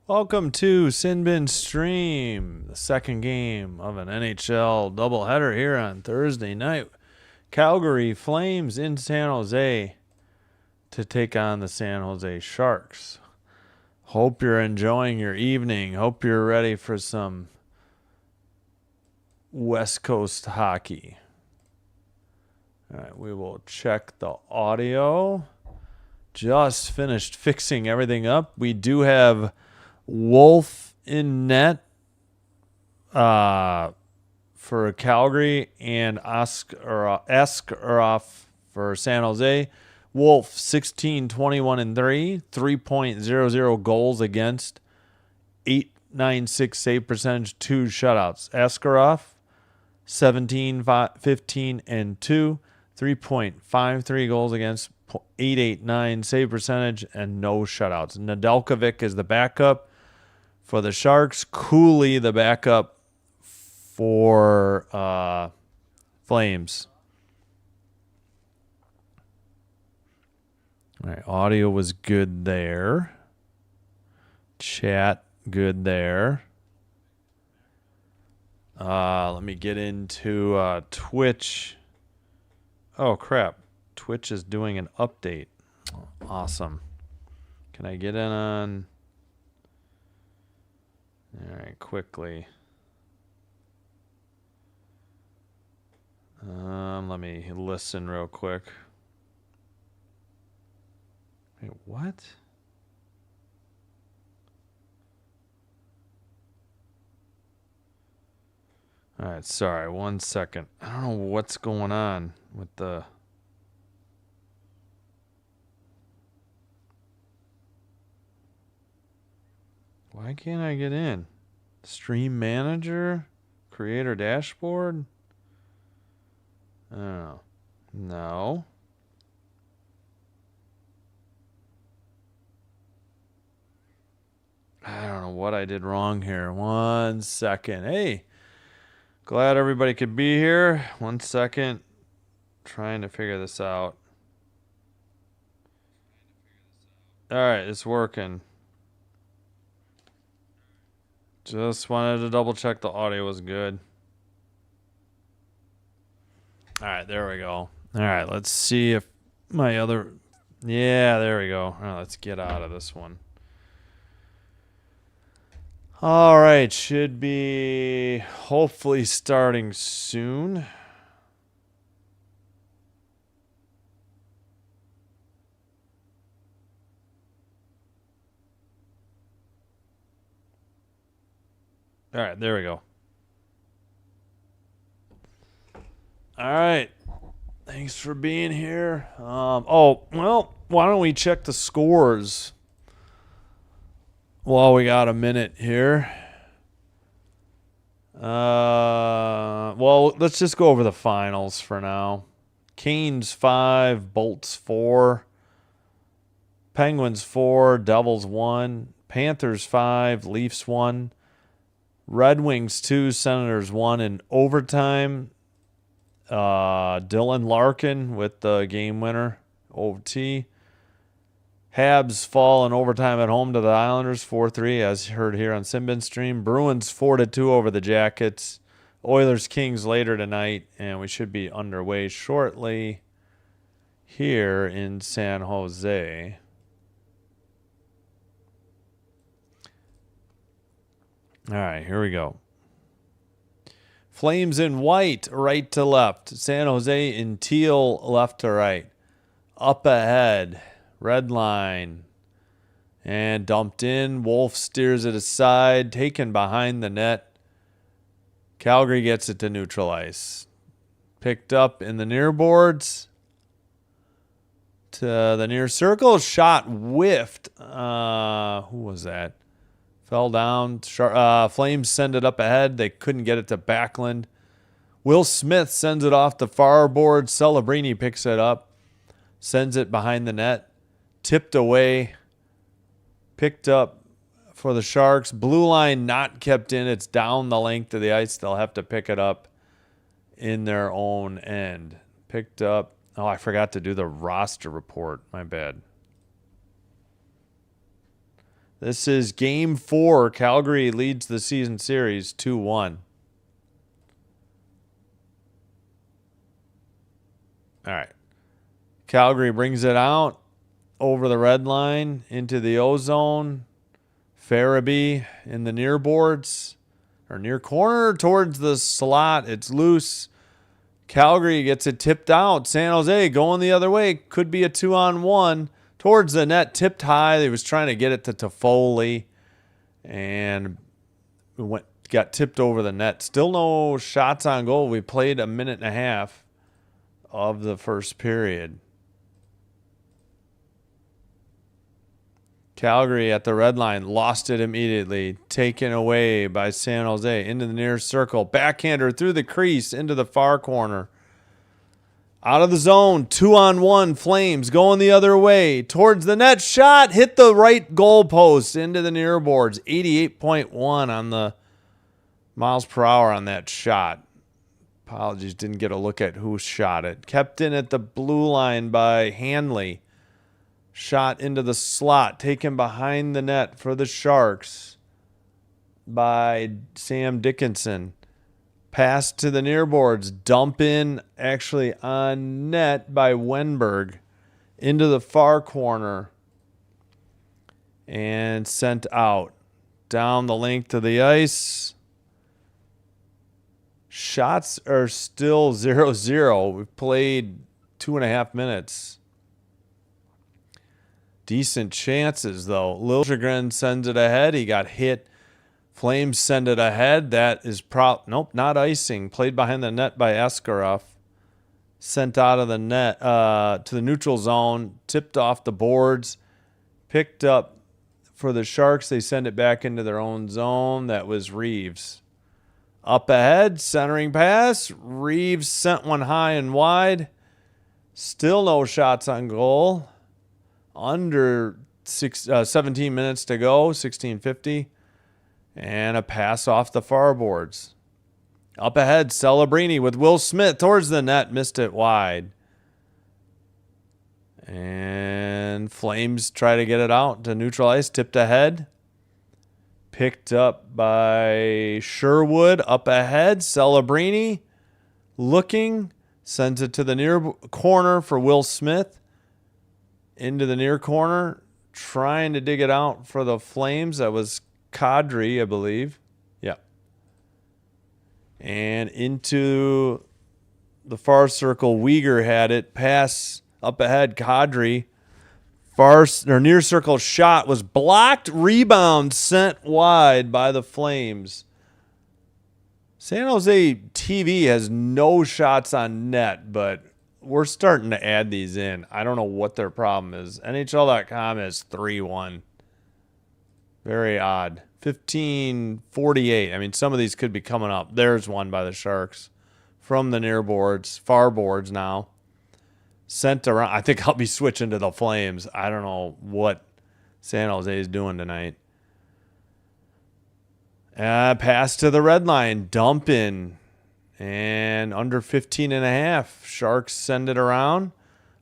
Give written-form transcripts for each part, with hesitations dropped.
Welcome to Sinbin Stream, the second game of an NHL doubleheader here on Thursday night. Calgary Flames in San Jose to take on the San Jose Sharks. Hope you're enjoying your evening. Hope you're ready for some West Coast hockey. All right, we will check the audio. Just finished fixing everything up. We do have Wolf in net for Calgary and Askarov for San Jose. Wolf 16-21-3, 3.00 goals against, 8.96 save percentage, 2 shutouts. Askarov 17-15-2, 3.53 goals against, 8.89 save percentage, and no shutouts. Nedeljkovic is the backup for the Sharks. Cooley the backup for Flames. All right, audio was good there. Chat good there. Let me get into Twitch. Oh, crap. Twitch is doing an update. Awesome. Can I get in on... All right, quickly. Let me listen real quick. Wait, what? All right, sorry, 1 second. I don't know what's going on with the... Why can't I get in? Stream manager? Creator dashboard? Oh. No. I don't know what I did wrong here. 1 second. Hey. Glad everybody could be here. 1 second. Trying to figure this out. Alright, it's working. Just wanted to double check the audio was good. All right, there we go. All right, let's see if my other... Yeah, there we go. All right, let's get out of this one. All right, should be hopefully starting soon. All right, there we go. All right. Thanks for being here. Well, why don't we check the scores while we got a minute here? Well, let's just go over the finals for now. Canes 5, Bolts 4, Penguins 4, Devils 1, Panthers 5, Leafs 1, Red Wings 2, Senators 1 in overtime. Dylan Larkin with the game winner, OT. Habs fall in overtime at home to the Islanders, 4-3, as heard here on Sinbin Stream. Bruins 4-2 over the Jackets. Oilers Kings later tonight, and we should be underway shortly here in San Jose. All right, here we go. Flames in white, right to left. San Jose in teal, left to right. Up ahead, red line. And dumped in. Wolf steers it aside, taken behind the net. Calgary gets it to neutral ice. Picked up in the near boards. To the near circle. Shot whiffed. Who was that? Fell down. Flames send it up ahead. They couldn't get it to Backlund. Will Smith sends it off the far board. Celebrini picks it up. Sends it behind the net. Tipped away. Picked up for the Sharks. Blue line not kept in. It's down the length of the ice. They'll have to pick it up in their own end. Picked up. Oh, I forgot to do the roster report. My bad. This is Game 4. Calgary leads the season series 2-1. All right. Calgary brings it out over the red line into the O-zone. Farabee in the near boards or near corner towards the slot. It's loose. Calgary gets it tipped out. San Jose going the other way. Could be a 2-on-1 towards the net. Tipped high. He was trying to get it to Toffoli and got tipped over the net. Still no shots on goal. We played a minute and a half of the first period. Calgary at the red line lost it immediately. Taken away by San Jose into the near circle. Backhander through the crease into the far corner. Out of the zone. 2-on-1. Flames going the other way. Towards the net. Shot. Hit the right goal post into the near boards. 88.1 on the miles per hour on that shot. Apologies. Didn't get a look at who shot it. Kept in at the blue line by Hanley. Shot into the slot, taken behind the net for the Sharks by Sam Dickinson. Pass to the near boards, dump in actually on net by Wenberg into the far corner and sent out. Down the length of the ice. Shots are still 0-0. We've played 2.5 minutes. Decent chances, though. Liljegren sends it ahead. He got hit. Flames send it ahead. That is nope, not icing. Played behind the net by Eskarov. Sent out of the net to the neutral zone. Tipped off the boards. Picked up for the Sharks. They send it back into their own zone. That was Reeves. Up ahead, centering pass. Reeves sent one high and wide. Still no shots on goal. Under 17 minutes to go, 16:50, and a pass off the far boards. Up ahead, Celebrini with Will Smith towards the net, missed it wide. And Flames try to get it out to neutral ice, tipped ahead. Picked up by Sherwood, up ahead, Celebrini looking, sends it to the near corner for Will Smith. Into the near corner, trying to dig it out for the Flames. That was Kadri, I believe. Yeah. And into the far circle, Uyghur had it. Pass up ahead, Kadri. Near circle shot was blocked. Rebound sent wide by the Flames. San Jose TV has no shots on net, but we're starting to add these in. I don't know what their problem is. NHL.com is 3-1. Very odd. 15:48. I mean, some of these could be coming up. There's one by the Sharks from the near boards, far boards now. Sent around. I think I'll be switching to the Flames. I don't know what San Jose is doing tonight. Pass to the red line. Dump in. And under 15.5. Sharks send it around.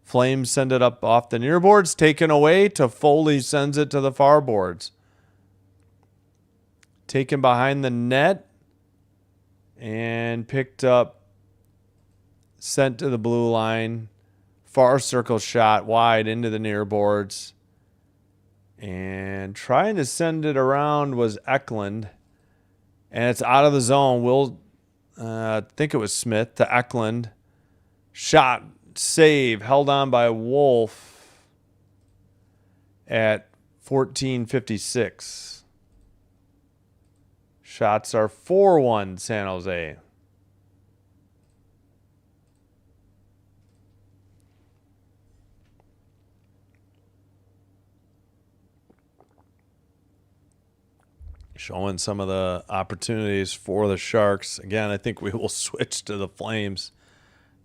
Flames send it up off the near boards. Taken away. Toffoli sends it to the far boards. Taken behind the net. And picked up. Sent to the blue line. Far circle shot wide into the near boards. And trying to send it around was Eklund. And it's out of the zone. I think it was Smith to Eklund. Shot, save, held on by Wolf at 14:56. Shots are 4-1 San Jose. Showing some of the opportunities for the Sharks. Again, I think we will switch to the Flames.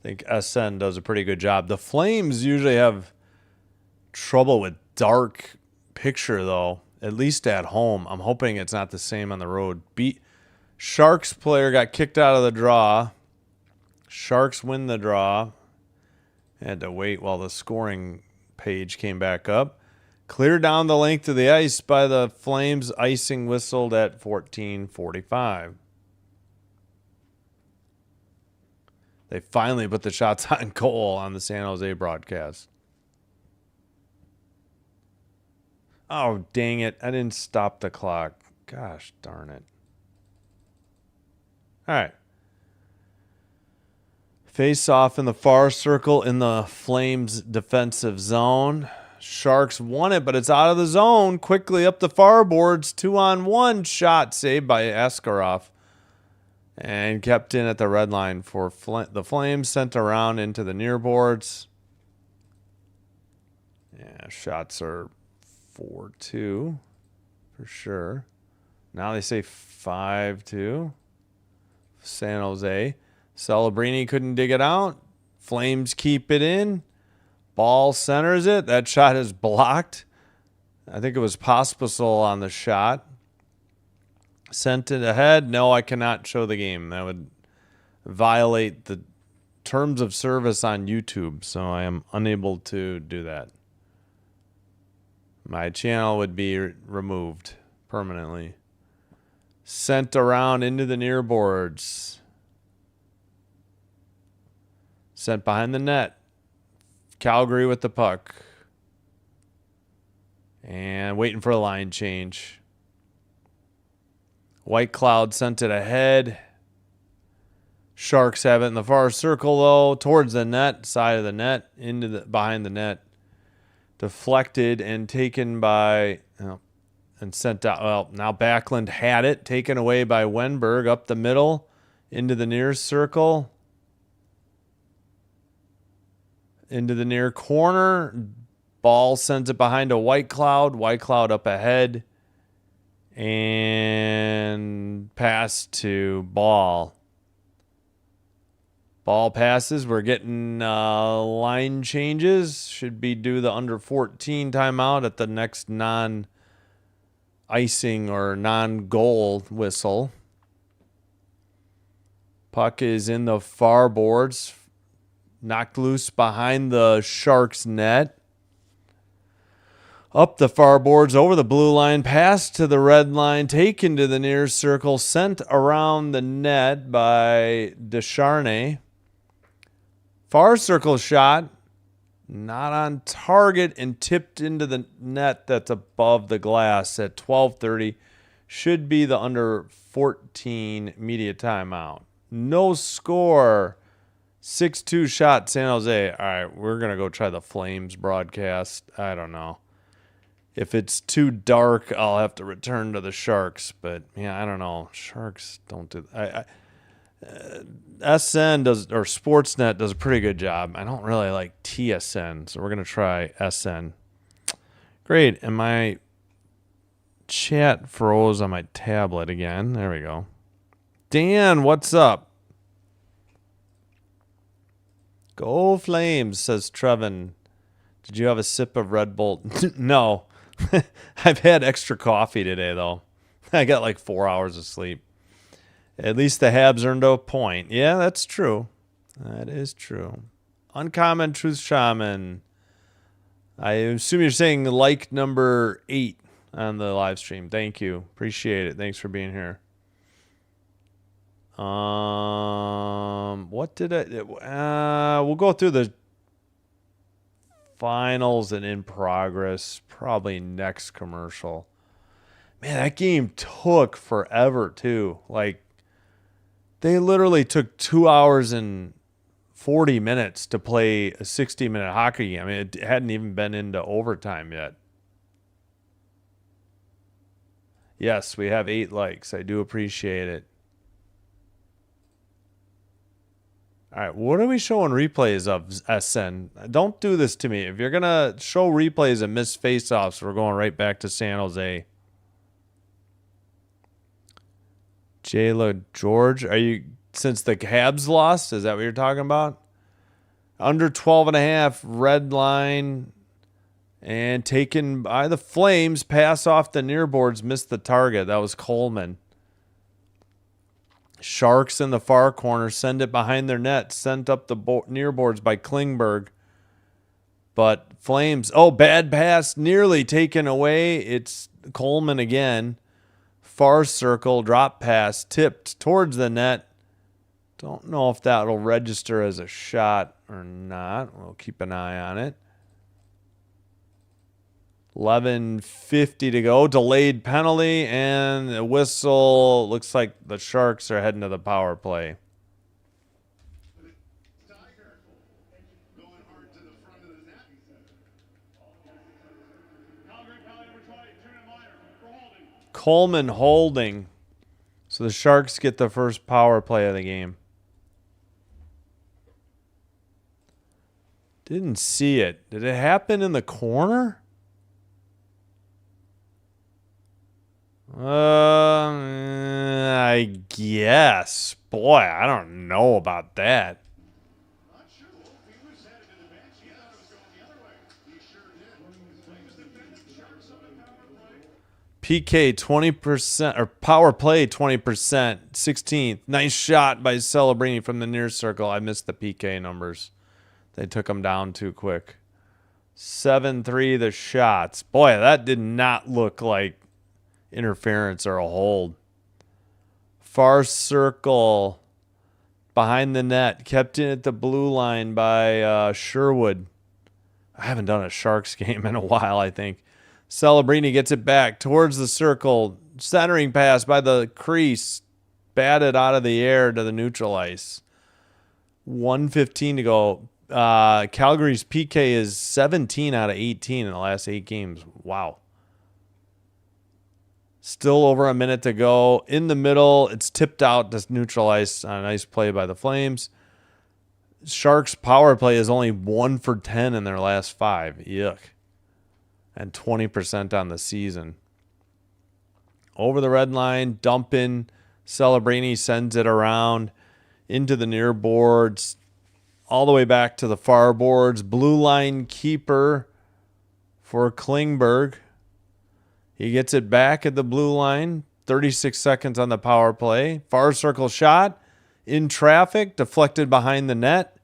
I think SN does a pretty good job. The Flames usually have trouble with dark picture, though, at least at home. I'm hoping it's not the same on the road. Sharks player got kicked out of the draw. Sharks win the draw. Had to wait while the scoring page came back up. Clear down the length of the ice by the Flames. Icing whistled at 14:45. They finally put the shots on goal on the San Jose broadcast. Oh, dang it. I didn't stop the clock. Gosh darn it. All right. Face off in the far circle in the Flames defensive zone. Sharks won it, but it's out of the zone. Quickly up the far boards. 2-on-1 shot saved by Askarov. And kept in at the red line for the Flames. Sent around into the near boards. Yeah, shots are 4-2 for sure. Now they say 5-2. San Jose. Celebrini couldn't dig it out. Flames keep it in. Ball centers it. That shot is blocked. I think it was Pospisil on the shot. Sent it ahead. No, I cannot show the game. That would violate the terms of service on YouTube, so I am unable to do that. My channel would be removed permanently. Sent around into the near boards. Sent behind the net. Calgary with the puck. And waiting for a line change. White Cloud sent it ahead. Sharks have it in the far circle, though, towards the net, side of the net, into the behind the net. Deflected and taken by, and sent out. Well, now Backlund had it, taken away by Wenberg up the middle, into the near circle, into the near corner. Ball sends it behind a White Cloud. White Cloud up ahead. And pass to Ball. Ball passes. We're getting line changes. Should be due the under 14 timeout at the next non-icing or non-goal whistle. Puck is in the far boards. Knocked loose behind the Sharks net. Up the far boards, over the blue line, pass to the red line, taken to the near circle, sent around the net by Descharnay. Far circle shot, not on target, and tipped into the net that's above the glass at 12:30. Should be the under 14 media timeout. No score. 6-2 shot, San Jose. All right, we're going to go try the Flames broadcast. I don't know. If it's too dark, I'll have to return to the Sharks. But, yeah, I don't know. Sharks don't do that. SN does, or Sportsnet does a pretty good job. I don't really like TSN, so we're going to try SN. Great. And my chat froze on my tablet again. There we go. Dan, what's up? Go Flames, says Trevin. Did you have a sip of Red Bull? No. I've had extra coffee today, though. I got like 4 hours of sleep. At least the Habs earned a point. Yeah, that's true. That is true. Uncommon Truth Shaman. I assume you're saying like number 8 on the live stream. Thank you. Appreciate it. Thanks for being here. What did we'll go through the finals and in progress probably next commercial. Man, that game took forever too. Like, they literally took 2 hours and 40 minutes to play a 60-minute hockey game. I mean, it hadn't even been into overtime yet. Yes, we have 8 likes. I do appreciate it. All right, what are we showing replays of, SN? Don't do this to me. If you're going to show replays and miss faceoffs, we're going right back to San Jose. Jayla George, are you, since the Habs lost, is that what you're talking about? Under 12.5, red line, and taken by the Flames, pass off the near boards, missed the target. That was Coleman. Sharks in the far corner, send it behind their net, sent up the near boards by Klingberg. But Flames, oh, bad pass, nearly taken away. It's Coleman again. Far circle, drop pass, tipped towards the net. Don't know if that'll register as a shot or not. We'll keep an eye on it. 11:50 to go. Delayed penalty and a whistle. Looks like the Sharks are heading to the power play. Coleman holding. So the Sharks get the first power play of the game. Didn't see it. Did it happen in the corner? I guess. Boy, I don't know about that. PK 20% or power play 20%, 16th. Nice shot by Celebrini from the near circle. I missed the PK numbers. They took them down too quick. 7-3 the shots. Boy, that did not look like interference or a hold. Far circle behind the net. Kept in at the blue line by Sherwood. I haven't done a Sharks game in a while, I think. Celebrini gets it back towards the circle. Centering pass by the crease. Batted out of the air to the neutral ice. 1:15 to go. Calgary's PK is 17 out of 18 in the last 8 games. Wow. Still over a minute to go. In the middle, it's tipped out to neutral ice on a nice play by the Flames. Sharks' power play is only 1 for 10 in their last 5. Yuck. And 20% on the season. Over the red line, dump in. Celebrini sends it around into the near boards. All the way back to the far boards. Blue line keeper for Klingberg. He gets it back at the blue line. 36 seconds on the power play. Far circle shot. In traffic. Deflected behind the net.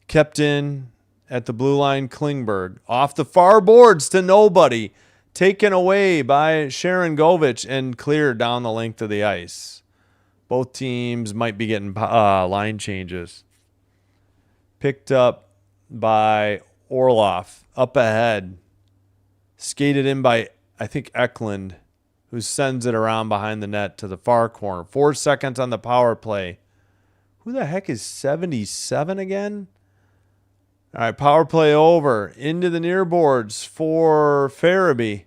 Kept in at the blue line, Klingberg. Off the far boards to nobody. Taken away by Sharangovich and cleared down the length of the ice. Both teams might be getting line changes. Picked up by Orloff. Up ahead. Skated in by, I think, Eklund, who sends it around behind the net to the far corner. 4 seconds on the power play. Who the heck is 77 again? All right, power play over. Into the near boards for Farabee.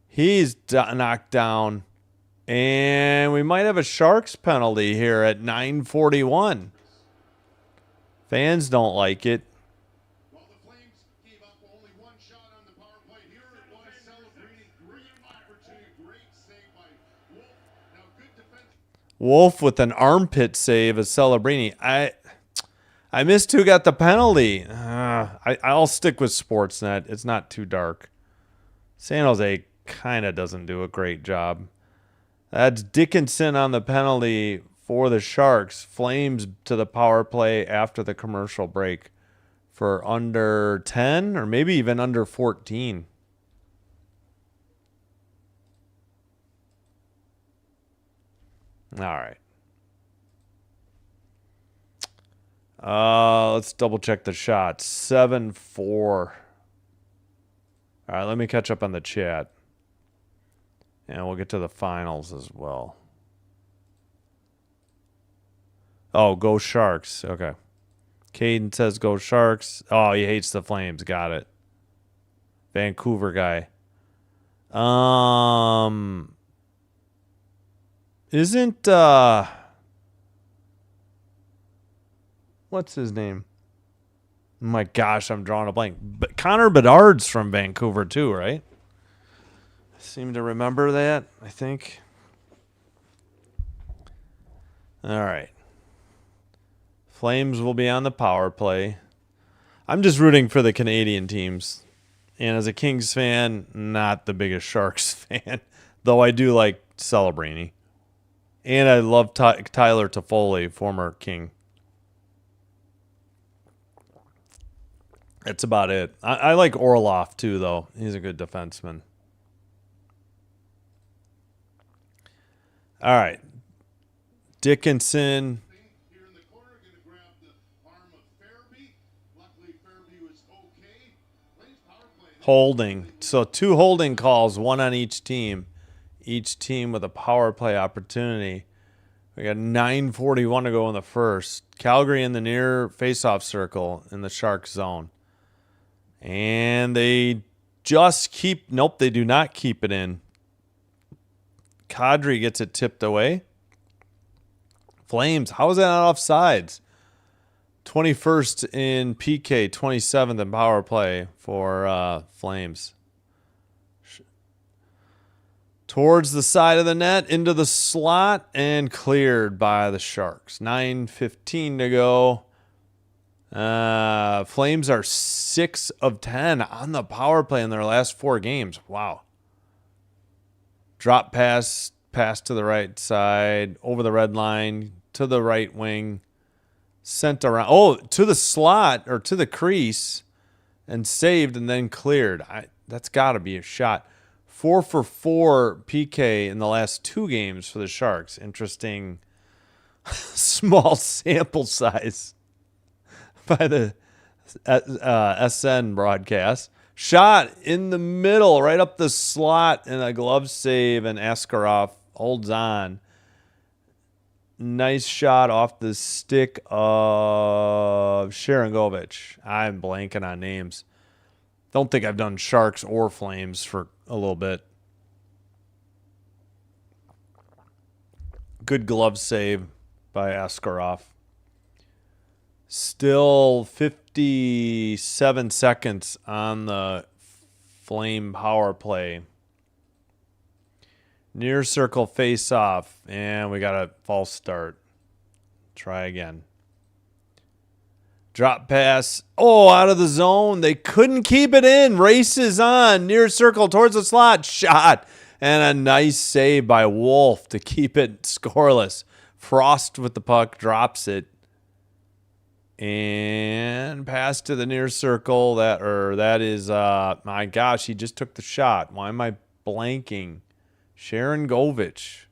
He's knocked down. And we might have a Sharks penalty here at 9:41. Fans don't like it. Well, the Flames gave up only 1 shot on the power play. Here it was Celebrini. Great opportunity. Great save by Wolf. Now good defense. Wolf with an armpit save of Celebrini. I missed who got the penalty. I'll stick with Sportsnet. It's not too dark. San Jose kind of doesn't do a great job. That's Dickinson on the penalty for the Sharks. Flames to the power play after the commercial break for under 10 or maybe even under 14. All right. Let's double check the shots. 7-4. All right, let me catch up on the chat. And we'll get to the finals as well. Oh, go Sharks. Okay. Caden says go Sharks. Oh, he hates the Flames. Got it. Vancouver guy. Isn't what's his name? Oh my gosh, I'm drawing a blank. But Connor Bedard's from Vancouver too, right? I seem to remember that, I think. All right. Flames will be on the power play. I'm just rooting for the Canadian teams. And as a Kings fan, not the biggest Sharks fan, though I do like Celebrini. And I love Tyler Toffoli, former King. That's about it. I like Orloff too, though. He's a good defenseman. All right. Dickinson. Here in the corner, going to grab the arm of Fairby. Luckily, Fairby was okay. Flames power play. Holding. So 2 holding calls, 1 on each team. Each team with a power play opportunity. We got 9:41 to go in the first. Calgary in the near faceoff circle in the Sharks zone. And they just keep... Nope, they do not keep it in. Kadri gets it tipped away. Flames, how is that not offsides? 21st in PK, 27th in power play for Flames. Towards the side of the net, into the slot, and cleared by the Sharks. 9:15 to go. Flames are 6 of 10 on the power play in their last 4 games. Wow. Drop pass to the right side, over the red line, to the right wing, sent around. Oh, to the slot or to the crease, and saved and then cleared. That's got to be a shot. 4 for 4 PK in the last 2 games for the Sharks. Interesting small sample size by the SN broadcast. Shot in the middle, right up the slot, and a glove save, and Askarov holds on. Nice shot off the stick of Sharangovich. I'm blanking on names. Don't think I've done Sharks or Flames for a little bit. Good glove save by Askarov. Still 57 seconds on the Flame power play. Near circle face off, and we got a false start. Try again. Drop pass. Oh, out of the zone. They couldn't keep it in. Races on. Near circle towards the slot. Shot. And a nice save by Wolf to keep it scoreless. Frost with the puck. Drops it. And pass to the near circle. That is, my gosh, he just took the shot. Why am I blanking? Sharangovich.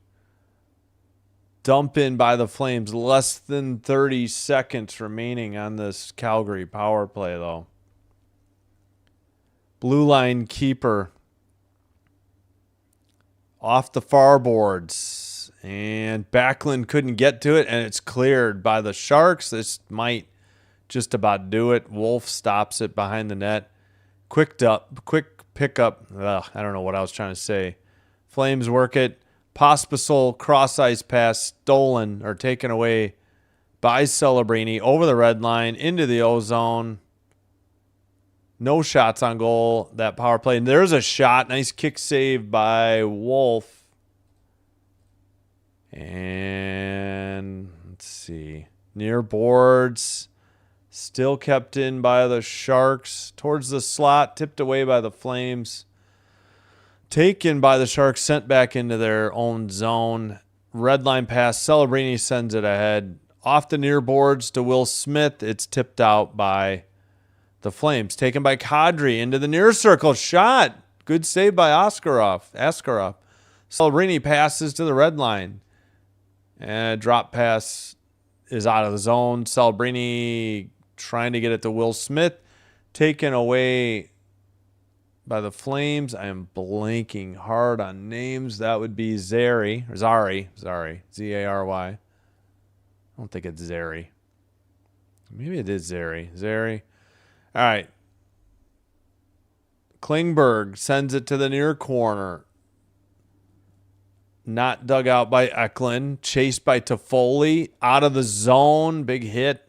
Dump in by the Flames. Less than 30 seconds remaining on this Calgary power play, though. Blue line keeper. Off the far boards. And Backlund couldn't get to it, and it's cleared by the Sharks. This might just about do it. Wolf stops it behind the net. Quick pickup. I don't know what I was trying to say. Flames work it. Pospisil cross ice pass stolen or taken away by Celebrini over the red line into the O-zone. No shots on goal, that power play. And there's a shot. Nice kick save by Wolf. And let's see. Near boards. Still kept in by the Sharks. Towards the slot. Tipped away by the Flames. Taken by the Sharks, sent back into their own zone. Red line pass. Celebrini sends it ahead. Off the near boards to Will Smith. It's tipped out by the Flames. Taken by Kadri into the near circle. Shot. Good save by Askarov. Celebrini passes to the red line. And a drop pass is out of the zone. Celebrini trying to get it to Will Smith. Taken away by the Flames. I am blanking hard on names. That would be Zary. Z-A-R-Y. I don't think it's Zary. Maybe it is Zary. All right. Klingberg sends it to the near corner. Not dug out by Eklund. Chased by Toffoli. Out of the zone. Big hit.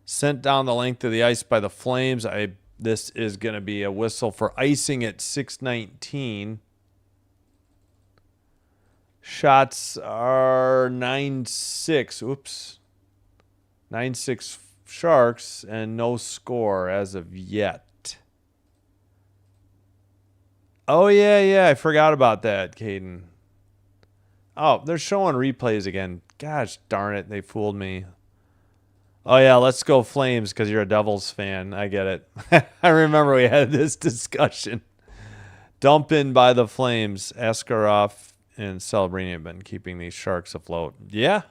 Sent down the length of the ice by the Flames. This is going to be a whistle for icing at 6:19. Shots are 9-6. Oops. 9-6 Sharks and no score as of yet. Oh, yeah. I forgot about that, Caden. Oh, they're showing replays again. Gosh darn it. They fooled me. Oh, yeah, let's go Flames because you're a Devils fan. I get it. I remember we had this discussion. Dump in by the Flames. Askarov and Celebrini have been keeping these Sharks afloat. Yeah.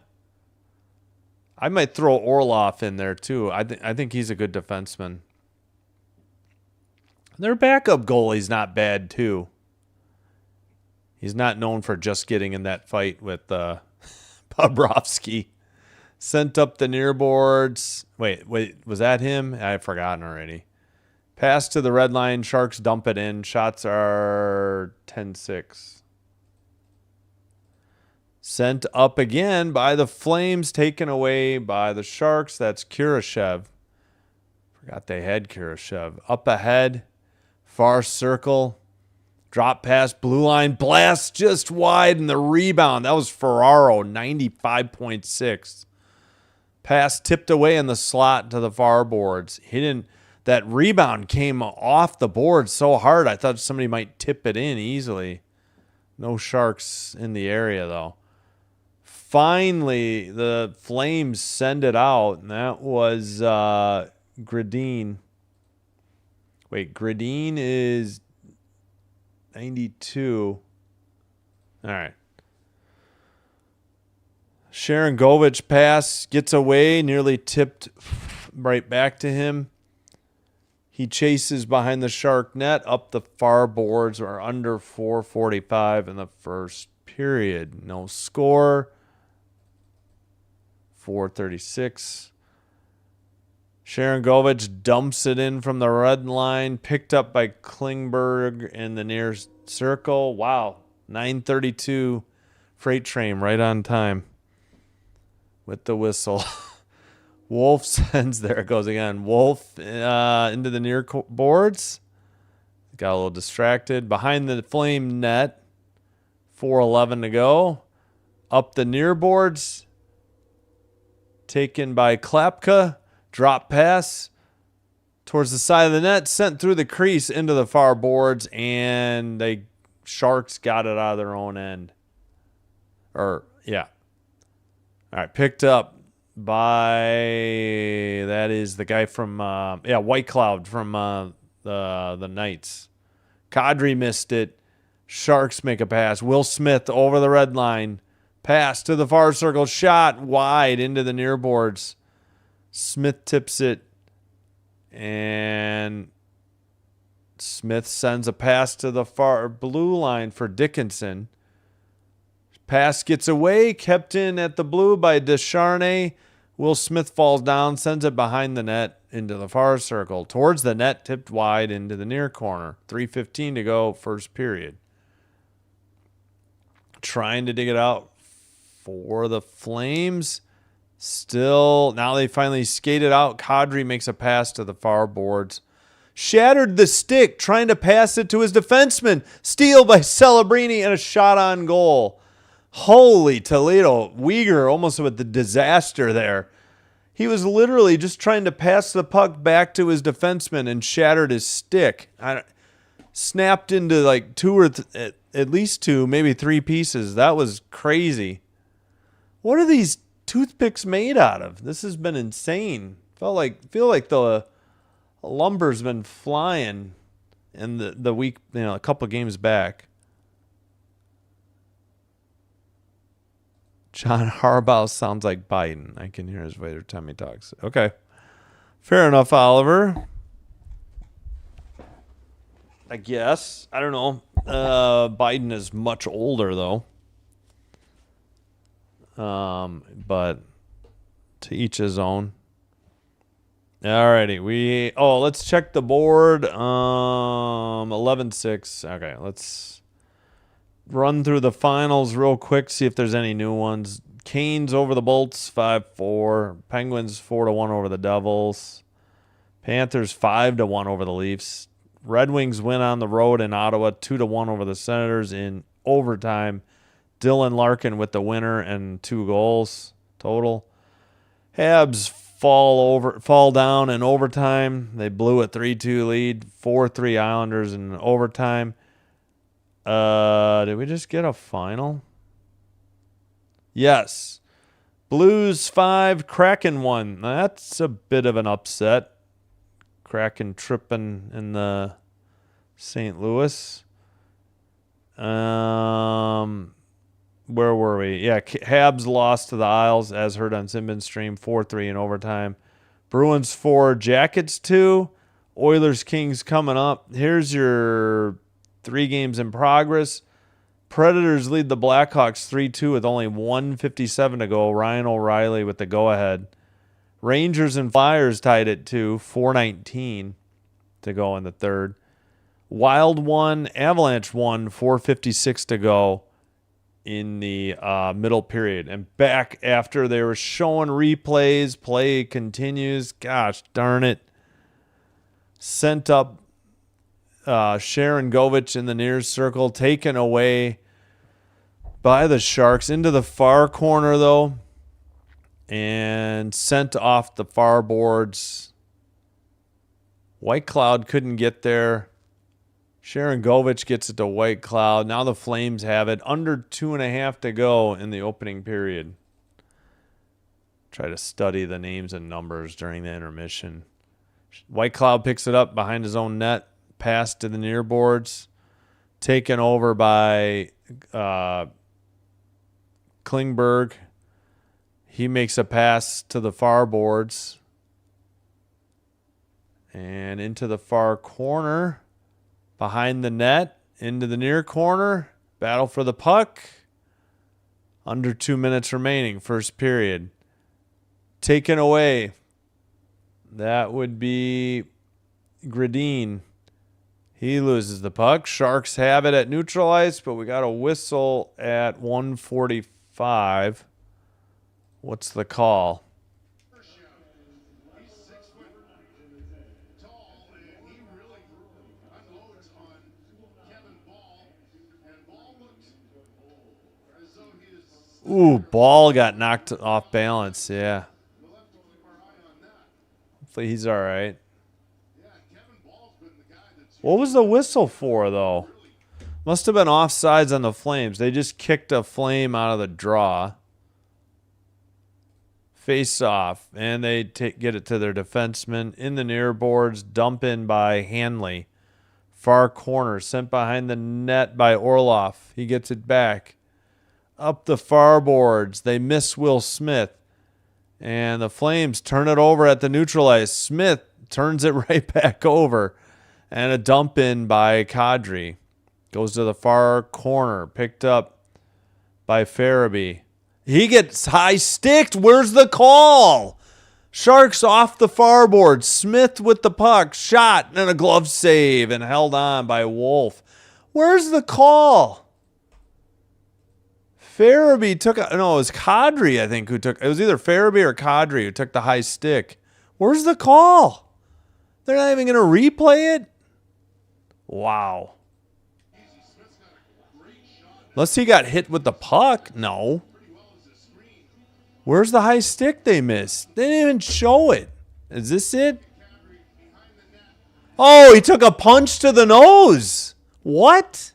I might throw Orlov in there, too. I think he's a good defenseman. Their backup goalie's not bad, too. He's not known for just getting in that fight with Bobrovsky. Sent up the near boards. Wait, was that him? I've forgotten already. Pass to the red line. Sharks dump it in. Shots are 10-6. Sent up again by the Flames. Taken away by the Sharks. That's Kurashev. Forgot they had Kurashev. Up ahead. Far circle. Drop pass. Blue line. Blast just wide. And the rebound. That was Ferraro. 95.6. Pass tipped away in the slot to the far boards. That rebound came off the board so hard I thought somebody might tip it in easily. No Sharks in the area, though. Finally, the Flames send it out, and that was Gradine. Wait, Gradine is 92. All right. Sharangovich pass gets away, nearly tipped right back to him. He chases behind the Shark net up the far boards. Are under 4:45 in the first period. No score. 4:36. Sharangovich dumps it in from the red line, picked up by Klingberg in the near circle. Wow, 9:32 freight train right on time. With the whistle. Wolf sends, there it goes again. Wolf into the near boards. Got a little distracted. Behind the Flame net. 4:11 to go. Up the near boards. Taken by Klapka. Drop pass. Towards the side of the net. Sent through the crease into the far boards. And the Sharks got it out of their own end. Yeah. All right, picked up by, that is the guy from, White Cloud from the Knights. Kadri missed it. Sharks make a pass. Will Smith over the red line. Pass to the far circle. Shot wide into the near boards. Smith tips it. And Smith sends a pass to the far blue line for Dickinson. Pass gets away, kept in at the blue by Descharnay. Will Smith falls down, sends it behind the net into the far circle. Towards the net, tipped wide into the near corner. 3:15 to go, first period. Trying to dig it out for the Flames. Still, now they finally skated out. Kadri makes a pass to the far boards. Shattered the stick, trying to pass it to his defenseman. Steal by Celebrini and a shot on goal. Holy Toledo. Uyghur almost with the disaster there. He was literally just trying to pass the puck back to his defenseman and shattered his stick. Snapped into like at least two, maybe three pieces. That was crazy. What are these toothpicks made out of? This has been insane. Feel like the lumber's been flying in the week, a couple of games back. John Harbaugh sounds like Biden. I can hear his voice every time he talks. Okay. Fair enough, Oliver. I guess. I don't know. Biden is much older, though. But to each his own. Alrighty. Let's check the board. 11-6. Okay, let's run through the finals real quick, see if there's any new ones. Canes over the Bolts, 5-4. Penguins 4-1 over the Devils. Panthers 5-1 over the Leafs. Red Wings win on the road in Ottawa, 2-1 over the Senators in overtime. Dylan Larkin with the winner and 2 goals total. Habs fall down in overtime. They blew a 3-2 lead. 4-3 Islanders in overtime. Did we just get a final? Yes. Blues 5, Kraken 1. That's a bit of an upset. Kraken tripping in the St. Louis. Where were we? Yeah, Habs lost to the Isles, as heard on Simbin's stream, 4-3 in overtime. Bruins 4, Jackets 2. Oilers Kings coming up. Here's your 3 games in progress. Predators lead the Blackhawks 3-2 with only 1:57 to go. Ryan O'Reilly with the go-ahead. Rangers and Flyers tied at 2, 4:19 to go in the third. Wild 1, Avalanche 1, 4:56 to go in the middle period. And back after they were showing replays, play continues. Gosh darn it. Sent up Sharon Govich in the near circle, taken away by the Sharks into the far corner, though, and sent off the far boards. White Cloud couldn't get there. Sharon Govich gets it to White Cloud. Now the Flames have it. Under 2.5 to go in the opening period. Try to study the names and numbers during the intermission. White Cloud picks it up behind his own net. Pass to the near boards. Taken over by Klingberg. He makes a pass to the far boards. And into the far corner. Behind the net. Into the near corner. Battle for the puck. Under 2 minutes remaining. First period. Taken away. That would be Gradine. He loses the puck. Sharks have it at neutral ice, but we got a whistle at 1:45. What's the call? He's 6 foot tall, and he really unloads on Kevin Ball. And Ball looks as though he is. Ooh, Ball got knocked off balance. Yeah. We'll have to keep our eye on that. Hopefully he's all right. Yeah, Kevin Ball's been the guy that's What was the whistle for, though? Must have been offsides on the Flames. They just kicked a Flame out of the draw. Face off, and they get it to their defenseman in the near boards. Dump in by Hanley. Far corner, sent behind the net by Orloff. He gets it back. Up the far boards. They miss Will Smith. And the Flames turn it over at the neutral ice. Smith turns it right back over. And a dump in by Kadri. Goes to the far corner. Picked up by Farabee. He gets high sticked. Where's the call? Sharks off the far board. Smith with the puck. Shot and a glove save and held on by Wolf. Where's the call? Farabee took it was Kadri, I think, who took it. Was either Farabee or Kadri who took the high stick. Where's the call? They're not even going to replay it? Wow. Unless he got hit with the puck. No. Where's the high stick they missed? They didn't even show it. Is this it? Oh, he took a punch to the nose. What?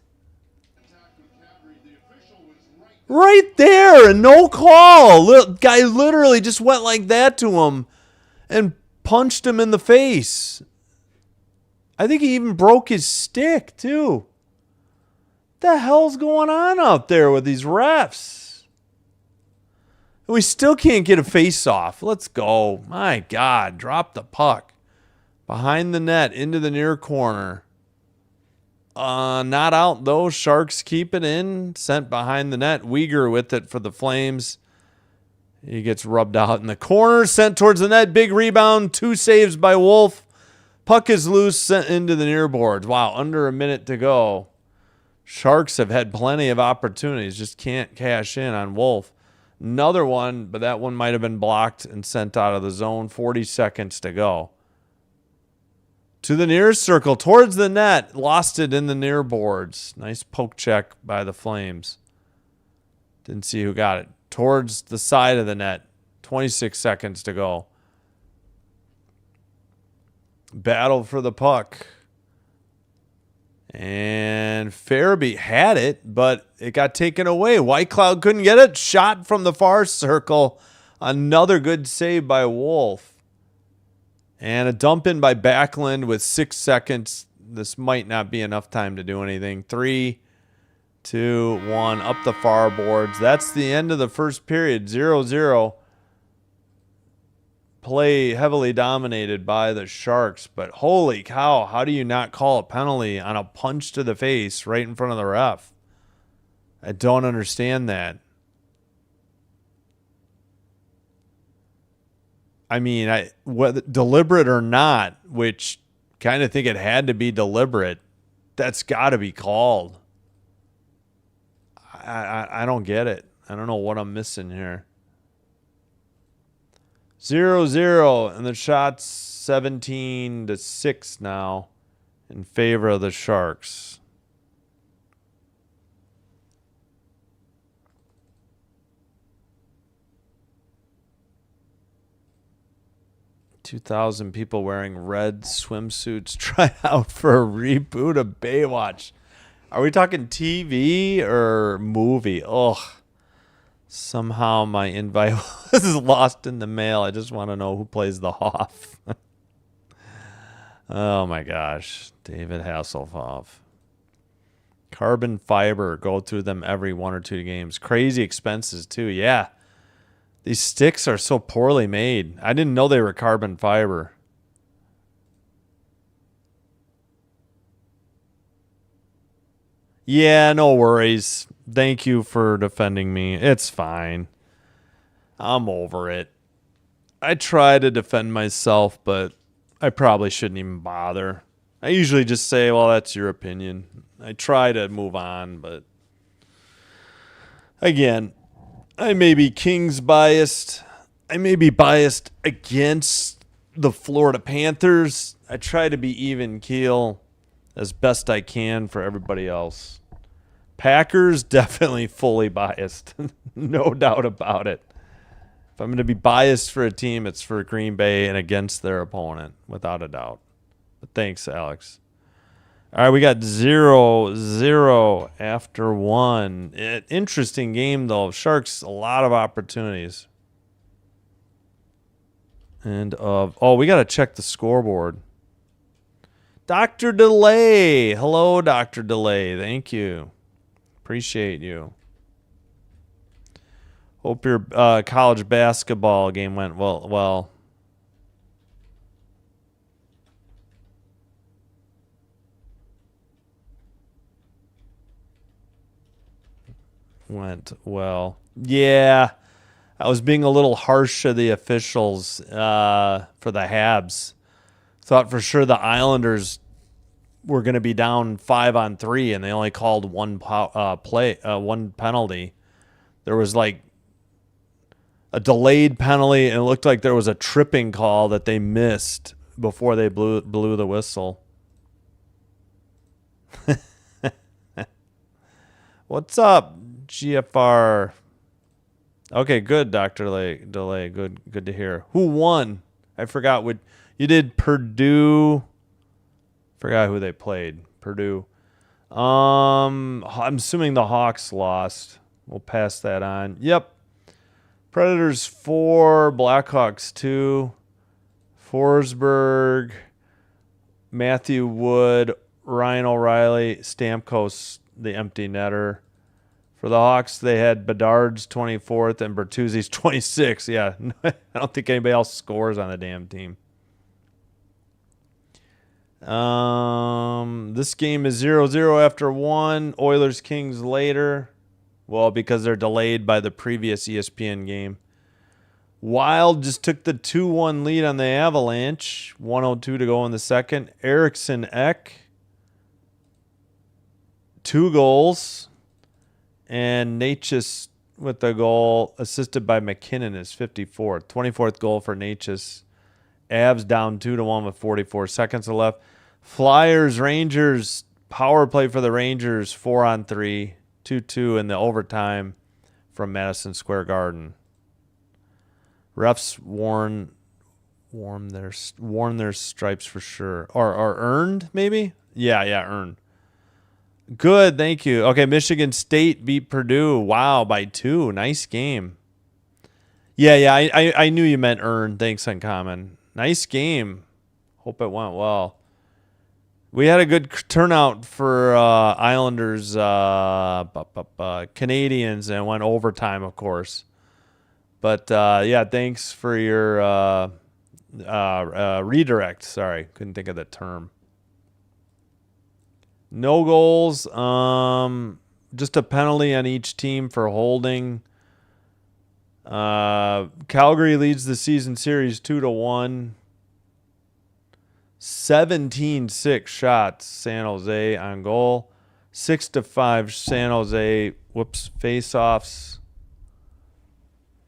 Right there, and no call. Guy literally just went like that to him and punched him in the face. I think he even broke his stick, too. What the hell's going on out there with these refs? We still can't get a face-off. Let's go. My God, drop the puck. Behind the net, into the near corner. Not out, though. Sharks keep it in. Sent behind the net. Uyghur with it for the Flames. He gets rubbed out in the corner. Sent towards the net. Big rebound. 2 saves by Wolf. Puck is loose. Sent into the near boards. Wow, under a minute to go. Sharks have had plenty of opportunities. Just can't cash in on Wolf. Another one, but that one might have been blocked and sent out of the zone. 40 seconds to go. To the nearest circle, towards the net. Lost it in the near boards. Nice poke check by the Flames. Didn't see who got it. Towards the side of the net. 26 seconds to go. Battle for the puck. And Farabee had it, but it got taken away. White Cloud couldn't get it. Shot from the far circle. Another good save by Wolf. And a dump in by Backlund with 6 seconds. This might not be enough time to do anything. 3, 2, 1, up the far boards. That's the end of the first period. 0-0. Play heavily dominated by the Sharks. But holy cow, how do you not call a penalty on a punch to the face right in front of the ref? I don't understand that. I mean, whether deliberate or not, which kind of think it had to be deliberate, that's got to be called. I don't get it. I don't know what I'm missing here. 0-0, and the shot's 17-6 now in favor of the Sharks. 2,000 people wearing red swimsuits try out for a reboot of Baywatch. Are we talking TV or movie? Ugh. Somehow my invite was lost in the mail. I just want to know who plays the Hoff. Oh my gosh. David Hasselhoff. Carbon fiber. Go through them every 1 or 2 games. Crazy expenses too. Yeah. These sticks are so poorly made. I didn't know they were carbon fiber. Yeah, no worries. Thank you for defending me. It's fine. I'm over it. I try to defend myself, but I probably shouldn't even bother. I usually just say, well, that's your opinion. I try to move on, but again, I may be Kings biased. I may be biased against the Florida Panthers. I try to be even keel as best I can for everybody else. Packers, definitely fully biased. No doubt about it. If I'm going to be biased for a team, it's for Green Bay and against their opponent, without a doubt. But thanks, Alex. All right, we got 0-0 after 1. Interesting game, though. Sharks, a lot of opportunities. And, we got to check the scoreboard. Dr. Delay. Hello, Dr. Delay. Thank you. Appreciate you. Hope your college basketball game went well. Went well. Yeah, I was being a little harsh to the officials for the Habs. Thought for sure the Islanders were going to be down 5-on-3, and they only called one penalty. There was like a delayed penalty, and it looked like there was a tripping call that they missed before they blew the whistle. What's up, GFR? Okay, good, Dr. Delay. Good to hear. Who won? I forgot what you did. Purdue. Forgot who they played. Purdue. I'm assuming the Hawks lost. We'll pass that on. Yep. Predators 4, Blackhawks 2. Forsberg, Matthew Wood, Ryan O'Reilly, Stamkos, the empty netter. For the Hawks, they had Bedard's 24th and Bertuzzi's 26th. Yeah, I don't think anybody else scores on the damn team. This game is 0-0 after 1. Oilers Kings later. Well, because they're delayed by the previous ESPN game. Wild just took the 2-1 lead on the Avalanche. 1:02 to go in the second. Eriksson Ek, 2 goals. And Natchez with the goal, assisted by McKinnon, is 54th. 24th goal for Natchez. Avs down 2-1 with 44 seconds left. Flyers, Rangers, power play for the Rangers, 4-on-3, 2-2 in the overtime from Madison Square Garden. Refs worn their stripes for sure. Or earned, maybe? Yeah, earned. Good, thank you. Okay, Michigan State beat Purdue. Wow, by 2. Nice game. Yeah. I knew you meant earn. Thanks, Uncommon. Nice game. Hope it went well. We had a good turnout for Islanders, Canadians, and went overtime, of course. But yeah, thanks for your redirect. Sorry, couldn't think of the term. No goals. Just a penalty on each team for holding. Calgary leads the season series 2-1. 17-6 shots, San Jose on goal. 6-5 San Jose. Face-offs.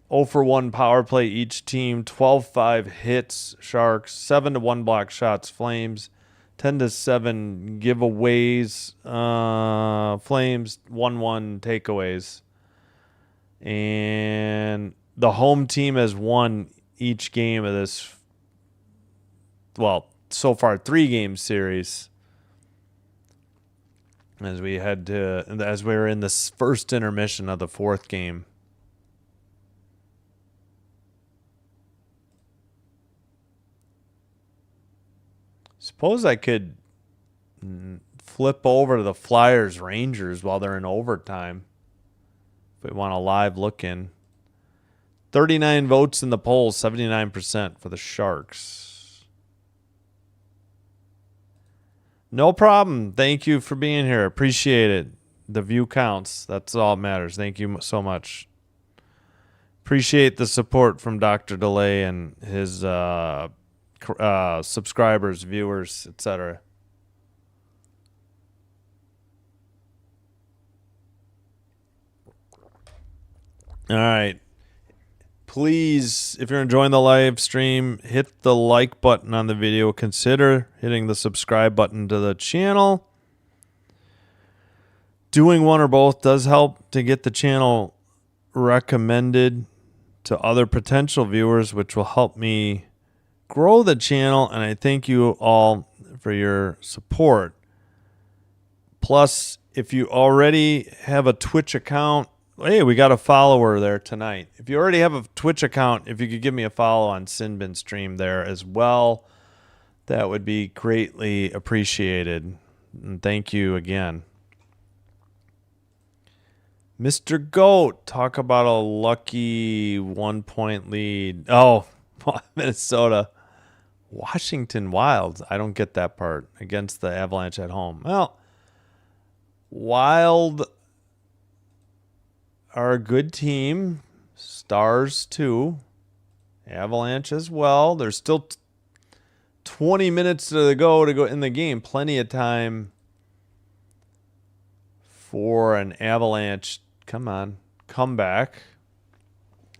0 for 1 power play each team. 12-5 hits, Sharks. 7-1 block shots, Flames. 10-7 giveaways, Flames. 1-1 takeaways. And the home team has won each game of this, well, so far 3-game series. As we're in this first intermission of the 4th game. Suppose I could flip over to the Flyers Rangers while they're in overtime. If we want a live look in. 39 votes in the polls, 79% for the Sharks. No problem. Thank you for being here. Appreciate it. The view counts. That's all that matters. Thank you so much. Appreciate the support from Dr. Delay and his subscribers, viewers, etc. All right. Please, if you're enjoying the live stream, hit the like button on the video. Consider hitting the subscribe button to the channel. Doing one or both does help to get the channel recommended to other potential viewers, which will help me grow the channel, and I thank you all for your support. Plus, if you already have a Twitch account, hey, we got a follower there tonight. If you already have a Twitch account, if you could give me a follow on Sinbin Stream there as well, that would be greatly appreciated. And thank you again. Mr. Goat, talk about a lucky 1-point lead. Oh, Minnesota. Washington Wild. I don't get that part. Against the Avalanche at home. Well, Wild are a good team. Stars, too. Avalanche as well. There's still 20 minutes to go in the game. Plenty of time for an Avalanche, comeback.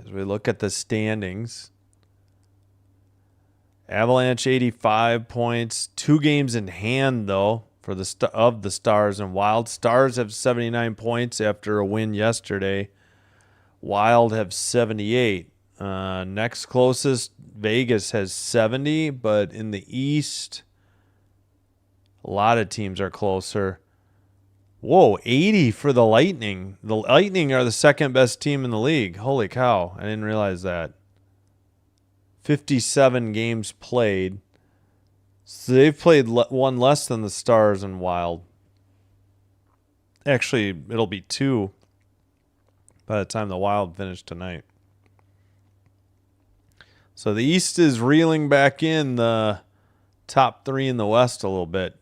As we look at the standings. Avalanche 85 points, 2 games in hand though for the Stars and Wild. Stars have 79 points after a win yesterday. Wild have 78. Next closest, Vegas has 70, but in the East, a lot of teams are closer. Whoa, 80 for the Lightning. The Lightning are the second best team in the league. Holy cow, I didn't realize that. 57 games played. So they've played one less than the Stars and Wild. Actually, it'll be 2 by the time the Wild finish tonight. So the East is reeling back in the top 3 in the West a little bit.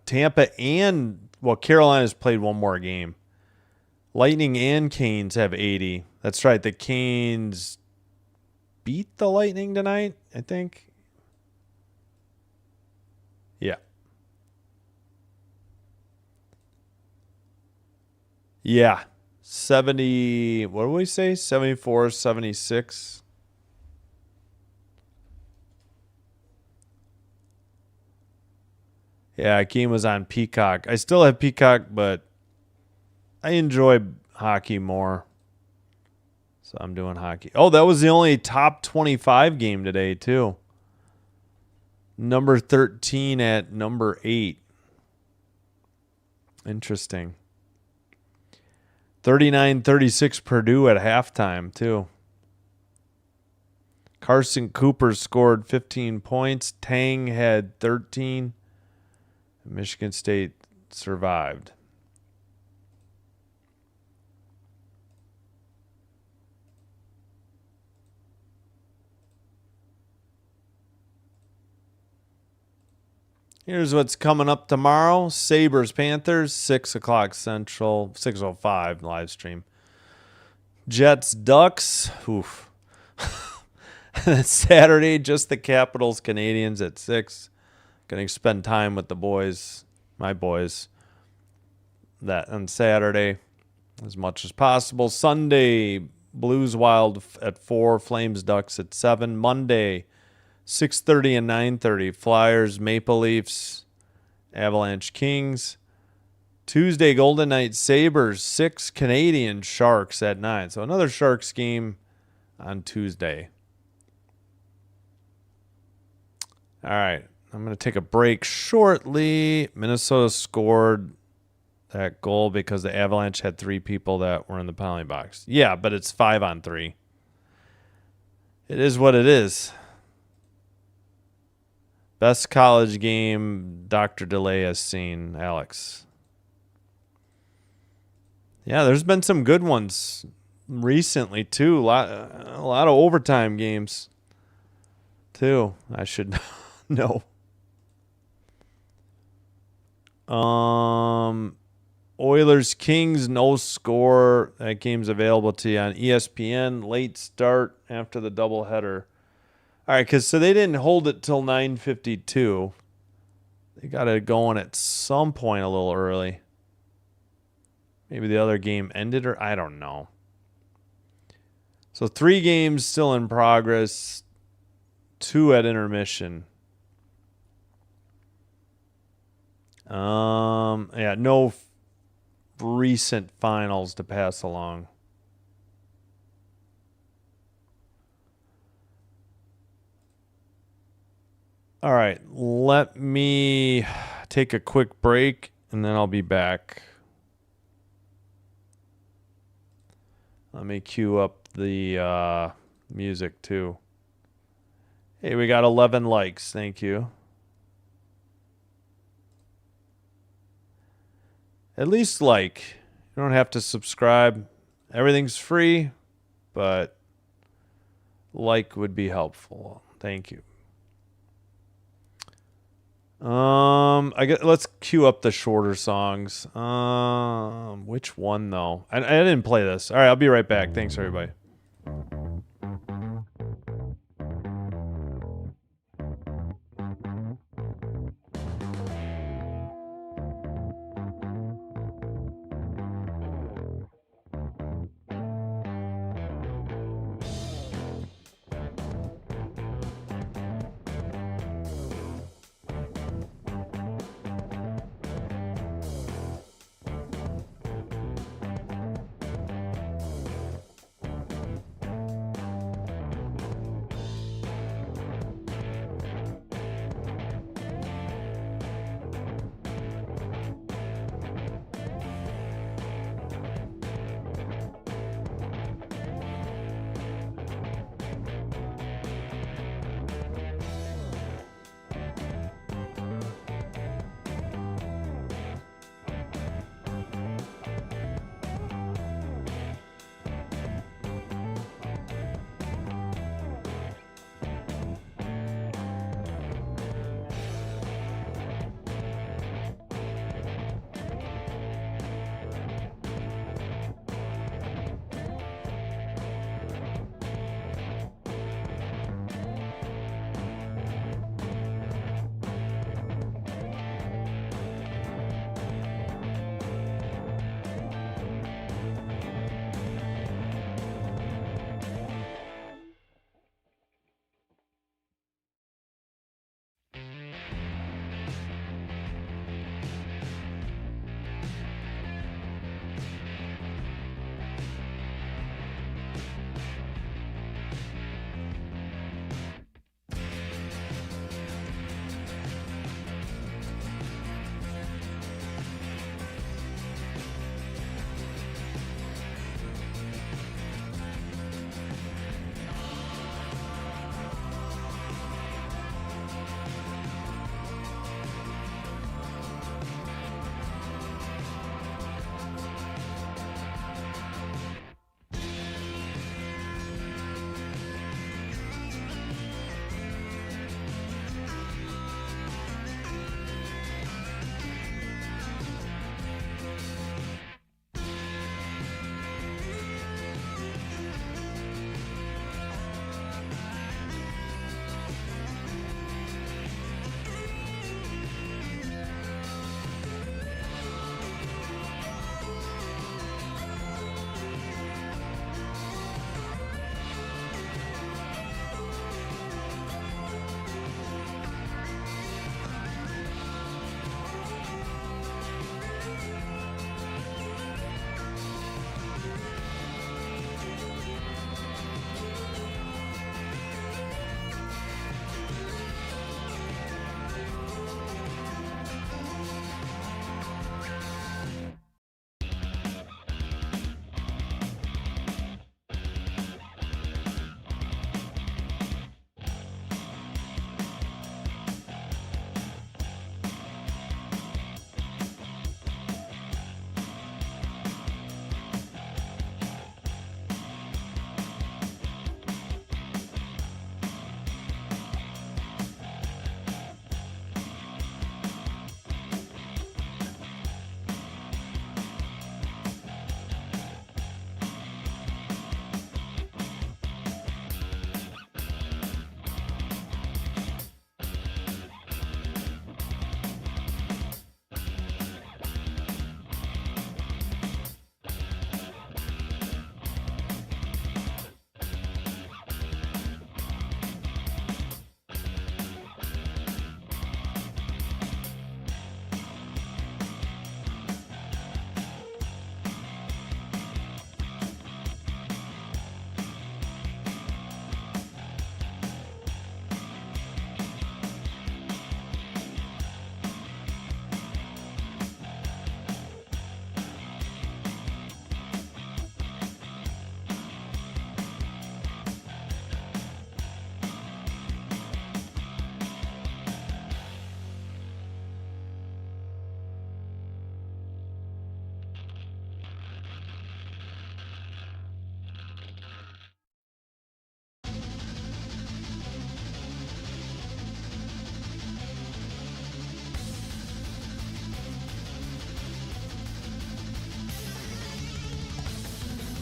Tampa and, Carolina's played one more game. Lightning and Canes have 80. That's right, the Canes beat the Lightning tonight, I think. Yeah. Yeah. 70, what do we say? 74, 76. Yeah, game was on Peacock. I still have Peacock, but I enjoy hockey more. So I'm doing hockey. Oh, that was the only top 25 game today, too. Number 13 at number 8. Interesting. 39-36 Purdue at halftime, too. Carson Cooper scored 15 points. Tang had 13. Michigan State survived. Here's what's coming up tomorrow. Sabres, Panthers, 6 o'clock Central, 6:05 live stream. Jets, Ducks. Oof. Saturday, just the Capitals, Canadians at 6. Going to spend time with the boys, my boys, that on Saturday as much as possible. Sunday, Blues, Wild at 4. Flames, Ducks at 7. Monday, 6:30 and 9:30. Flyers, Maple Leafs, Avalanche, Kings. Tuesday, Golden Knights, Sabres, 6. Canadian, Sharks at 9. So another Sharks game on Tuesday. All right, I'm going to take a break shortly. Minnesota scored that goal because the Avalanche had 3 people that were in the penalty box. Yeah, but it's 5-on-3. It is what it is. Best college game Dr. DeLay has seen, Alex. Yeah, there's been some good ones recently, too. A lot of overtime games, too. I should know. Oilers, Kings, no score. That game's available to you on ESPN. Late start after the doubleheader. All right, so they didn't hold it till 9:52. They got it going at some point a little early. Maybe the other game ended, or I don't know. So 3 games still in progress, 2 at intermission. Yeah, no recent finals to pass along. All right, let me take a quick break, and then I'll be back. Let me cue up the music, too. Hey, we got 11 likes. Thank you. At least like. You don't have to subscribe. Everything's free, but like would be helpful. Thank you. Let's cue up the shorter songs. Which one though? I didn't play this. All right, I'll be right back. Thanks, everybody.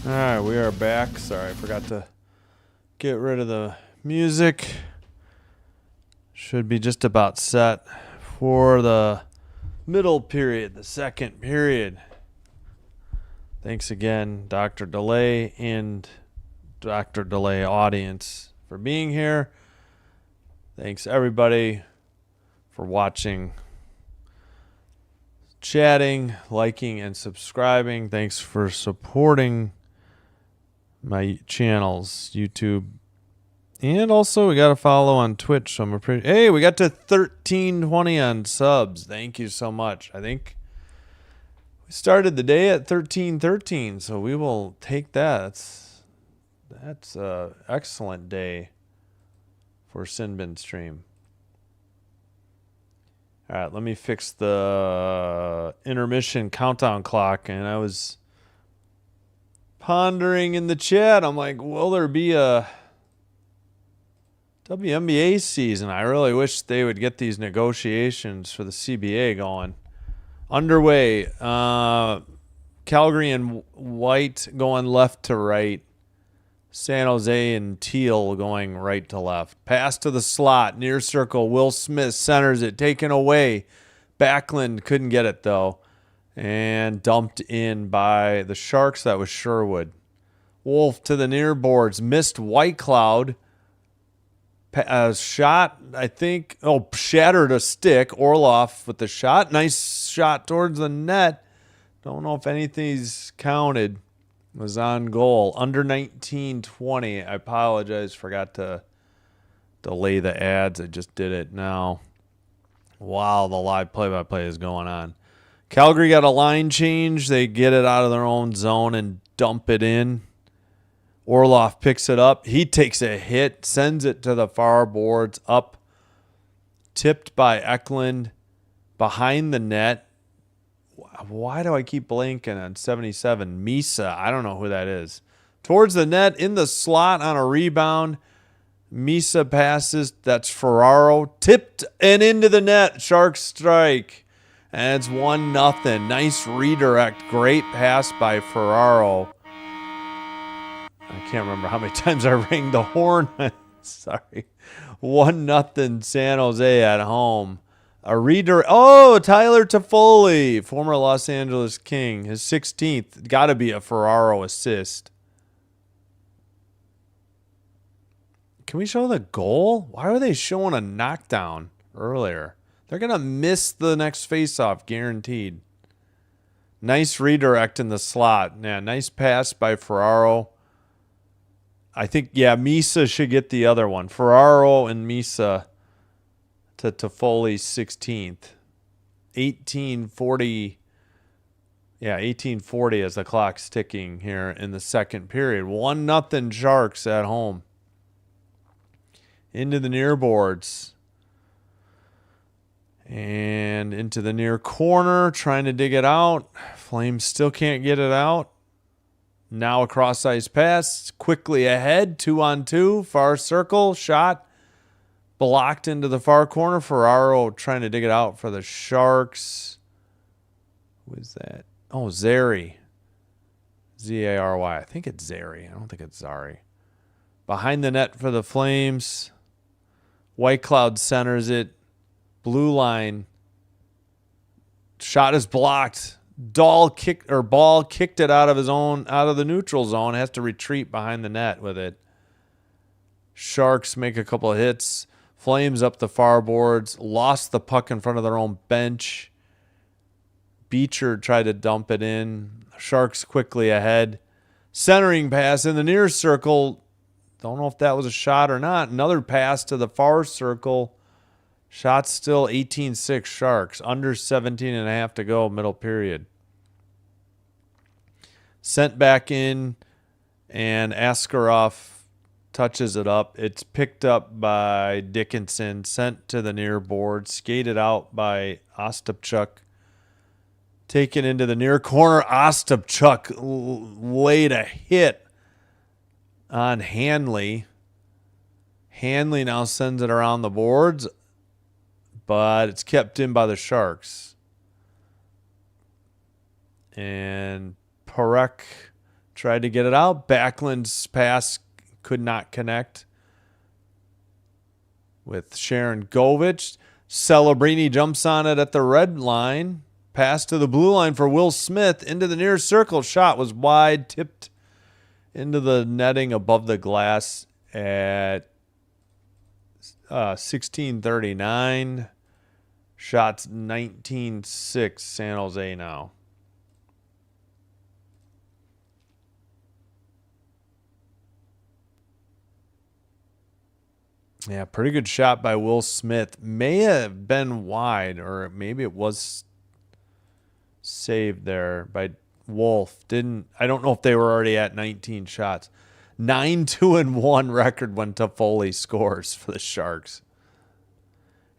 All right, we are back. Sorry, I forgot to get rid of the music. Should be just about set for the middle period, the second period. Thanks again, Dr. Delay and Dr. Delay audience for being here. Thanks, everybody, for watching, chatting, liking, and subscribing. Thanks for supporting my channels, YouTube. And also, we got to follow on Twitch. So I'm hey, we got to 1320 on subs. Thank you so much. I think we started the day at 1313, so we will take that. That's a excellent day for Sinbin stream. All right, let me fix the intermission countdown clock. And I was pondering in the chat. I'm like, will there be a WNBA season? I really wish they would get these negotiations for the CBA going. Underway. Calgary and White going left to right. San Jose and Teal going right to left. Pass to the slot. Near circle. Will Smith centers it. Taken away. Backlund couldn't get it, though. And dumped in by the Sharks. That was Sherwood. Wolf to the near boards. Missed White Cloud. Shot, I think. Oh, shattered a stick. Orloff with the shot. Nice shot towards the net. Don't know if anything's counted. Was on goal. Under 19-20. I apologize. Forgot to delay the ads. I just did it now. Wow, the live play-by-play is going on. Calgary got a line change. They get it out of their own zone and dump it in. Orloff picks it up. He takes a hit, sends it to the far boards, up, tipped by Eklund, behind the net. Why do I keep blanking on 77? Misa, I don't know who that is. Towards the net, in the slot on a rebound. Misa passes. That's Ferraro. Tipped and into the net. Sharks strike. And it's 1-0. Nice redirect. Great pass by Ferraro. I can't remember how many times I rang the horn. Sorry. 1-0 San Jose at home. A redirect. Oh, Tyler Toffoli, former Los Angeles King. His 16th. Got to be a Ferraro assist. Can we show the goal? Why are they showing a knockdown earlier? They're going to miss the next faceoff, guaranteed. Nice redirect in the slot. Yeah, nice pass by Ferraro. I think, yeah, Misa should get the other one. Ferraro and Misa to Toffoli's 16th. 1840. Yeah, 1840 as the clock's ticking here in the second period. 1-0 Sharks at home. Into the near boards. And into the near corner, trying to dig it out. Flames still can't get it out. Now a cross-ice pass, quickly ahead, 2-on-2, far circle, shot, blocked into the far corner. Ferraro trying to dig it out for the Sharks. Who is that? Oh, Zary. Z-A-R-Y. I think it's Zary. I don't think it's Zari. Behind the net for the Flames. White Cloud centers it. Blue line. Shot is blocked. Ball kicked it out of the neutral zone. Has to retreat behind the net with it. Sharks make a couple of hits. Flames up the far boards. Lost the puck in front of their own bench. Beecher tried to dump it in. Sharks quickly ahead. Centering pass in the near circle. Don't know if that was a shot or not. Another pass to the far circle. Shot still 18-6 Sharks. Under 17.5 to go, middle period. Sent back in, and Askarov touches it up. It's picked up by Dickinson, sent to the near board, skated out by Ostapchuk. Taken into the near corner. Ostapchuk laid a hit on Hanley. Hanley now sends it around the boards, but it's kept in by the Sharks. And Parek Tried to get it out. Backlund's pass could not connect with Sharon Govich. Celebrini jumps on it at the red line. Pass to the blue line for Will Smith into the near circle. Shot was wide, tipped into the netting above the glass at 16:39. Shots 19-6 San Jose now. Yeah, pretty good shot by Will Smith. May have been wide, or maybe it was saved there by Wolf. I don't know if they were already at 19 shots. 9-2-1 record when Toffoli scores for the Sharks.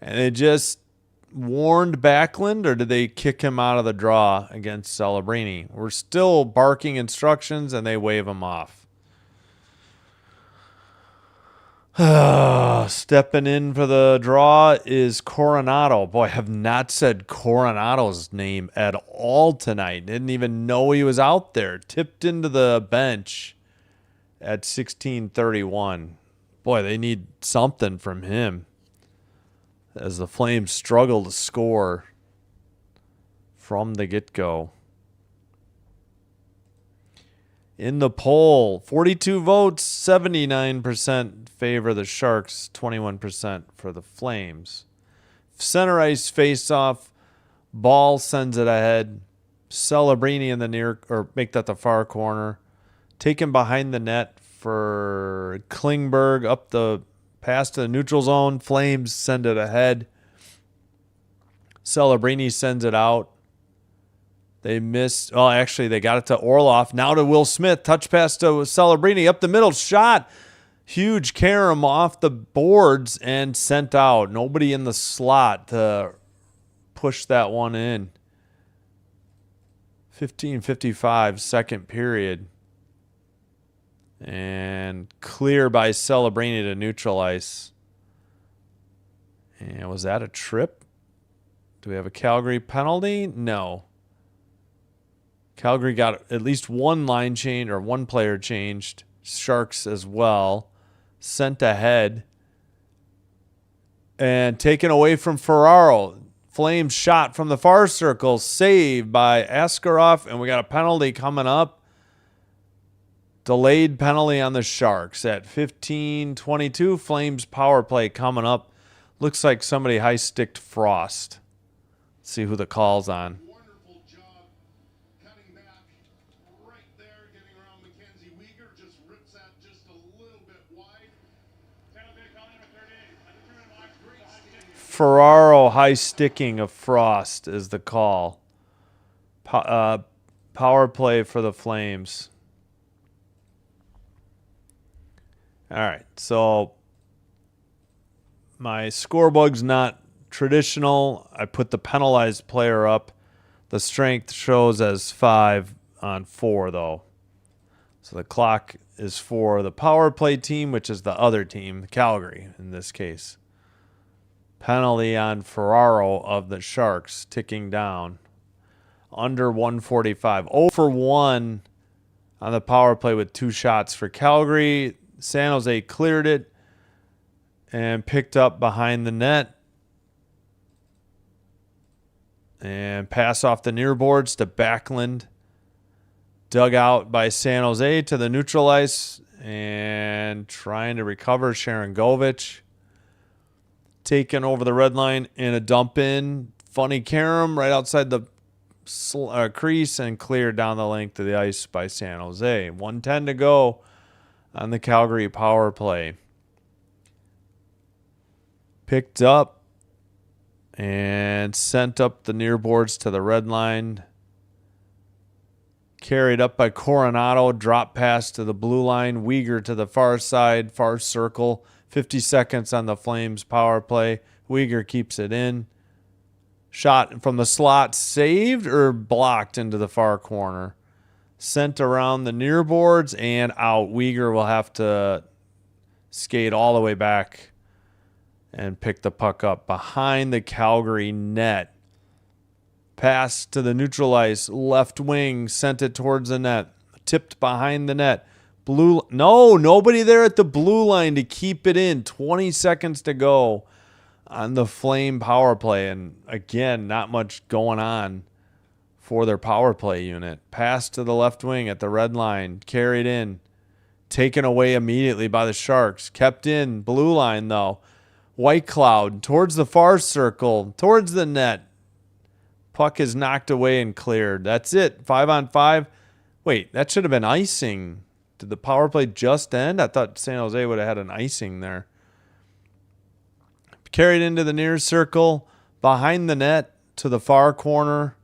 And they just warned Backlund, or did they kick him out of the draw against Celebrini? We're still barking instructions, and they wave him off. Stepping in for the draw is Coronado. Boy, I have not said Coronado's name at all tonight. Didn't even know he was out there. Tipped into the bench at 16:31. Boy, they need something from him as the Flames struggle to score from the get-go. In the poll, 42 votes, 79% favor the Sharks, 21% for the Flames. Center ice face-off, Ball sends it ahead. Celebrini in the near, or make that the far corner. Taken behind the net for Klingberg, up the pass to the neutral zone. Flames send it ahead. Celebrini sends it out. They missed. Oh, actually, they got it to Orloff. Now to Will Smith. Touch pass to Celebrini. Up the middle. Shot. Huge carom off the boards and sent out. Nobody in the slot to push that one in. 15:55, second period. And clear by Celebrini to neutral ice. And was that a trip? Do we have a Calgary penalty? No. Calgary got at least one line change, or one player changed. Sharks as well. Sent ahead. And taken away from Ferraro. Flames shot from the far circle. Saved by Askarov. And we got a penalty coming up. Delayed penalty on the Sharks at 15:22. Flames power play coming up. Looks like somebody high-sticked Frost. Let's see who the call's on. Wonderful job cutting back right there, getting around Mackenzie Weegar. Just rips that just a little bit wide. Ferraro high-sticking of Frost is the call. Power play for the Flames. All right, so my scorebook's not traditional. I put the penalized player up. The strength shows as 5-on-4, though. So the clock is for the power play team, which is the other team, Calgary in this case. Penalty on Ferraro of the Sharks, ticking down. Under 145. 0 for 1 on the power play with 2 shots for Calgary. San Jose cleared it and picked up behind the net. And pass off the near boards to Backlund. Dug out by San Jose to the neutral ice. And trying to recover Sharon Govich. Taken over the red line in a dump in. Funny carom right outside the crease and cleared down the length of the ice by San Jose. 1:10 to go on the Calgary power play. Picked up and sent up the near boards to the red line. Carried up by Coronado. Drop pass to the blue line. Weegar to the far side, far circle. 50 seconds on the Flames power play. Weegar keeps it in. Shot from the slot, saved or blocked into the far corner. Sent around the near boards and out. Weegar will have to skate all the way back and pick the puck up behind the Calgary net. Pass to the neutral ice, left wing, sent it towards the net. tipped behind the net. Nobody there at the blue line to keep it in. 20 seconds to go on the Flame power play. And again, not much going on for their power play unit. Pass to the left wing at the red line. Carried in. Taken away immediately by the Sharks. Kept in. Blue line, though. White Cloud towards the far circle. Towards the net. Puck is knocked away and cleared. That's it. 5-on-5. Wait, that should have been icing. Did the power play just end? I thought San Jose would have had an icing there. Carried into the near circle. Behind the net to the far corner.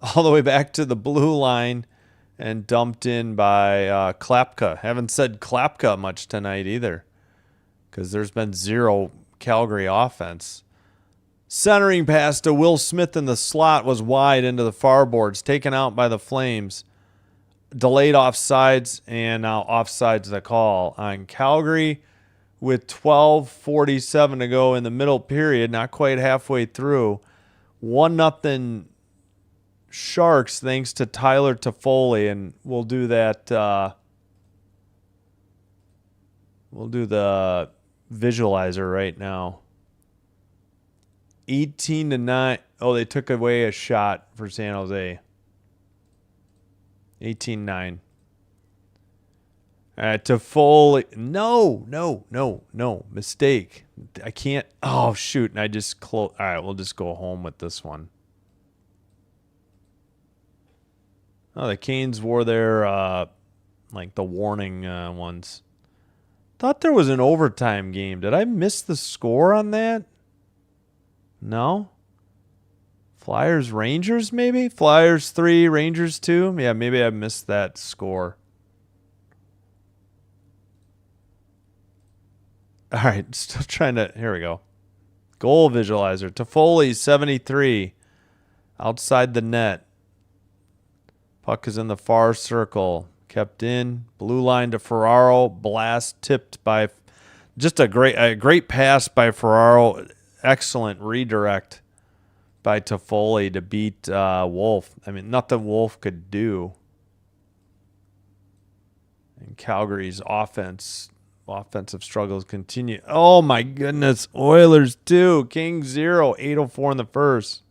All the way back to the blue line. And dumped in by Klapka. Haven't said Klapka much tonight either. Because there's been zero Calgary offense. Centering pass to Will Smith in the slot was wide into the far boards. Taken out by the Flames. Delayed offsides, and now offsides the call on Calgary with 12:47 to go in the middle period, not quite halfway through. 1-0 Sharks thanks to Tyler Toffoli, and we'll do that. We'll do the visualizer right now. 18-9. Oh, they took away a shot for San Jose. 18-9. Toffoli. No. Mistake. I can't. Oh, shoot. And I just close. All right, we'll just go home with this one. Oh, the Canes wore their, like the warning ones. Thought there was an overtime game. Did I miss the score on that? No? Flyers, Rangers, maybe? Flyers 3, Rangers 2? Yeah, maybe I missed that score. All right, still trying to... Here we go. Goal visualizer. Toffoli, 73. Outside the net. Puck is in the far circle. Kept in. Blue line to Ferraro. Blast tipped by... Just a great pass by Ferraro. Excellent redirect by Toffoli to beat Wolf. I mean, nothing Wolf could do. And Calgary's offensive struggles continue. Oh, my goodness. Oilers 2. Kings 0. 8:04 in the first.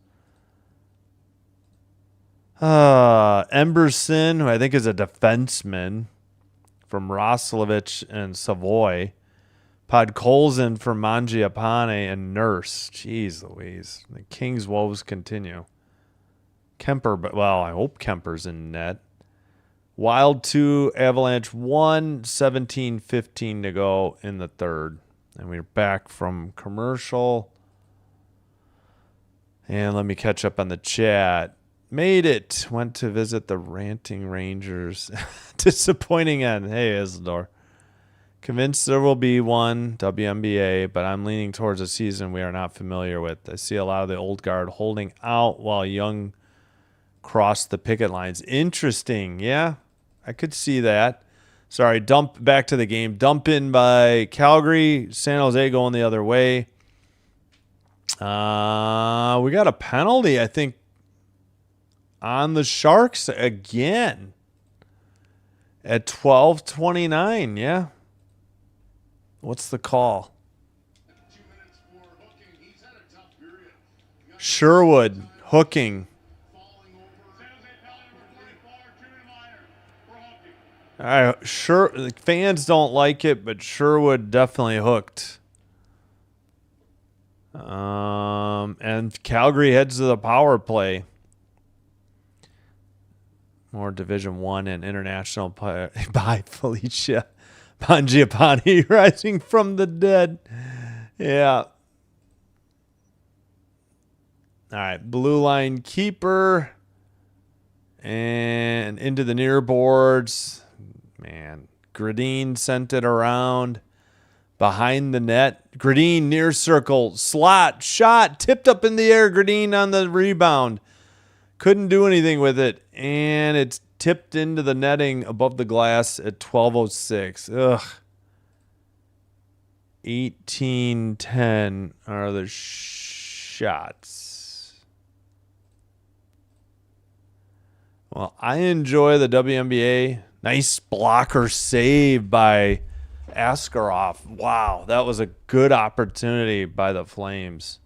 Emberson, who I think is a defenseman from Roslovich and Savoy. Podkolzin for Mangiapane and Nurse. Jeez Louise. The Kings' woes continue. Kemper, but well, I hope Kemper's in net. Wild 2, Avalanche 1, 17:15 to go in the third. And we're back from commercial. And let me catch up on the chat. Made it. Went to visit the ranting Rangers. Disappointing end. Hey, Isidore. Convinced there will be one WNBA, but I'm leaning towards a season we are not familiar with. I see a lot of the old guard holding out while young cross the picket lines. Interesting. Yeah, I could see that. Sorry, dump back to the game. Dump in by Calgary. San Jose going the other way. We got a penalty, I think, on the Sharks again at 12:29. Yeah. What's the call? 2 minutes for hooking. He's had a tough period. Sherwood hooking. Falling over. San Jose penalty number 44, 2 minor for hooking. All right, sure. The fans don't like it, but Sherwood definitely hooked. And Calgary heads to the power play. More Division I and international play by Felicia Mangiapane rising from the dead. Yeah. All right, blue line keeper. And into the near boards. Man, Gradine sent it around. Behind the net. Gradine near circle. Slot. Shot. Tipped up in the air. Gradine on the rebound. Couldn't do anything with it. And it's tipped into the netting above the glass at 12:06. Ugh. 18-10 are the shots. Well, I enjoy the WNBA. Nice blocker save by Askarov. Wow, that was a good opportunity by the Flames.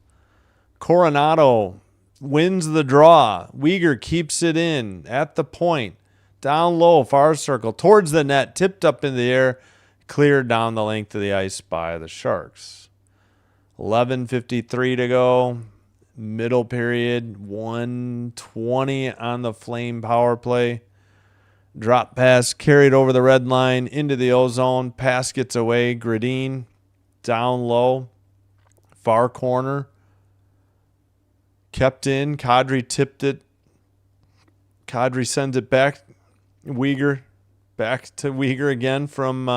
Coronado wins the draw. Uyghur keeps it in at the point. Down low, far circle, towards the net, tipped up in the air, cleared down the length of the ice by the Sharks. 11:53 to go. Middle period, 1:20 on the Flame power play. Drop pass carried over the red line into the O-zone. Pass gets away. Gradine down low. Far corner. Kept in. Kadri tipped it. Kadri sends it back. Uyghur. Back to Uyghur again from...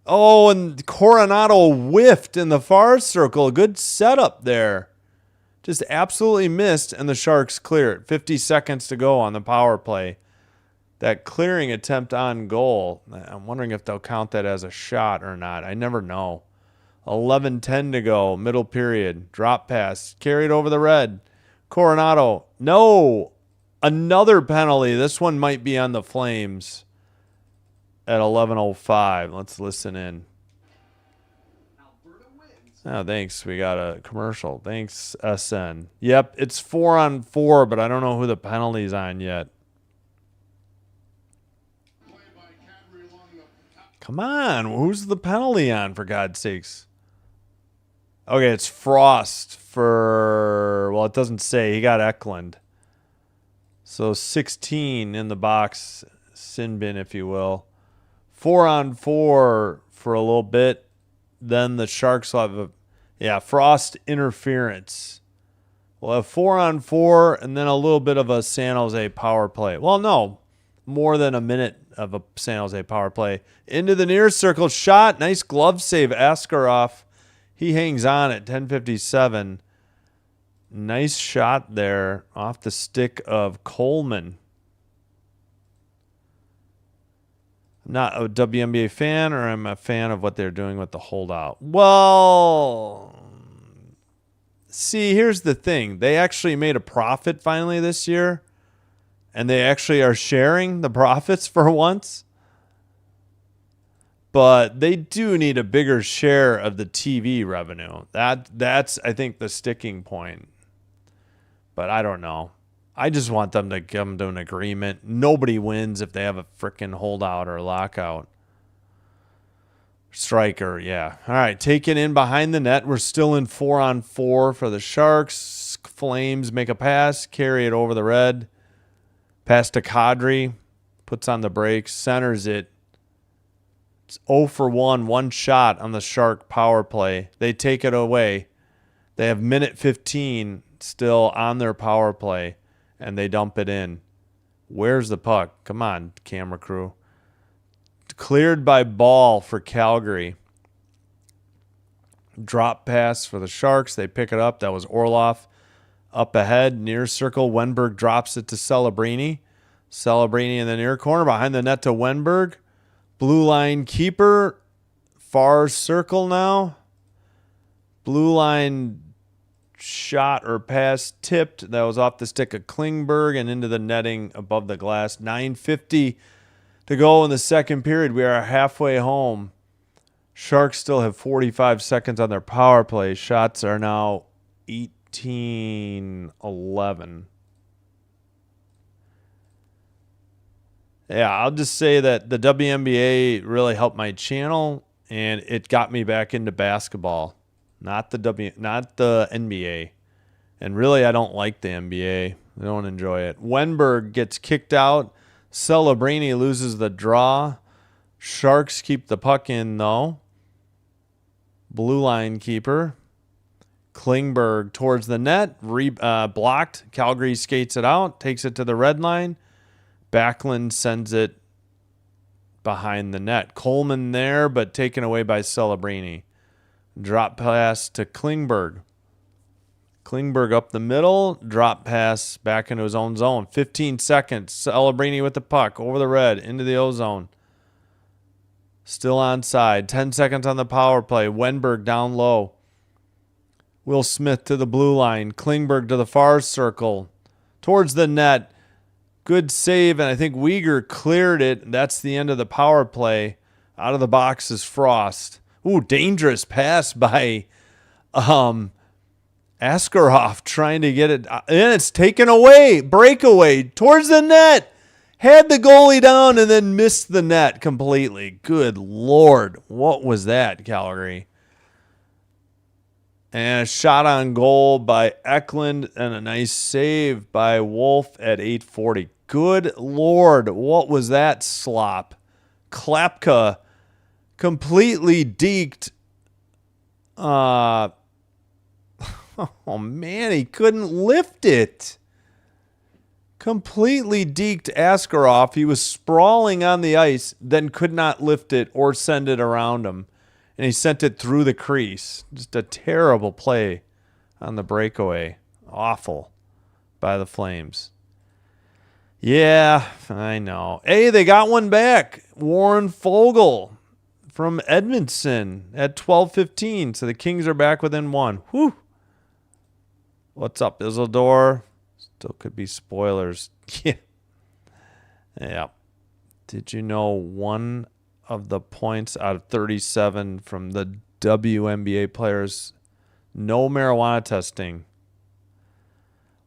and Coronado whiffed in the far circle. Good setup there. Just absolutely missed, and the Sharks clear it. 50 seconds to go on the power play. That clearing attempt on goal, I'm wondering if they'll count that as a shot or not. I never know. 11:10 to go, middle period. Drop pass, carried over the red. Coronado, no! Another penalty. This one might be on the Flames at 11:05. Let's listen in. Oh, thanks. We got a commercial. Thanks, SN. Yep, it's 4-on-4, but I don't know who the penalty's on yet. Come on, who's the penalty on, for God's sakes? Okay, it's Frost for, well, it doesn't say. He got Eklund. So 16 in the box, sin bin, if you will. 4-on-4 for a little bit. Then the Sharks will have Frost interference. We'll have 4-on-4 and then a little bit of a San Jose power play. Well, no, more than a minute of a San Jose power play. Into the near circle, shot. Nice glove save, Askarov. He hangs on at 10:57. Nice shot there off the stick of Coleman. I'm not a WNBA fan, or I'm a fan of what they're doing with the holdout. Well, see, here's the thing. They actually made a profit finally this year, and they actually are sharing the profits for once. But they do need a bigger share of the TV revenue. That's, I think, the sticking point. But I don't know. I just want them to come to an agreement. Nobody wins if they have a freaking holdout or lockout. Striker, yeah. All right, taken in behind the net. We're still in 4-on-4 for the Sharks. Flames make a pass, carry it over the red. Pass to Kadri. Puts on the brakes, centers it. It's 0 for 1, one shot on the Shark power play. They take it away. They have minute 15 still on their power play, and they dump it in. Where's the puck? Come on, camera crew. Cleared by Ball for Calgary. Drop pass for the Sharks. They pick it up. That was Orloff. Up ahead, near circle. Wenberg drops it to Celebrini. Celebrini in the near corner. Behind the net to Wenberg. Blue line keeper. Far circle now. Blue line shot or pass tipped. That was off the stick of Klingberg and into the netting above the glass. 9:50 to go in the second period. We are halfway home. Sharks still have 45 seconds on their power play. Shots are now 18-11. Yeah, I'll just say that the WNBA really helped my channel, and it got me back into basketball. Not the NBA. And really, I don't like the NBA. I don't enjoy it. Wenberg gets kicked out. Celebrini loses the draw. Sharks keep the puck in, though. Blue line keeper. Klingberg towards the net. Blocked. Calgary skates it out. Takes it to the red line. Backlund sends it behind the net. Coleman there, but taken away by Celebrini. Drop pass to Klingberg. Klingberg up the middle. Drop pass back into his own zone. 15 seconds. Celebrini with the puck. Over the red. Into the O-zone. Still onside. 10 seconds on the power play. Wenberg down low. Will Smith to the blue line. Klingberg to the far circle. Towards the net. Good save, and I think Uyghur cleared it. That's the end of the power play. Out of the box is Frost. Ooh, dangerous pass by Askarov trying to get it. And it's taken away. Breakaway towards the net. Had the goalie down and then missed the net completely. Good Lord. What was that, Calgary? And a shot on goal by Eklund and a nice save by Wolf at 8:40. Good Lord, what was that slop? Klapka completely deked. Oh, man, he couldn't lift it. Completely deked Askarov. He was sprawling on the ice, then could not lift it or send it around him. And he sent it through the crease. Just a terrible play on the breakaway. Awful by the Flames. Yeah, I know. Hey, they got one back. Warren Fogle from Edmondson at 12:15. So the Kings are back within one. Whew. What's up, Isildur? Still could be spoilers. Yeah. Yeah. Did you know one of the points out of 37 from the WNBA players, no marijuana testing?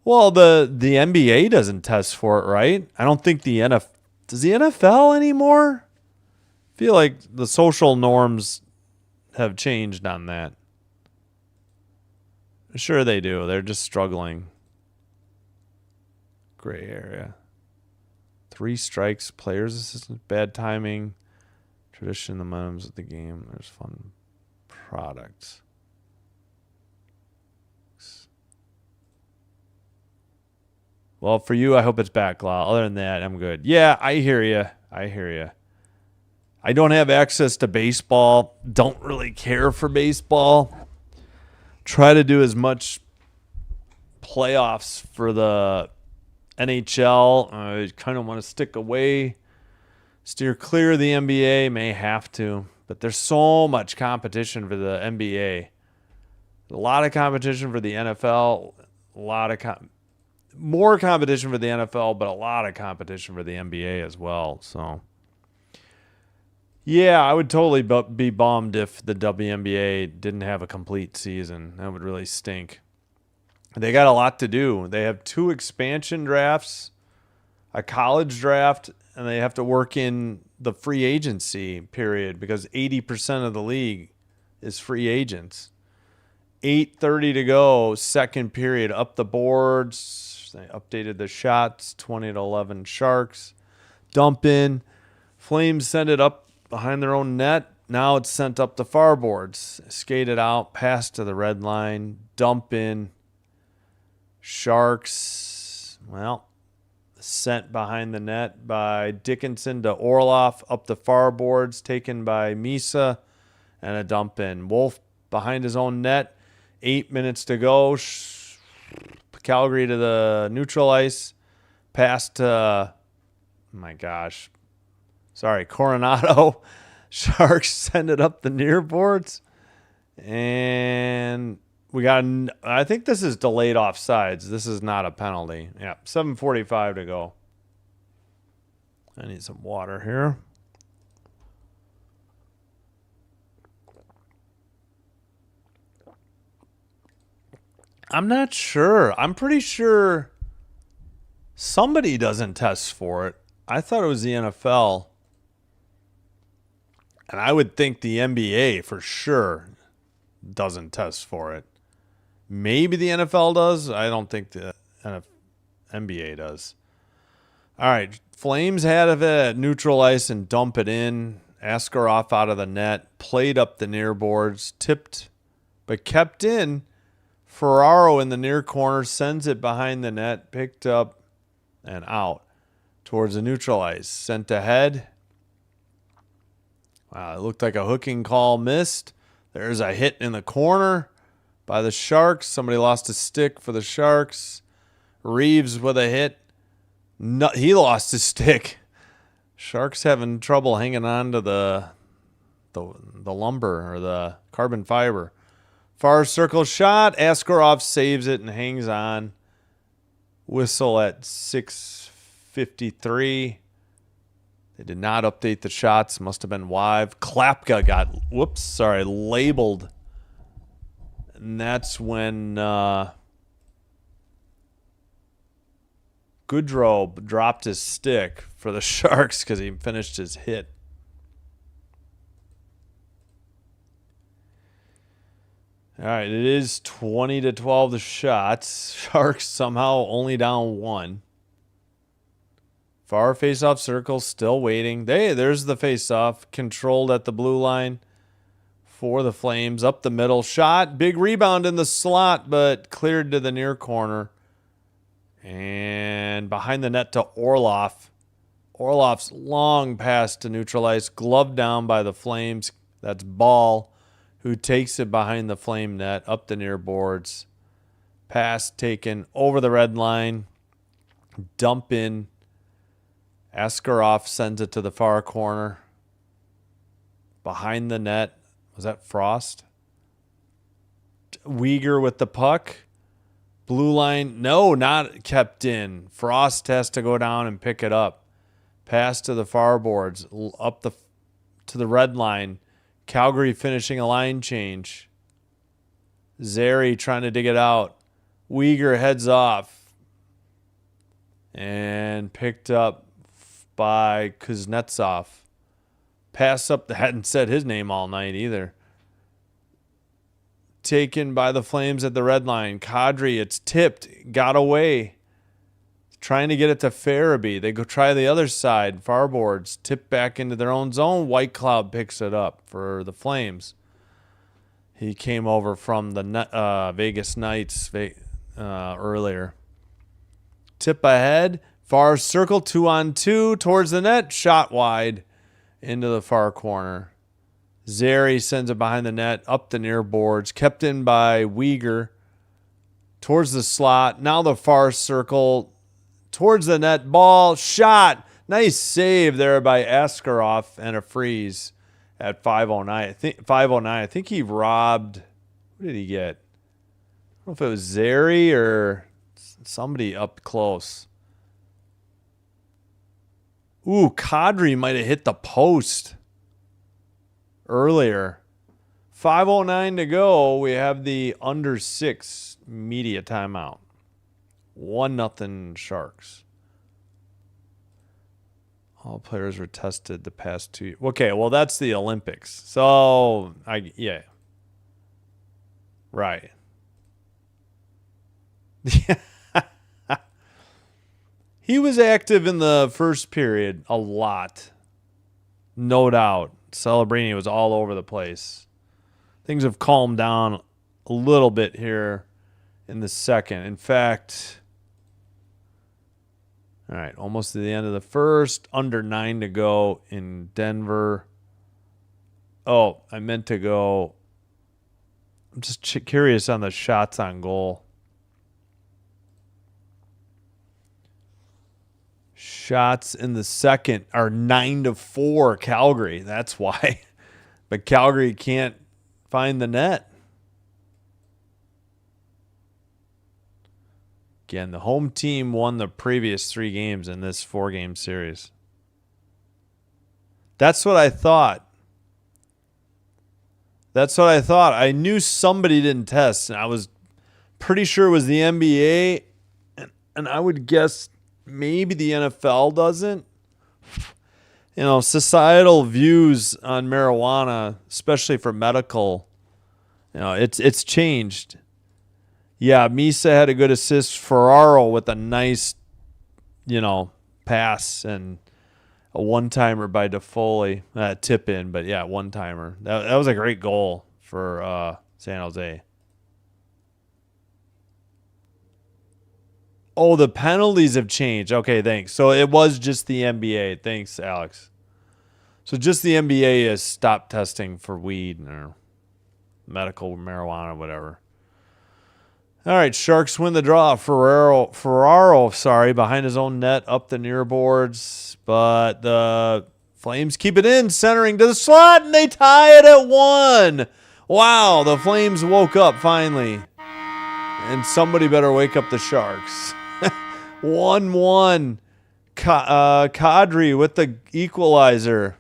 Well, the NBA doesn't test for it, right? I don't think the NFL does. The NFL anymore? I feel like the social norms have changed on that. Sure they do. They're just struggling. Gray area. 3 strikes, players assistant, bad timing. Tradition, the moms of the game. There's fun products. Well, for you, I hope it's back, Lyle. Other than that, I'm good. Yeah, I hear you. I don't have access to baseball. Don't really care for baseball. Try to do as much playoffs for the NHL. I kind of want to stick away. Steer clear of the NBA, may have to, but there's so much competition for the NBA. A lot of competition for the NFL, more competition for the NFL, but a lot of competition for the NBA as well. So, yeah, I would totally be bummed if the WNBA didn't have a complete season. That would really stink. They got a lot to do. They have 2 expansion drafts, a college draft, and they have to work in the free agency period because 80% of the league is free agents. 8:30 to go, second period, up the boards. They updated the shots, 20-11 Sharks. Dump in. Flames send it up behind their own net. Now it's sent up the far boards. Skated out, pass to the red line, dump in. Sharks, well, sent behind the net by Dickinson to Orloff, up the far boards, taken by Misa, and a dump in. Wolf behind his own net, 8 minutes to go. Calgary to the neutral ice, pass to, Coronado. Sharks send it up the near boards, and I think this is delayed offsides. This is not a penalty. Yeah, 7:45 to go. I need some water here. I'm not sure. I'm pretty sure somebody doesn't test for it. I thought it was the NFL. And I would think the NBA for sure doesn't test for it. Maybe the NFL does. I don't think the NBA does. All right. Flames had it at neutral ice and dump it in. Askarov out of the net. Played up the near boards. Tipped, but kept in. Ferraro in the near corner. Sends it behind the net. Picked up and out towards the neutral ice. Sent ahead. Wow, it looked like a hooking call missed. There's a hit in the corner by the Sharks. Somebody lost a stick for the Sharks. Reeves with a hit. No, he lost his stick. Sharks having trouble hanging on to the lumber or the carbon fiber. Far circle shot. Askarov saves it and hangs on. Whistle at 6 53. They did not update the shots. Must have been live. Klapka got, labeled. And that's when Goodrow dropped his stick for the Sharks because he finished his hit. All right, it is 20-12 the shots. Sharks somehow only down 1. Far face-off circle, still waiting. There's the face-off, controlled at the blue line for the Flames. Up the middle, shot, big rebound in the slot, but cleared to the near corner. And behind the net to Orlov. Orlov's long pass to neutralize, gloved down by the Flames. That's Ball, who takes it behind the Flame net, up the near boards. Pass taken over the red line. Dump in. Askarov sends it to the far corner. Behind the net. Was that Frost? Uyghur with the puck. Blue line. No, not kept in. Frost has to go down and pick it up. Pass to the far boards. Up to the red line. Calgary finishing a line change. Zary trying to dig it out. Uyghur heads off. And picked up by Kuznetsov. Pass up. Hadn't said his name all night either. Taken by the Flames at the red line. Kadri, it's tipped. Got away. Trying to get it to Farabee. They go try the other side. Farboards. Tip back into their own zone. White Cloud picks it up for the Flames. He came over from the Vegas Knights earlier. Tip ahead. Far circle. 2-on-2 towards the net. Shot wide into the far corner. Zary sends it behind the net. Up the near boards. Kept in by Uyghur. Towards the slot. Now the far circle. Towards the net, ball, shot. Nice save there by Askarov and a freeze at 5:09. I think he robbed. Who did he get? I don't know if it was Zary or somebody up close. Ooh, Kadri might have hit the post earlier. 5:09 to go. We have the under 6 media timeout. 1-0 Sharks. All players were tested the past 2 years. Okay, well, that's the Olympics. So, yeah. Right. He was active in the first period a lot. No doubt. Celebrini was all over the place. Things have calmed down a little bit here in the second. In fact, all right, almost to the end of the first. Under 9 to go in Denver. Oh, I meant to go. I'm just curious on the shots on goal. Shots in the second are 9-4 Calgary. That's why. But Calgary can't find the net. Again, the home team won the previous 3 games in this 4-game series. That's what I thought. I knew somebody didn't test, and I was pretty sure it was the NBA, and I would guess maybe the NFL doesn't. You know, societal views on marijuana, especially for medical, you know, it's changed. Yeah, Misa had a good assist. Ferraro with a nice, pass and a one-timer by DeFoley. Tip in, but yeah, one-timer. That was a great goal for San Jose. Oh, the penalties have changed. Okay, thanks. So it was just the NBA. Thanks, Alex. So just the NBA has stopped testing for weed or medical marijuana, whatever. All right, Sharks win the draw. Ferraro, behind his own net, up the near boards. But the Flames keep it in, centering to the slot, and they tie it at 1. Wow, the Flames woke up finally. And somebody better wake up the Sharks. 1-1. Kadri with the equalizer.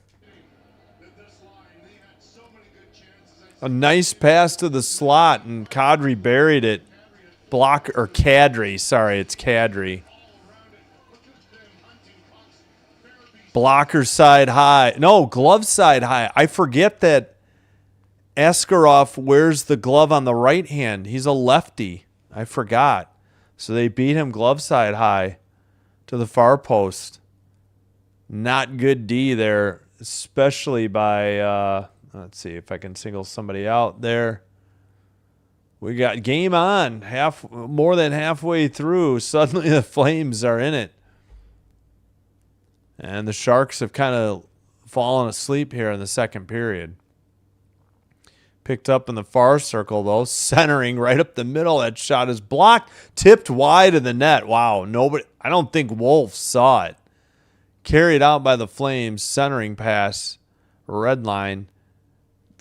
This line, they had so many good chances. A nice pass to the slot, and Kadri buried it. Kadri, sorry, it's Kadri. Blocker side high. No, glove side high. I forget that Askarov wears the glove on the right hand. He's a lefty. I forgot. So they beat him glove side high to the far post. Not good D there, especially by, let's see if I can single somebody out there. We got game on, more than halfway through. Suddenly the Flames are in it. And the Sharks have kind of fallen asleep here in the second period. Picked up in the far circle, though, centering right up the middle. That shot is blocked, tipped wide of the net. Wow, I don't think Wolf saw it. Carried out by the Flames, centering pass, red line,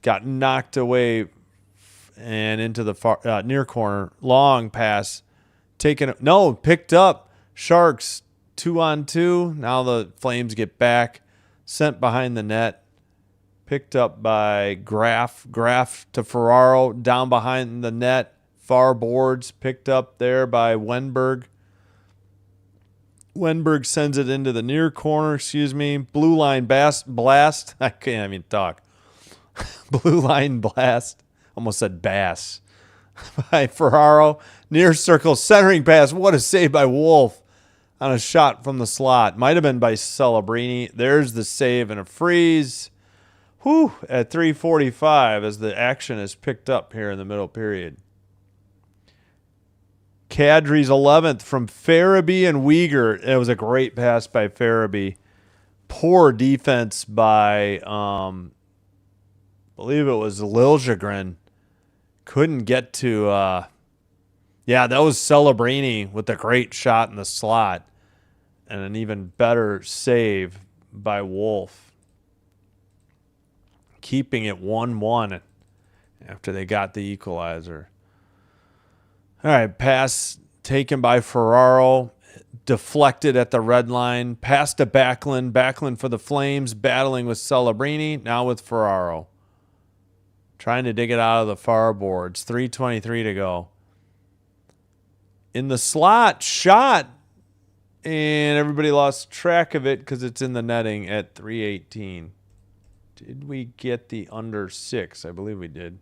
got knocked away and into the far near corner. Long pass, picked up. Sharks 2-on-2. Now the Flames get back, sent behind the net. Picked up by Graf to Ferraro, down behind the net. Far boards, picked up there by Wenberg. Wenberg sends it into the near corner, Blue line blast. I can't even talk. Blue line blast. Almost said bass. By Ferraro. Near circle, centering pass. What a save by Wolf on a shot from the slot. Might have been by Celebrini. There's the save and a freeze. Whew, at 3:45 as the action is picked up here in the middle period. Kadri's 11th from Farabee and Uyghur. It was a great pass by Farabee. Poor defense by, believe it was Liljegren. Couldn't get to, that was Celebrini with a great shot in the slot. And an even better save by Wolf. Keeping it 1-1 after they got the equalizer. All right, pass taken by Ferraro, deflected at the red line, pass to Backlund. Backlund for the Flames, battling with Celebrini, now with Ferraro. Trying to dig it out of the far boards. 3:23 to go. In the slot, shot, and everybody lost track of it because it's in the netting at 3:18. Did we get the under 6? I believe we did.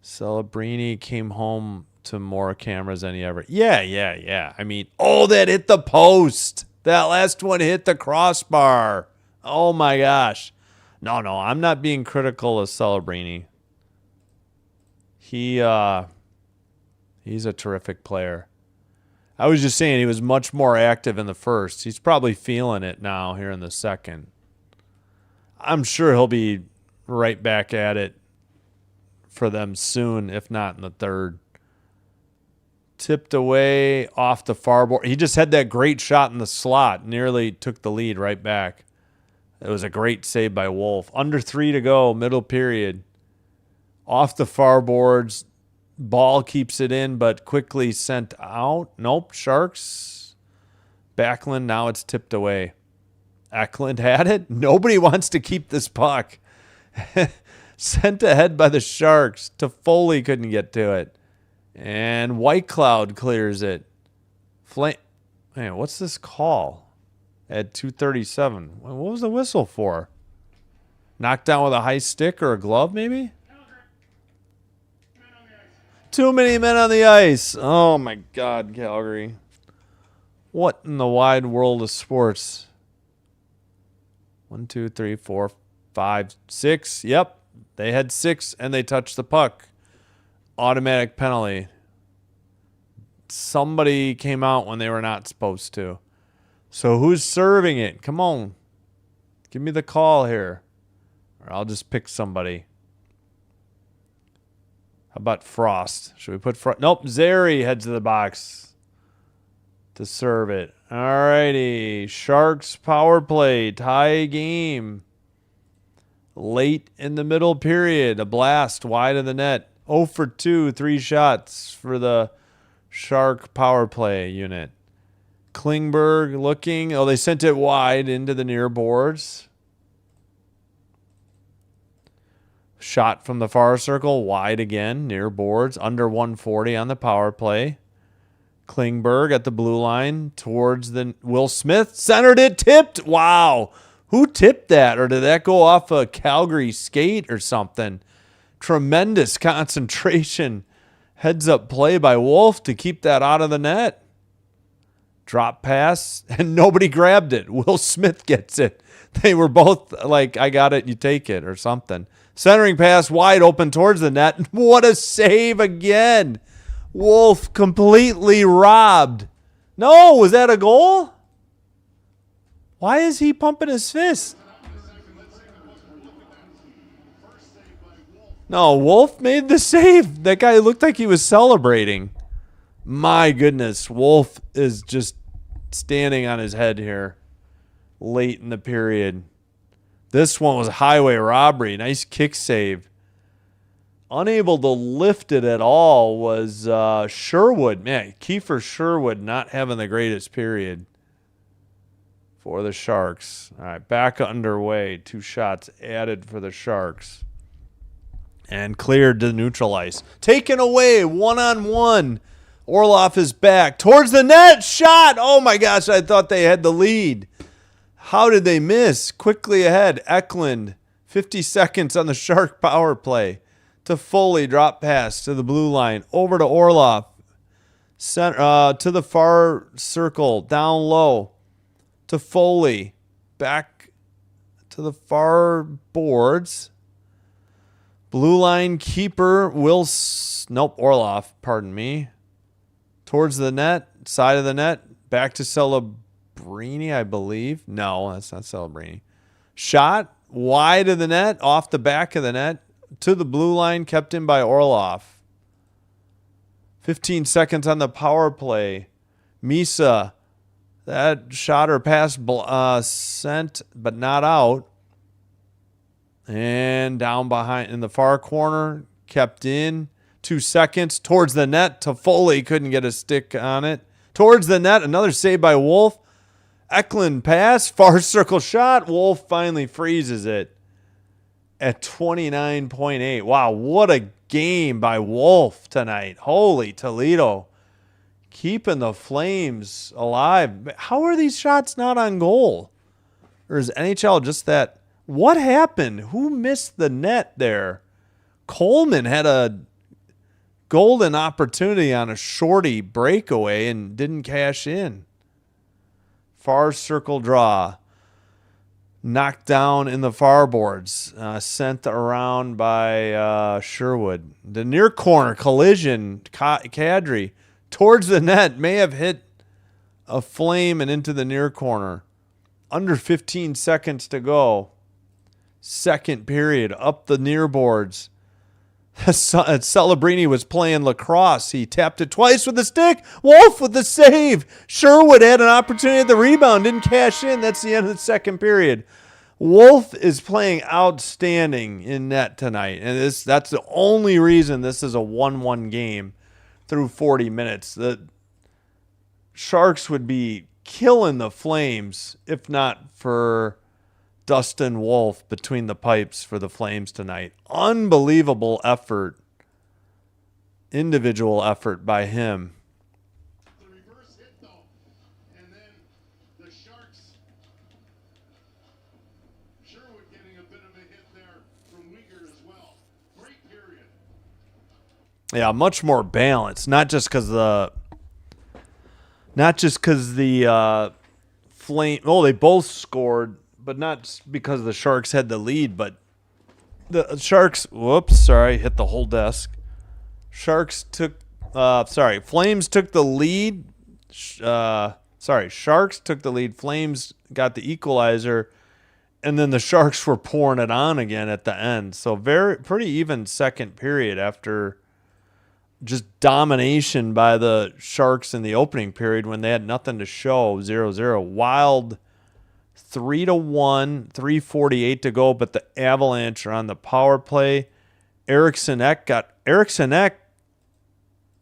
Celebrini came home to more cameras than he ever. Yeah. I mean, that hit the post. That last one hit the crossbar. Oh my gosh. No, I'm not being critical of Celebrini. He's a terrific player. I was just saying he was much more active in the first. He's probably feeling it now here in the second. I'm sure he'll be right back at it for them soon, if not in the third. Tipped away off the far board. He just had that great shot in the slot. Nearly took the lead right back. It was a great save by Wolf. Under 3 to go, middle period. Off the far boards. Ball keeps it in, but quickly sent out. Nope, Sharks. Backlund, now it's tipped away. Eklund had it. Nobody wants to keep this puck. Sent ahead by the Sharks. Toffoli couldn't get to it. And White Cloud clears it. Man, what's this call? At 2:37. What was the whistle for? Knocked down with a high stick or a glove, maybe? Too many men on the ice. Oh, my God, Calgary. What in the wide world of sports? 1, 2, 3, 4, 5, 6. Yep, they had 6, and they touched the puck. Automatic penalty. Somebody came out when they were not supposed to. So who's serving it? Come on. Give me the call here. Or I'll just pick somebody. How about Frost? Should we put Frost? Nope, Zary heads to the box to serve it. All righty. Sharks power play. Tie game. Late in the middle period. A blast wide of the net. 0 for 2. 3 shots for the Shark power play unit. Klingberg looking. Oh, they sent it wide into the near boards. Shot from the far circle, wide again, near boards, under 140 on the power play. Klingberg at the blue line towards the Will Smith. Centered it, tipped. Wow. Who tipped that? Or did that go off a Calgary skate or something? Tremendous concentration. Heads up play by Wolf to keep that out of the net. Drop pass, and nobody grabbed it. Will Smith gets it. They were both like, I got it, you take it, or something. Centering pass wide open towards the net. What a save again. Wolf completely robbed. No, was that a goal? Why is he pumping his fist? No, Wolf made the save. That guy looked like he was celebrating. My goodness, Wolf is just standing on his head here late in the period. This one was highway robbery. Nice kick save. Unable to lift it at all was Sherwood. Man, Kiefer Sherwood not having the greatest period for the Sharks. All right, back underway. 2 shots added for the Sharks. And cleared to neutral ice. Taken away, 1-on-1. Orlov is back towards the net. Shot. Oh my gosh, I thought they had the lead. How did they miss? Quickly ahead. Eklund, 50 seconds on the Shark power play. To Foley, drop pass to the blue line. Over to Orlov. Center, to the far circle. Down low. To Foley. Back to the far boards. Blue line keeper. Orlov, pardon me. Towards the net, side of the net, back to Celebrini, I believe. No, that's not Celebrini. Shot wide of the net, off the back of the net, to the blue line, kept in by Orlov. 15 seconds on the power play. Misa, that shot or pass sent, but not out. And down behind in the far corner, kept in. 2 seconds towards the net. Toffoli couldn't get a stick on it. Towards the net, another save by Wolf. Eklund pass, far circle shot. Wolf finally freezes it at 29.8. Wow, what a game by Wolf tonight. Holy Toledo. Keeping the Flames alive. How are these shots not on goal? Or is NHL just that? What happened? Who missed the net there? Coleman had a golden opportunity on a shorty breakaway and didn't cash in. Far circle draw. Knocked down in the far boards. Sent around by Sherwood. The near corner collision. Kadri towards the net. May have hit a Flame and into the near corner. Under 15 seconds to go. Second period. Up the near boards. Celebrini was playing lacrosse. He tapped it twice with the stick. Wolf with the save. Sherwood had an opportunity at the rebound. Didn't cash in. That's the end of the second period. Wolf is playing outstanding in net tonight. And that's the only reason this is a 1-1 game through 40 minutes. The Sharks would be killing the Flames if not for Dustin Wolf between the pipes for the Flames tonight. Unbelievable effort. Individual effort by him. The reverse hit though, and then the Sharks. Sherwood getting a bit of a hit there from Uyghur as well. Great period. Yeah, much more balanced. Not just because the Flame. Oh, they both scored. But not because the Sharks had the lead, but the Sharks, hit the whole desk. Flames took the lead. Sharks took the lead. Flames got the equalizer, and then the Sharks were pouring it on again at the end. So pretty even second period after just domination by the Sharks in the opening period when they had nothing to show, 0-0. Wild 3-1, 3:48 to go, but the Avalanche are on the power play. Eriksson Ek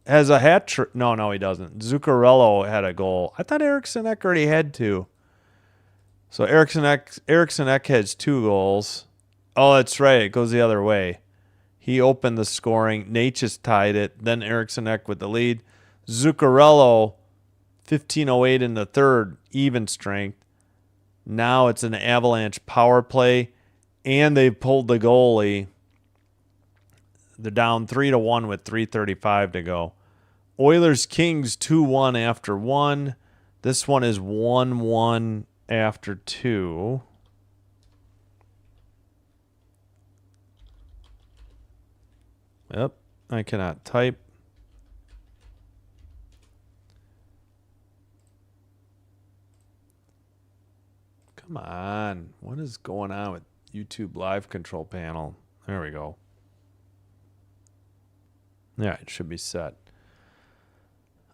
has a hat trick. No, he doesn't. Zuccarello had a goal. I thought Eriksson Ek already had 2. So Eriksson Ek has 2 goals. Oh, that's right. It goes the other way. He opened the scoring. Natchez tied it. Then Eriksson Ek with the lead. Zuccarello, 15:08 in the third, even strength. Now it's an Avalanche power play, and they pulled the goalie. They're down 3-1 with 3:35 to go. Oilers Kings 2-1 after 1. This one is 1-1 after 2. Yep, I cannot type. Come on. What is going on with YouTube live control panel? There we go. Yeah, it should be set.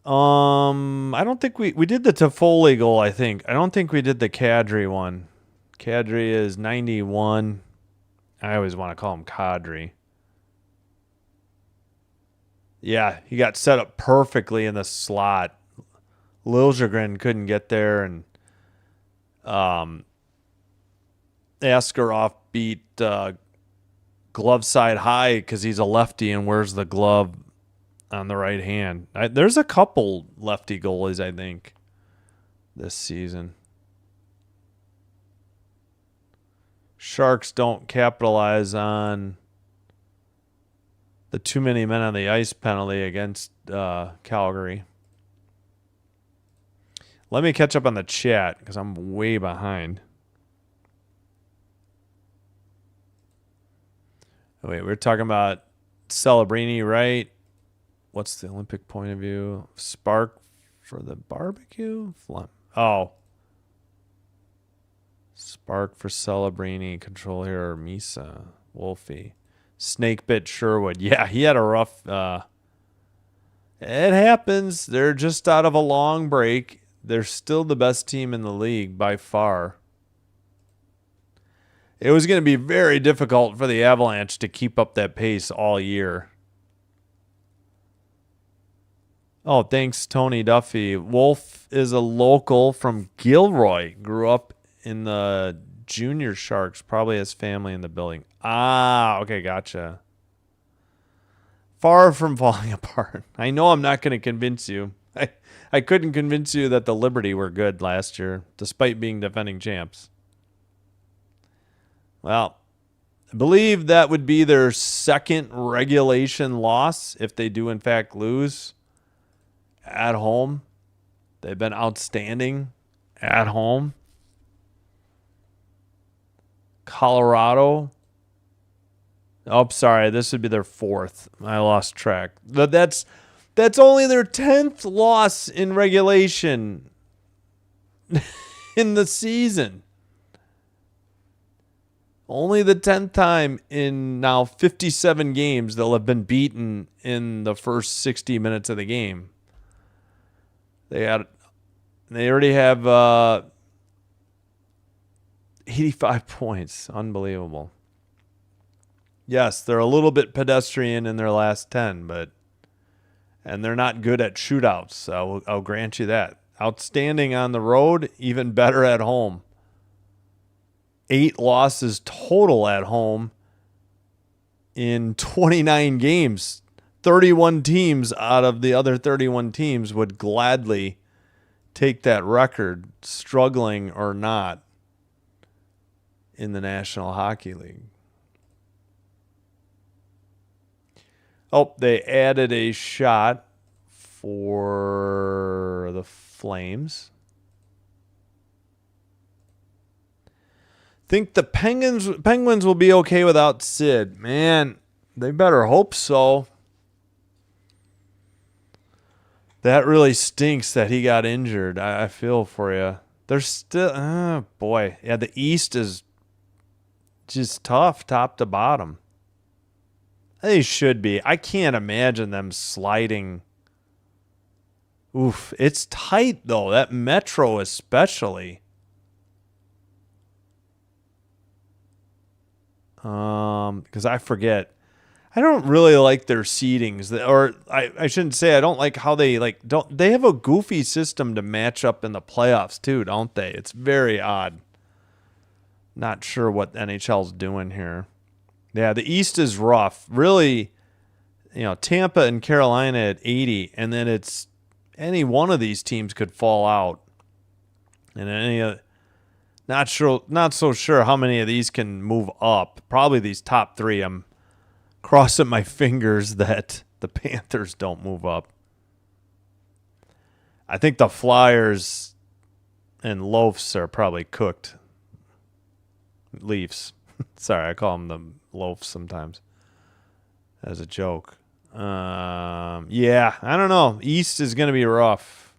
I don't think we did the Toffoli goal, I think. I don't think we did the Kadri one. Kadri is 91. I always want to call him Kadri. Yeah, he got set up perfectly in the slot. Liljegren couldn't get there, and Askarov beat glove side high because he's a lefty and wears the glove on the right hand. There's a couple lefty goalies, I think, this season. Sharks don't capitalize on the too many men on the ice penalty against Calgary. Let me catch up on the chat because I'm way behind. Wait, we're talking about Celebrini, right? What's the Olympic point of view? Spark for the barbecue? Oh. Spark for Celebrini. Control here, Misa. Wolfie. Snakebit Sherwood. Yeah, he had a rough... it happens. They're just out of a long break. They're still the best team in the league by far. It was going to be very difficult for the Avalanche to keep up that pace all year. Oh, thanks, Tony Duffy. Wolf is a local from Gilroy. Grew up in the Junior Sharks. Probably has family in the building. Ah, okay, gotcha. Far from falling apart. I know I'm not going to convince you. I couldn't convince you that the Liberty were good last year, despite being defending champs. Well, I believe that would be their second regulation loss if they do, in fact, lose at home. They've been outstanding at home. Colorado. Oh, sorry. This would be their 4th. I lost track. But that's only their 10th loss in regulation in the season. Only the 10th time in now 57 games they'll have been beaten in the first 60 minutes of the game. They already have 85 points. Unbelievable. Yes, they're a little bit pedestrian in their last 10, and they're not good at shootouts. I'll grant you that. Outstanding on the road, even better at home. 8 losses total at home in 29 games. 31 teams out of the other 31 teams would gladly take that record, struggling or not, in the National Hockey League. Oh, they added a shot for the Flames. Think the Penguins will be okay without Sid. Man, they better hope so. That really stinks that he got injured. I feel for you. They're still... Oh, boy. Yeah, the East is just tough, top to bottom. They should be. I can't imagine them sliding. Oof. It's tight, though. That Metro especially. Because I forget. I don't really like their seedings, or I shouldn't say I don't like how they don't. They have a goofy system to match up in the playoffs too, don't they? It's very odd. Not sure what NHL's doing here. Yeah, the East is rough. Really, Tampa and Carolina at 80, and then it's any one of these teams could fall out. And not so sure how many of these can move up. Probably these top three. I'm crossing my fingers that the Panthers don't move up. I think the Flyers and Loafs are probably cooked. Leafs. Sorry, I call them the Loafs sometimes as a joke. Yeah, I don't know. East is going to be rough.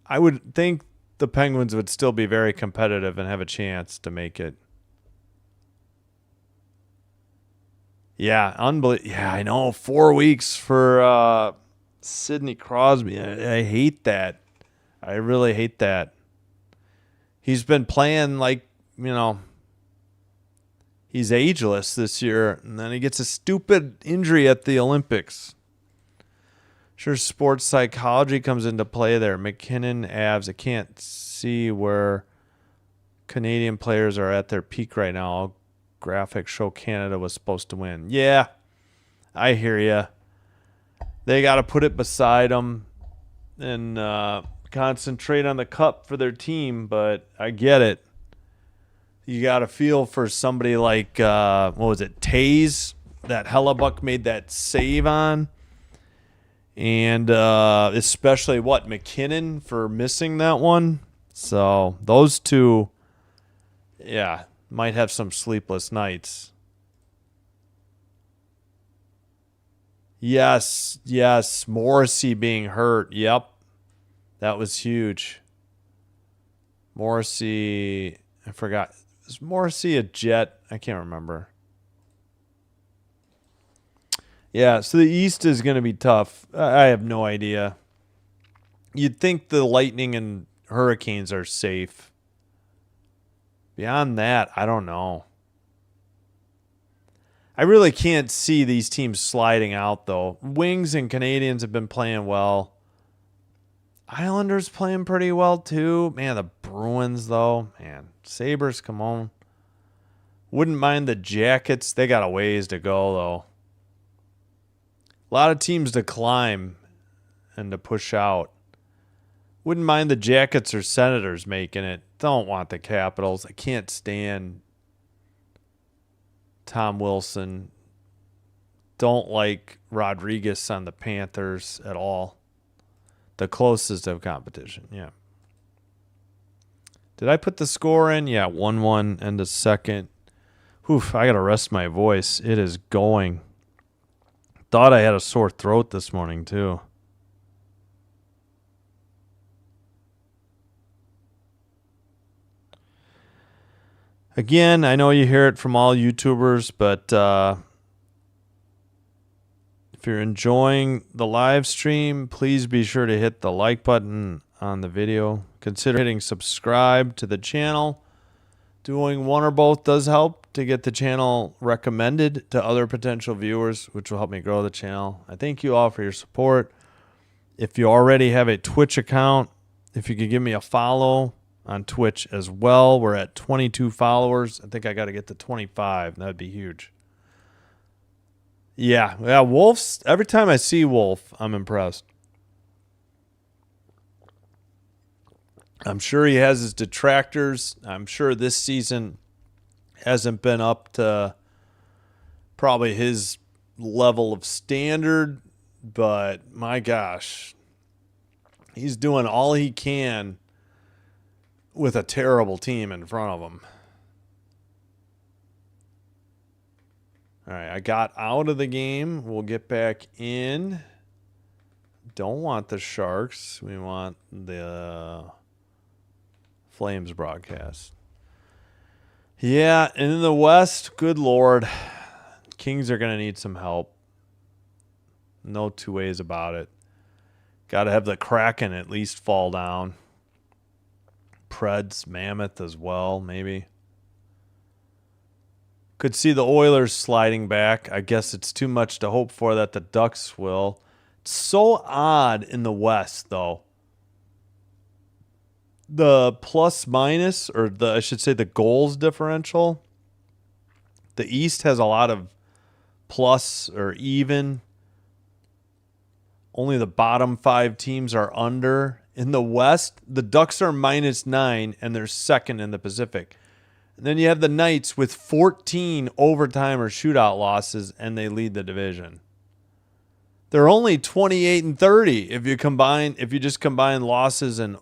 I would think the Penguins would still be very competitive and have a chance to make it. Yeah, unbelievable. Yeah, I know. 4 weeks for Sidney Crosby. I hate that. I really hate that. He's been playing he's ageless this year, and then he gets a stupid injury at the Olympics. Sure, sports psychology comes into play there. McKinnon, Avs. I can't see where Canadian players are at their peak right now. All graphics show Canada was supposed to win. Yeah, I hear you. They got to put it beside them and concentrate on the cup for their team, but I get it. You got to feel for somebody like, what was it, Taze, that Hellebuck made that save on. And especially, McKinnon for missing that one. So those two, yeah, might have some sleepless nights. Yes, Morrissey being hurt. Yep, that was huge. Morrissey, I forgot. Is Morrissey a Jet? I can't remember. Yeah, so the East is going to be tough. I have no idea. You'd think the Lightning and Hurricanes are safe. Beyond that, I don't know. I really can't see these teams sliding out, though. Wings and Canadians have been playing well. Islanders playing pretty well, too. Man, the Bruins, though. Man, Sabres, come on. Wouldn't mind the Jackets. They got a ways to go, though. A lot of teams to climb and to push out. Wouldn't mind the Jackets or Senators making it. Don't want the Capitals. I can't stand Tom Wilson. Don't like Rodriguez on the Panthers at all. The closest of competition, yeah. Did I put the score in? Yeah, 1-1 and a second. Oof, I got to rest my voice. It is going. Thought I had a sore throat this morning, too. Again, I know you hear it from all YouTubers, but if you're enjoying the live stream, please be sure to hit the like button on the video. Consider hitting subscribe to the channel. Doing one or both does help to get the channel recommended to other potential viewers, which will help me grow the channel. I thank you all for your support. If you already have a Twitch account, if you could give me a follow on Twitch as well. We're at 22 followers. I think I got to get to 25. That'd be huge. Yeah, Wolf's, every time I see Wolf, I'm impressed. I'm sure he has his detractors. I'm sure this season hasn't been up to probably his level of standard, but my gosh, he's doing all he can with a terrible team in front of him. All right, I got out of the game. We'll get back in. Don't want the Sharks. We want the Flames broadcast. Yeah, and in the West, good Lord, Kings are going to need some help. No two ways about it. Got to have the Kraken at least fall down. Preds, Mammoth as well, maybe. Could see the Oilers sliding back. I guess it's too much to hope for that the Ducks will. It's so odd in the West, though. The plus minus, or I should say the goals differential. The East has a lot of plus or even. Only the bottom 5 teams are under. In the West, the Ducks are -9, and they're second in the Pacific. And then you have the Knights with 14 overtime or shootout losses, and they lead the division. They're only 28-30 if you just combine losses and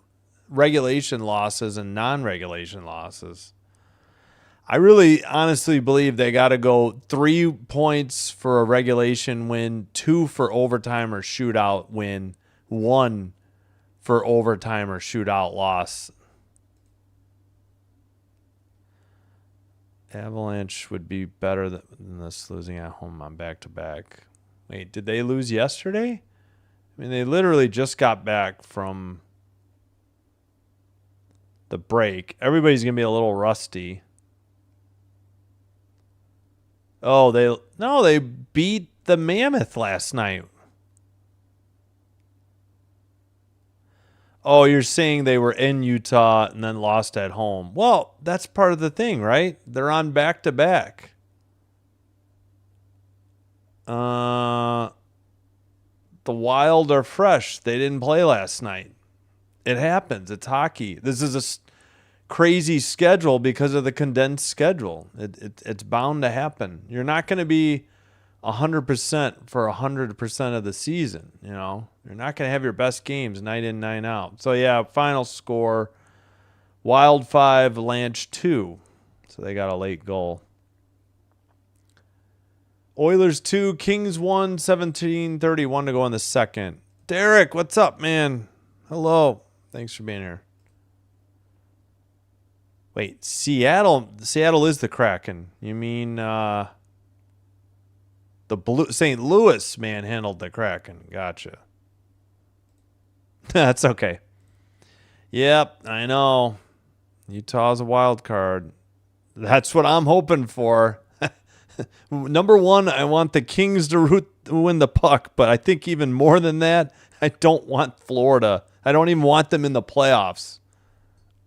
regulation losses and non-regulation losses. I really honestly believe they got to go 3 points for a regulation win, 2 for overtime or shootout win, 1 for overtime or shootout loss. Avalanche would be better than this losing at home on back-to-back. Wait, did they lose yesterday? I mean, they literally just got back from the break. Everybody's going to be a little rusty. Oh, they beat the Mammoth last night. Oh, you're saying they were in Utah and then lost at home. Well, that's part of the thing, right? They're on back-to-back. The Wild are fresh. They didn't play last night. It happens. It's hockey. This is a crazy schedule because of the condensed schedule. It's bound to happen. You're not going to be 100% for 100% of the season. You know, you're not going to have your best games night in, night out. So yeah, final score: Wild 5, Lanch 2. So they got a late goal. Oilers 2, Kings 1, 17:31 to go in the second. Derek, what's up, man? Hello. Thanks for being here. Wait, Seattle is the Kraken. You mean the St. Louis manhandled the Kraken. Gotcha. That's okay. Yep, I know. Utah's a wild card. That's what I'm hoping for. Number one, I want the Kings to win the puck, but I think even more than that, I don't want Florida. I don't even want them in the playoffs.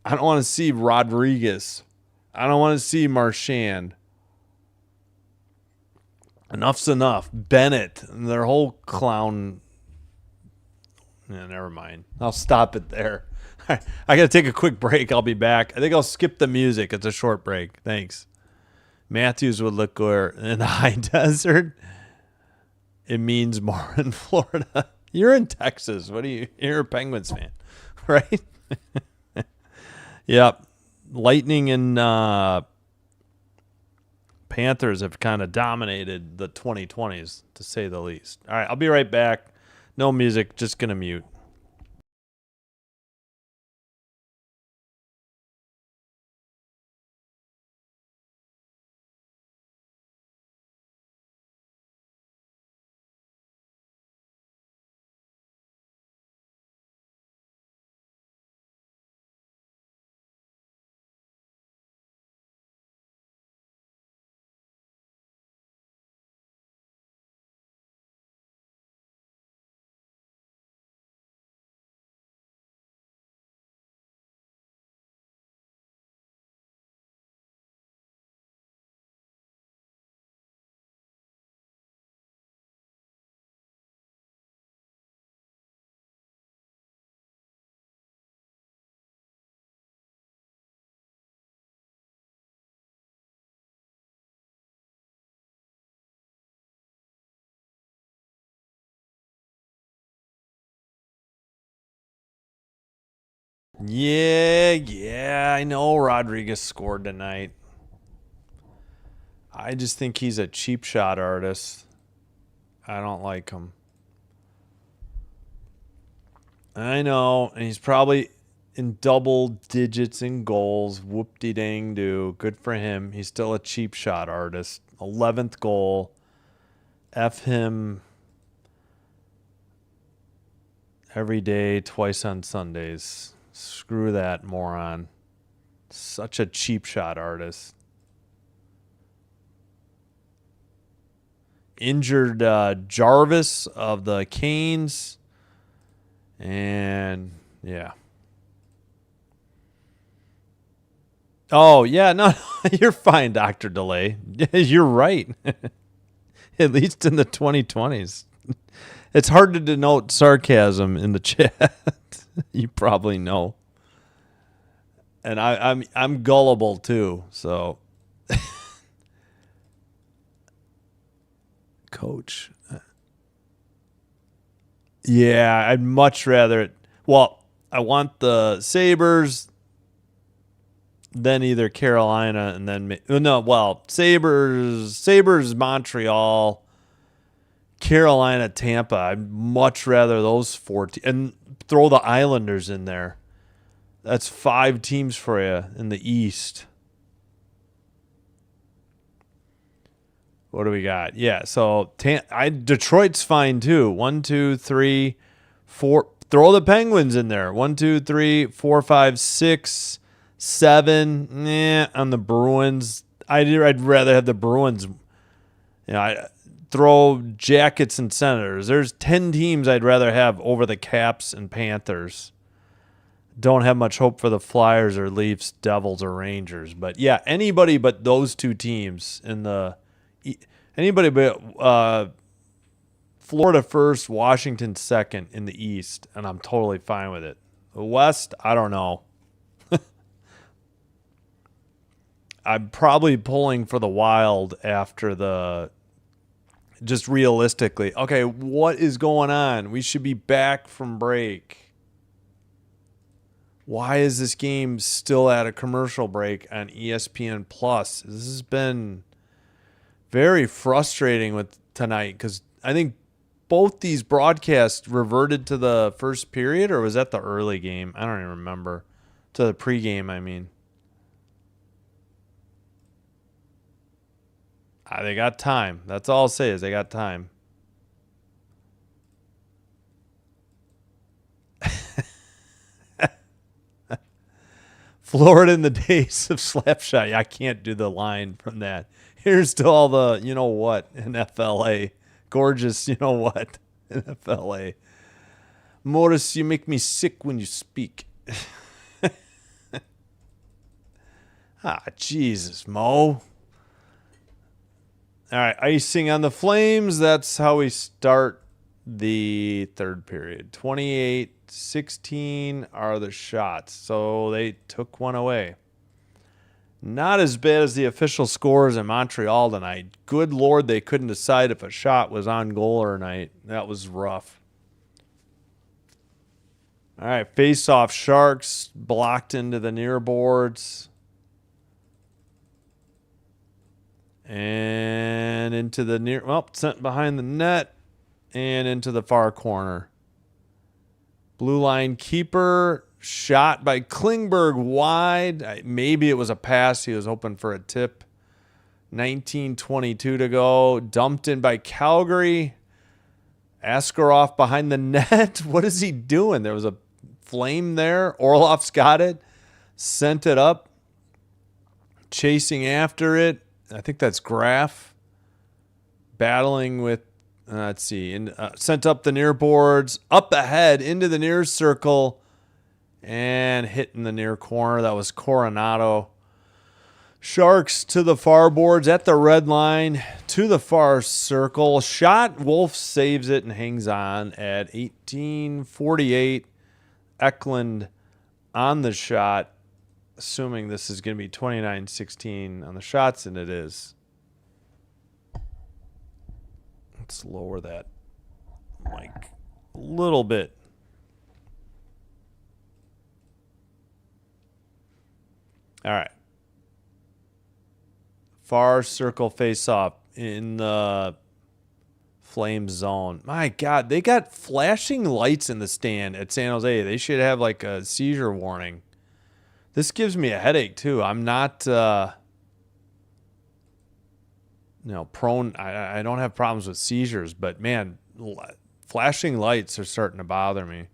I don't want to see Rodriguez. I don't want to see Marchand. Enough's enough. Bennett and their whole clown. Yeah, never mind. I'll stop it there. I got to take a quick break. I'll be back. I think I'll skip the music. It's a short break. Thanks. Matthews would look good in the high desert. It means more in Florida. You're in Texas. You're a Penguins fan, right? Yep. Lightning and Panthers have kind of dominated the 2020s, to say the least. All right, I'll be right back. No music, just going to mute. Yeah, I know Rodriguez scored tonight. I just think he's a cheap shot artist. I don't like him. I know, and he's probably in double digits in goals. Whoop-de-dang-do. Good for him. He's still a cheap shot artist. 11th goal. F him every day, twice on Sundays. Screw that moron. Such a cheap shot artist. injured Jarvis of the Canes. And, yeah. Oh, yeah, no, you're fine, Dr. Delay. You're right. At least in the 2020s. It's hard to denote sarcasm in the chat. You probably know. And I'm gullible too, so Coach. Yeah, I'd much rather I want the Sabres, then either Carolina, and then Sabres, Montreal, Carolina, Tampa. I'd much rather those four and throw the Islanders in there. That's 5 teams for you in the East. What do we got? Yeah, so Detroit's fine too. 1, 2, 3, 4. Throw the Penguins in there. 1, 2, 3, 4, 5, 6, 7. On the Bruins. I'd rather have the Bruins. I throw Jackets and Senators. There's 10 teams I'd rather have over the Caps and Panthers. Don't have much hope for the Flyers or Leafs, Devils, or Rangers. But yeah, anybody but those 2 teams in the anybody but Florida first, Washington second in the East, and I'm totally fine with it. The West, I don't know. I'm probably pulling for the Wild after just realistically. Okay, what is going on? We should be back from break. Why is this game still at a commercial break on ESPN Plus? This has been very frustrating with tonight because I think both these broadcasts reverted to the first period, or was that the early game? I don't even remember. To the pregame, I mean. They got time. That's all I'll say is they got time. Florida in the days of Slapshot. I can't do the line from that. Here's to all the, you know what, in FLA. Gorgeous, you know what, in FLA. Morris, you make me sick when you speak. Jesus, Mo. All right, icing on the Flames. That's how we start the third period. 28-16 are the shots. So they took one away. Not as bad as the official scores in Montreal tonight. Good Lord, they couldn't decide if a shot was on goal or not. That was rough. All right, face-off Sharks blocked into the near boards. And into the near, sent behind the net and into the far corner. Blue line keeper, shot by Klingberg wide. Maybe it was a pass. He was hoping for a tip. 19:22 to go. Dumped in by Calgary. Askarov behind the net. What is he doing? There was a flame there. Orlov's got it. Sent it up. Chasing after it. I think that's Graf. Battling with, let's see. Sent up the near boards. Up ahead into the near circle. And hit in the near corner. That was Coronado. Sharks to the far boards at the red line to the far circle. Shot. Wolf saves it and hangs on at 18:48. Eklund on the shot. Assuming this is going to be 29-16 on the shots, and it is. Let's lower that mic a little bit. All right. Far circle face off in the Flame zone. My God, they got flashing lights in the stand at San Jose. They should have like a seizure warning. This gives me a headache too. I'm not, prone. I don't have problems with seizures, but man, flashing lights are starting to bother me.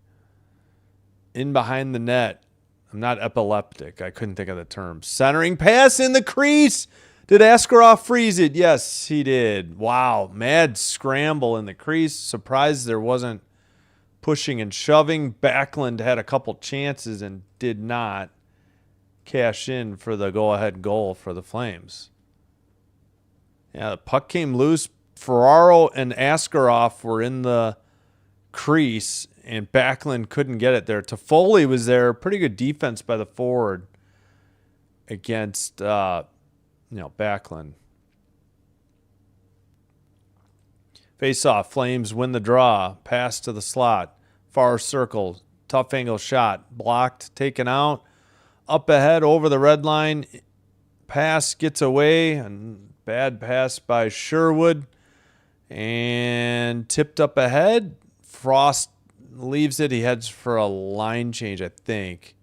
In behind the net. I'm not epileptic. I couldn't think of the term. Centering pass in the crease. Did Askarov freeze it? Yes, he did. Wow. Mad scramble in the crease. Surprised there wasn't pushing and shoving. Backlund had a couple chances and did not cash in for the go-ahead goal for the Flames. Yeah, the puck came loose. Ferraro and Askarov were in the crease, and Backlund couldn't get it there. Toffoli was there. Pretty good defense by the forward against, Backlund. Face-off. Flames win the draw. Pass to the slot. Far circle. Tough angle shot. Blocked. Taken out. Up ahead over the red line. Pass gets away. And bad pass by Sherwood. And tipped up ahead. Frost leaves it. He heads for a line change, I think.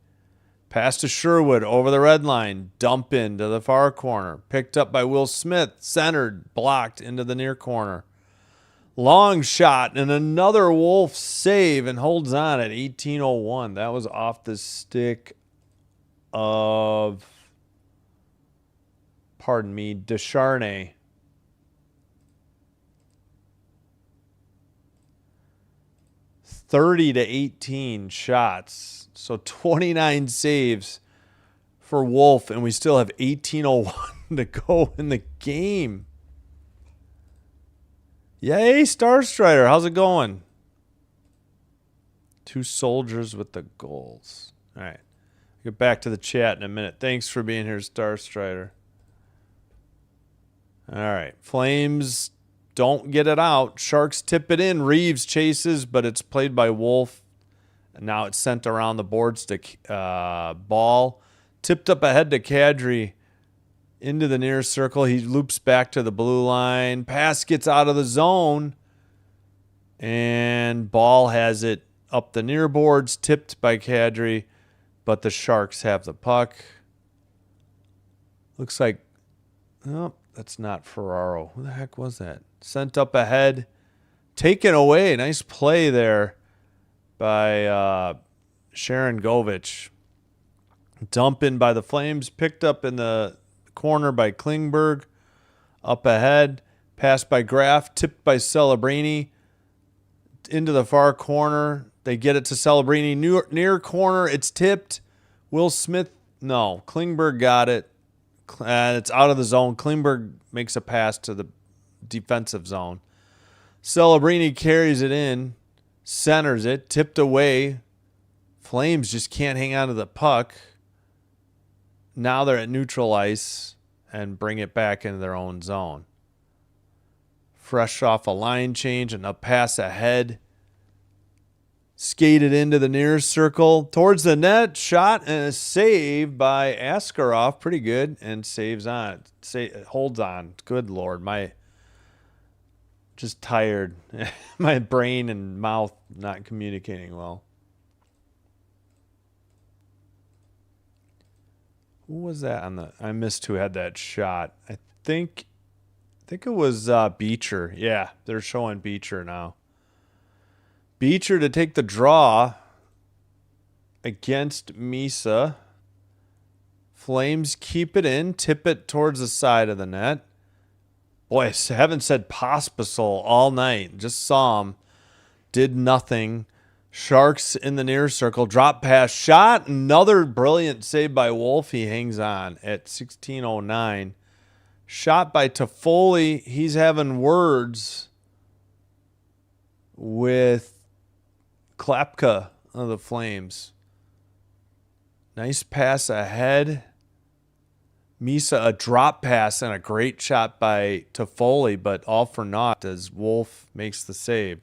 Pass to Sherwood over the red line. Dump into the far corner. Picked up by Will Smith. Centered. Blocked into the near corner. Long shot and another Wolf save and holds on at 18:01. That was off the stick of, Descharnay. (30-18) shots. So 29 saves for Wolf, and we still have 18:01 to go in the game. Yay, Star Strider. How's it going? 2 soldiers with the goals. All right. Get back to the chat in a minute. Thanks for being here, Star Strider. All right. Flames don't get it out. Sharks tip it in. Reeves chases, but it's played by Wolf. And now it's sent around the boards to Ball. Tipped up ahead to Kadri. Into the near circle. He loops back to the blue line. Pass gets out of the zone. And Ball has it up the near boards. Tipped by Kadri. But the Sharks have the puck. Looks like... Oh, that's not Ferraro. Who the heck was that? Sent up ahead. Taken away. Nice play there by Sharon Govich. Dump in by the Flames. Picked up in the corner by Klingberg. Up ahead. Passed by Graf. Tipped by Celebrini. Into the far corner. They get it to Celebrini. Near corner. It's tipped. Will Smith. No. Klingberg got it. And it's out of the zone. Klingberg makes a pass to the defensive zone. Celebrini carries it in. Centers it. Tipped away. Flames just can't hang on to the puck. Now they're at neutral ice and bring it back into their own zone. Fresh off a line change and a pass ahead. Skated into the near circle. Towards the net. Shot and a save by Askarov. Pretty good. And saves on. Holds on. Good Lord. Just tired. My brain and mouth not communicating well. Who was that on the... I missed who had that shot. I think it was Beecher. Yeah, they're showing Beecher now. Beecher to take the draw against Misa. Flames keep it in. Tip it towards the side of the net. Boy, I haven't said Pospisil all night. Just saw him. Did nothing. Sharks in the near circle. Drop pass. Shot. Another brilliant save by Wolf. He hangs on at 16:09. Shot by Toffoli. He's having words with Klapka of the Flames. Nice pass ahead. Misa, a drop pass and a great shot by Toffoli, but all for naught as Wolf makes the save.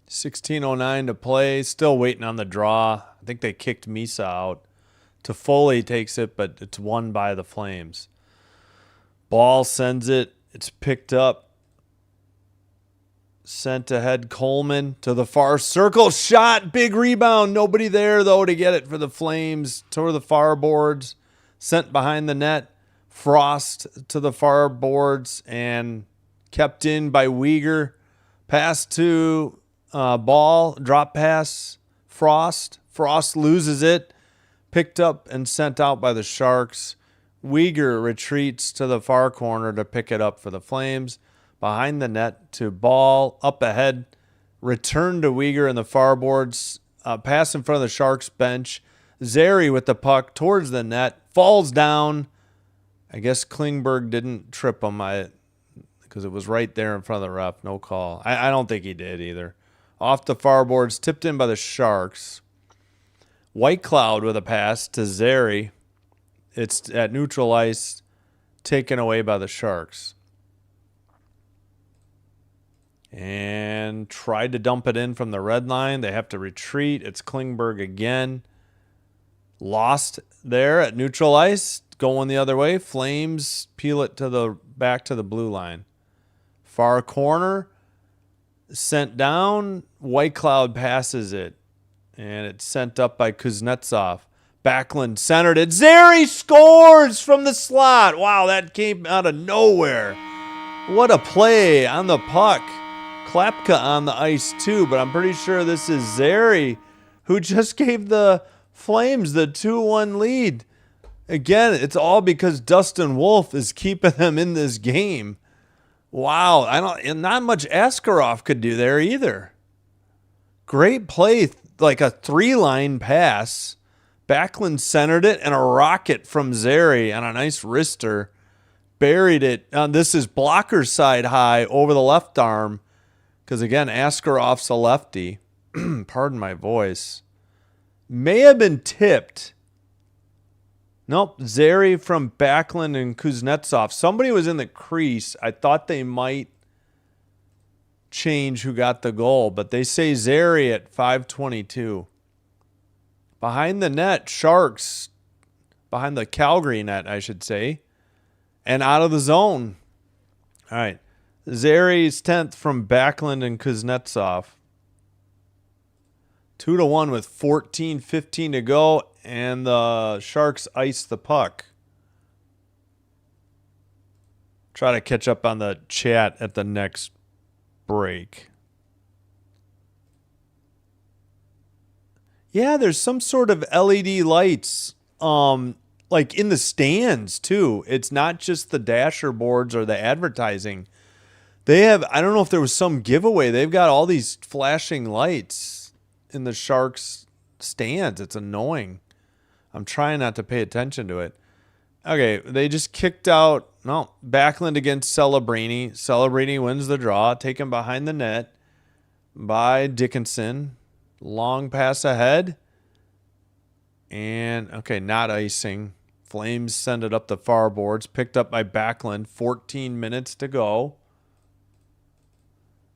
$16:09 to play. Still waiting on the draw. I think they kicked Misa out. Toffoli takes it, but it's won by the Flames. Ball sends it. It's picked up. Sent ahead Coleman to the far circle. Shot. Big rebound. Nobody there, though, to get it for the Flames. Toward the far boards. Sent behind the net. Frost to the far boards and kept in by Weegar. Pass to ball, drop pass, Frost. Frost loses it, picked up and sent out by the Sharks. Uyghur retreats to the far corner to pick it up for the Flames. Behind the net to Ball, up ahead, return to Uyghur in the far boards, pass in front of the Sharks bench. Zary with the puck towards the net, falls down. I guess Klingberg didn't trip him because it was right there in front of the ref. No call. I don't think he did either. Off the far boards, tipped in by the Sharks. Whitecloud with a pass to Zary. It's at neutral ice, taken away by the Sharks. And tried to dump it in from the red line. They have to retreat. It's Klingberg again. Lost there at neutral ice, going the other way. Flames peel it back to the blue line. Far corner, sent down. Whitecloud passes it, and it's sent up by Kuznetsov. Backlund centered it. Zary scores from the slot. Wow, that came out of nowhere. What a play on the puck. Klapka on the ice too, but I'm pretty sure this is Zary who just gave the Flames the 2-1 lead. Again, it's all because Dustin Wolf is keeping them in this game. Wow, and not much Askarov could do there either. Great play, like a 3-line pass. Backlund centered it, and a rocket from Zary on a nice wrister. Buried it. This is blocker side high over the left arm. Because, again, Askarov's a lefty. Pardon my voice. May have been tipped. Nope. Zary from Backlund and Kuznetsov. Somebody was in the crease. I thought they might change who got the goal. But they say Zary at 5:22. Behind the net, Sharks. Behind the Calgary net, I should say. And out of the zone. All right. Zary's 10th from Backlund and Kuznetsov. 2-1 with 14:15 to go, and the Sharks ice the puck. Try to catch up on the chat at the next break. Yeah, there's some sort of LED lights, like in the stands too. It's not just the dasher boards or the advertising. They have, I don't know if there was some giveaway. They've got all these flashing lights in the Sharks stands. It's annoying. I'm trying not to pay attention to it. Okay, they just kicked out, Backlund against Celebrini. Celebrini wins the draw, taken behind the net by Dickinson. Long pass ahead. And, okay, not icing. Flames send it up the far boards, picked up by Backlund. 14 minutes to go.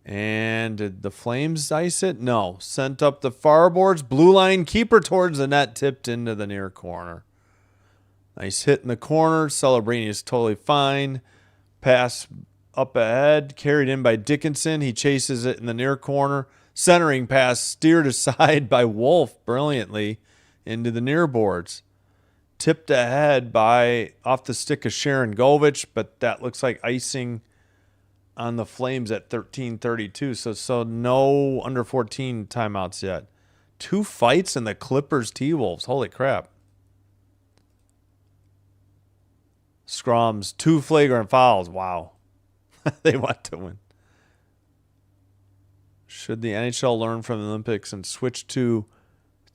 And did the Flames ice it? No. Sent up the far boards. Blue line keeper towards the net. Tipped into the near corner. Nice hit in the corner. Celebrini is totally fine. Pass up ahead. Carried in by Dickinson. He chases it in the near corner. Centering pass steered aside by Wolf brilliantly into the near boards. Tipped ahead off the stick of Sharon Govich, but that looks like icing on the Flames at 13:32. So no under 14 timeouts yet. 2 fights in the Clippers T-Wolves. Holy crap. Scrums, 2 flagrant fouls. Wow. They want to win. Should the NHL learn from the Olympics and switch to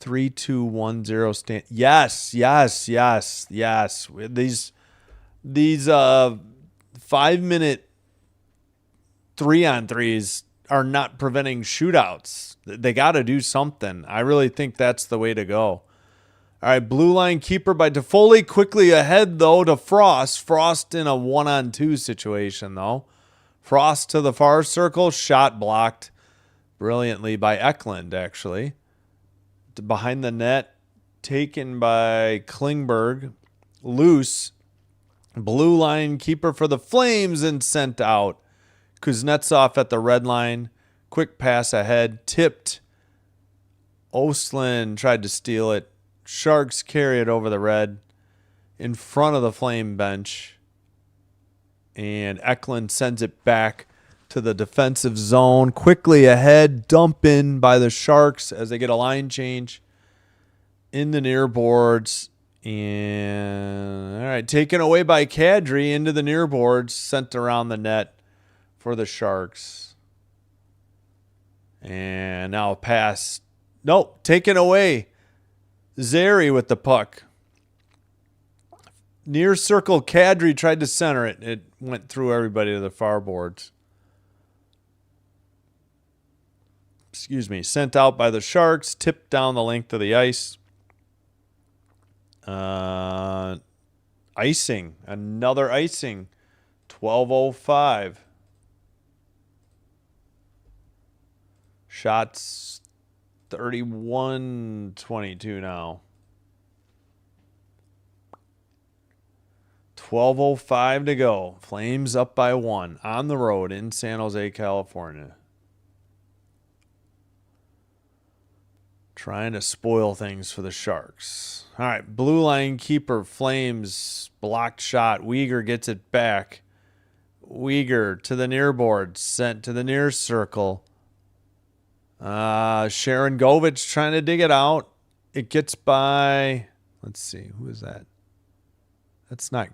3-2-1-0 stand? Yes. These 5-minute 3-on-3s are not preventing shootouts. They got to do something. I really think that's the way to go. All right, blue line keeper by Toffoli. Quickly ahead, though, to Frost. Frost in a 1-on-2 situation, though. Frost to the far circle. Shot blocked brilliantly by Eklund, actually. Behind the net, taken by Klingberg. Loose. Blue line keeper for the Flames and sent out. Kuznetsov at the red line. Quick pass ahead. Tipped. Ostlund tried to steal it. Sharks carry it over the red. In front of the Flame bench. And Eklund sends it back to the defensive zone. Quickly ahead, dump in by the Sharks as they get a line change in the near boards. And, all right, taken away by Kadri into the near boards, sent around the net for the Sharks. And now a pass. Nope, taken away. Zary with the puck. Near circle, Kadri tried to center it. It went through everybody to the far boards. Excuse me. Sent out by the Sharks. Tipped down the length of the ice. Icing. Another icing. 12:05. Shots 31-22 now. 12:05 to go. Flames up by 1 on the road in San Jose, California. Trying to spoil things for the Sharks. All right, blue line keeper, Flames, blocked shot. Uyghur gets it back. Uyghur to the near board, sent to the near circle. Sharon Govich trying to dig it out. It gets by, let's see, who is that? That's not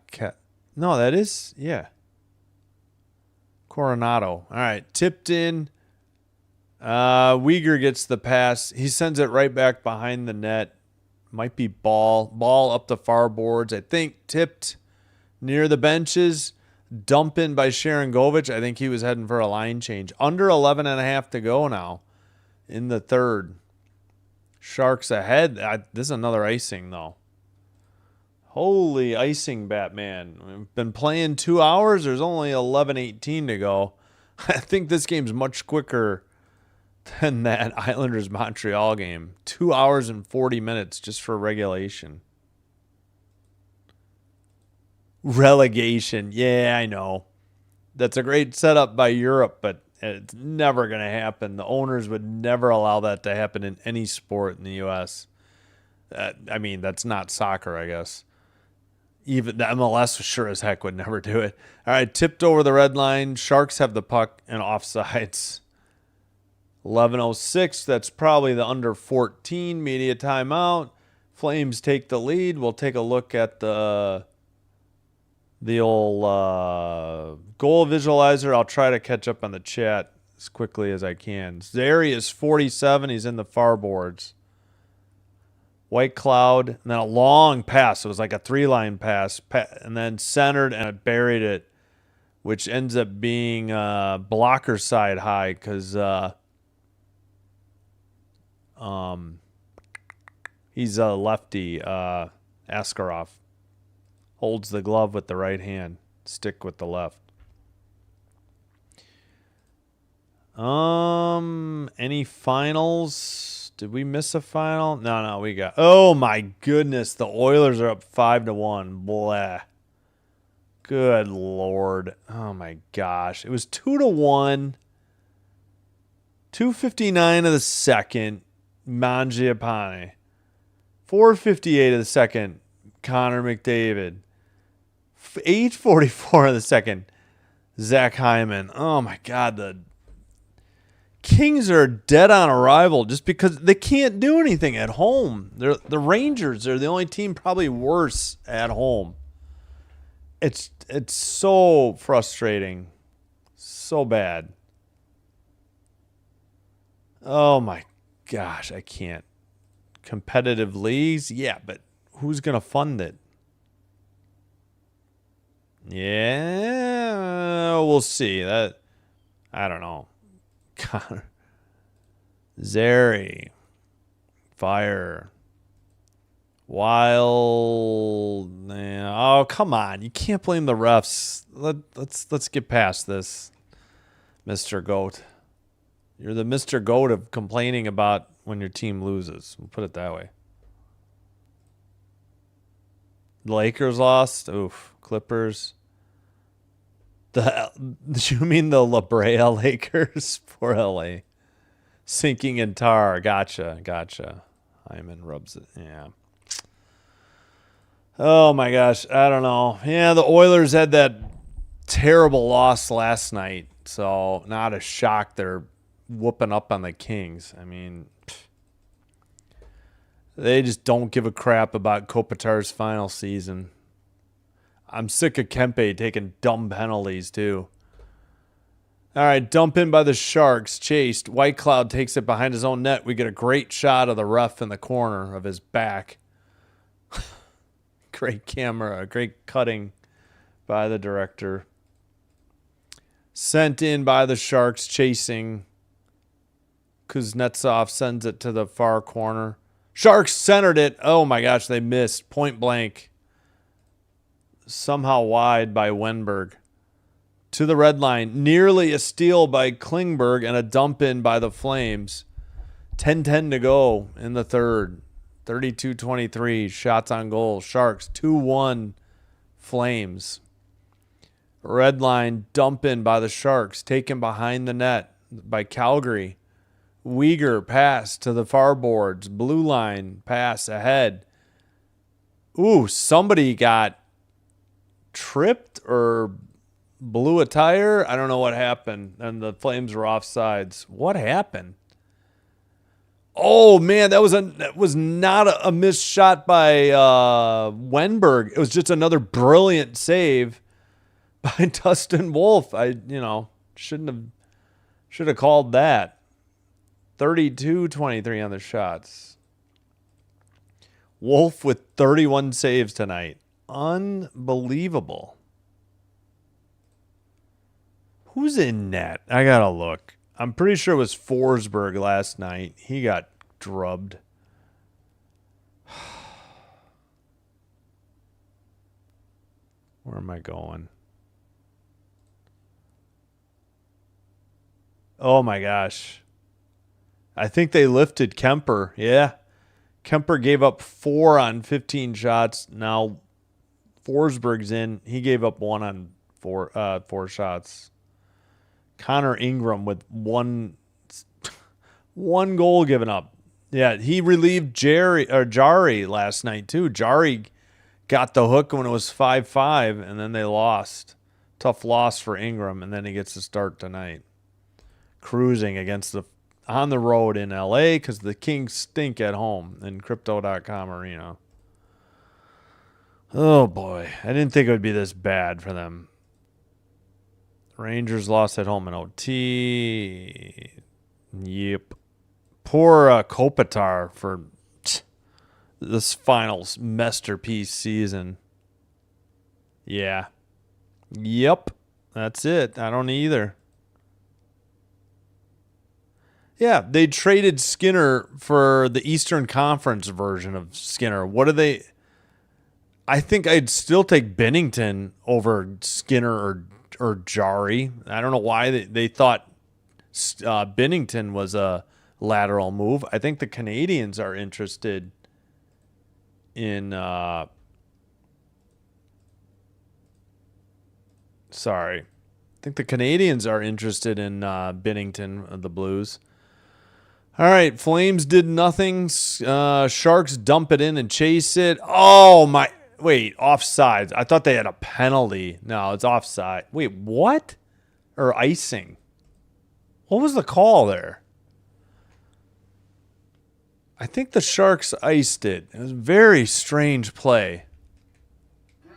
No, that is, yeah. Coronado. All right, tipped in. Uyghur gets the pass. He sends it right back behind the net. Might be Ball up the far boards. I think tipped near the benches. Dump in by Sharon Govich. I think he was heading for a line change. Under 11.5 to go now in the third. Sharks ahead. This is another icing, though. Holy icing, Batman. We've been playing 2 hours. There's only 11:18 to go. I think this game's much quicker than that Islanders-Montreal game. 2 hours and 40 minutes just for regulation. Relegation. Yeah, I know. That's a great setup by Europe, but it's never going to happen. The owners would never allow that to happen in any sport in the U.S. I mean, that's not soccer, I guess. Even the MLS sure as heck would never do it. All right, tipped over the red line. Sharks have the puck and offsides. 11:06. That's probably the under 14 media timeout. Flames take the lead. We'll take a look at the old goal visualizer. I'll try to catch up on the chat as quickly as I can. Zary is 47. He's in the far boards. White Cloud, and then a long pass. It was like a 3-line pass, and then centered and it buried it, which ends up being blocker side high because he's a lefty. Askarov holds the glove with the right hand, stick with the left. Any finals? Did we miss a final? No, we got. Oh my goodness, the Oilers are up 5-1. Blah. Good Lord. Oh my gosh. It was 2-1. 2:59 of the second. Mangiapane. 4:58 of the second. Connor McDavid. 8:44 of the second. Zach Hyman. Oh my God, the Kings are dead on arrival just because they can't do anything at home. The Rangers are the only team probably worse at home. It's so frustrating. So bad. Oh my gosh, I can't. Competitive leagues? Yeah, but who's going to fund it? Yeah, we'll see. I don't know. Connor. Zary. Fire. Wild. Oh, come on. You can't blame the refs. Let's get past this, Mr. Goat. You're the Mr. Goat of complaining about when your team loses. We'll put it that way. The Lakers lost. Oof. Clippers. You mean the La Brea Lakers for LA? Sinking in tar. Gotcha. Hyman rubs it. Yeah. Oh my gosh. I don't know. Yeah, the Oilers had that terrible loss last night So not a shock they're whooping up on the Kings. I mean, they just don't give a crap about Kopitar's final season. I'm sick of Kempe taking dumb penalties, too. All right, dump in by the Sharks. Chased. White Cloud takes it behind his own net. We get a great shot of the ref in the corner of his back. Great camera. Great cutting by the director. Sent in by the Sharks. Chasing. Kuznetsov sends it to the far corner. Sharks centered it. Oh, my gosh, they missed. Point blank. Somehow wide by Wenberg. To the red line. Nearly a steal by Klingberg and a dump in by the Flames. 10-10 to go in the third. 32-23. Shots on goal. Sharks 2-1 Flames. Red line. Dump in by the Sharks. Taken behind the net by Calgary. Uyghur pass to the far boards. Blue line pass ahead. Ooh, somebody got tripped or blew a tire. I don't know what happened. And the Flames were offsides. What happened? Oh, man, that was not a missed shot by Wenberg. It was just another brilliant save by Dustin Wolf. Should have called that. 32-23 on the shots. Wolf with 31 saves tonight. Unbelievable. Who's in net? I got to look. I'm pretty sure it was Forsberg last night. He got drubbed. Where am I going? Oh, my gosh. I think they lifted Kemper. Yeah. Kemper gave up 4 on 15 shots. Now Forsberg's in. He gave up 1 on 4 shots. Connor Ingram with one goal given up. Yeah, he relieved Jari last night too. Jari got the hook when it was 5-5, and then they lost. Tough loss for Ingram, and then he gets to start tonight. Cruising on the road in LA because the Kings stink at home in Crypto.com Arena. Oh boy, I didn't think it would be this bad for them. Rangers lost at home in OT. Yep. Poor Kopitar for this finals masterpiece season. Yeah. Yep. That's it. I don't either. Yeah, they traded Skinner for the Eastern Conference version of Skinner. What do they... I think I'd still take Bennington over Skinner or Jari. I don't know why they thought Bennington was a lateral move. I think the Canadians are interested in... Sorry. I think the Canadians are interested in Bennington of the Blues. All right, Flames did nothing. Sharks dump it in and chase it. Oh, my... Wait, offsides. I thought they had a penalty. No, it's offside. Wait, what? Or icing. What was the call there? I think the Sharks iced it. It was a very strange play. Did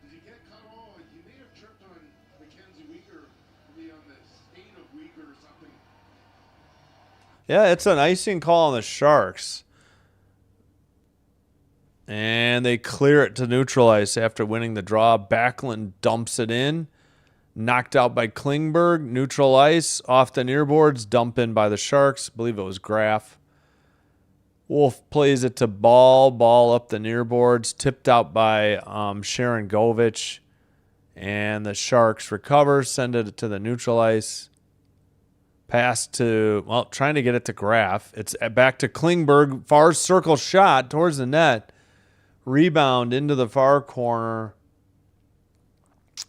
he get cut off? He may have tripped on Mackenzie Uyghur, maybe on the stain of Uyghur or something. Yeah, it's an icing call on the Sharks. And they clear it to neutral ice after winning the draw. Backlund dumps it in. Knocked out by Klingberg. Neutral ice. Off the near boards. Dump in by the Sharks. I believe it was Graf. Wolf plays it to Ball. Ball up the near boards. Tipped out by Sharon Govich. And the Sharks recover. Send it to the neutral ice. Pass to, trying to get it to Graf. It's back to Klingberg. Far circle shot towards the net. Rebound into the far corner.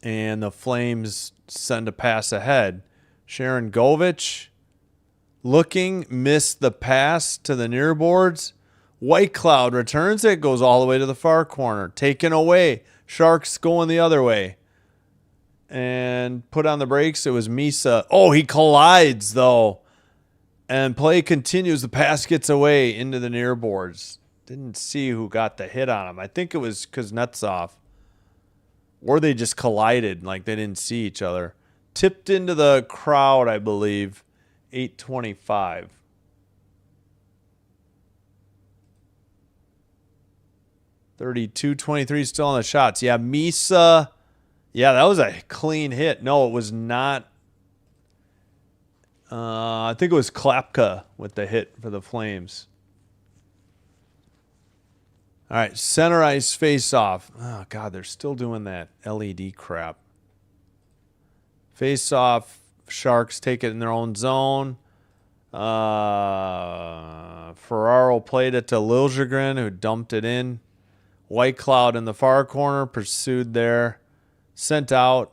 And the Flames send a pass ahead. Sharon Govich looking, missed the pass to the near boards. White Cloud returns it, goes all the way to the far corner. Taken away. Sharks going the other way. and put on the brakes. It was Misa. Oh, he collides, though. And play continues. The pass gets away into the near boards. Didn't see who got the hit on him. I think it was Kuznetsov. Or they just collided, like they didn't see each other. Tipped into the crowd, I believe. 8:25. .32-23 still on the shots. Yeah, Misa. Yeah, that was a clean hit. No, it was not. I think it was Klapka with the hit for the Flames. All right, center ice face-off. Oh, God, they're still doing that LED crap. Face-off, Sharks take it in their own zone. Ferraro played it to Liljegren, who dumped it in. White Cloud in the far corner, pursued there. Sent out.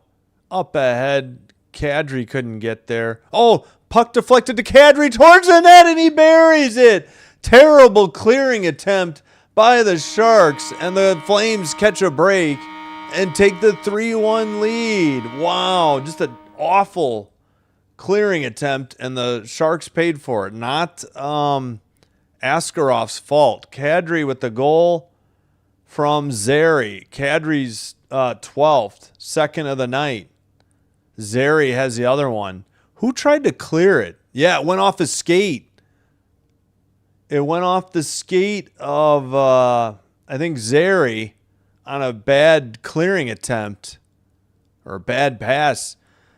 Up ahead, Kadri couldn't get there. Oh, puck deflected to Kadri towards the net, and he buries it. Terrible clearing attempt by the Sharks, and the Flames catch a break and take the 3-1 lead. Wow, just an awful clearing attempt, and the Sharks paid for it. Not Askarov's fault. Kadri with the goal from Zary. Kadri's 12th, second of the night. Zary has the other one. Who tried to clear it? Yeah, it went off his skate. It went off the skate of, I think, Zary on a bad clearing attempt or a bad pass.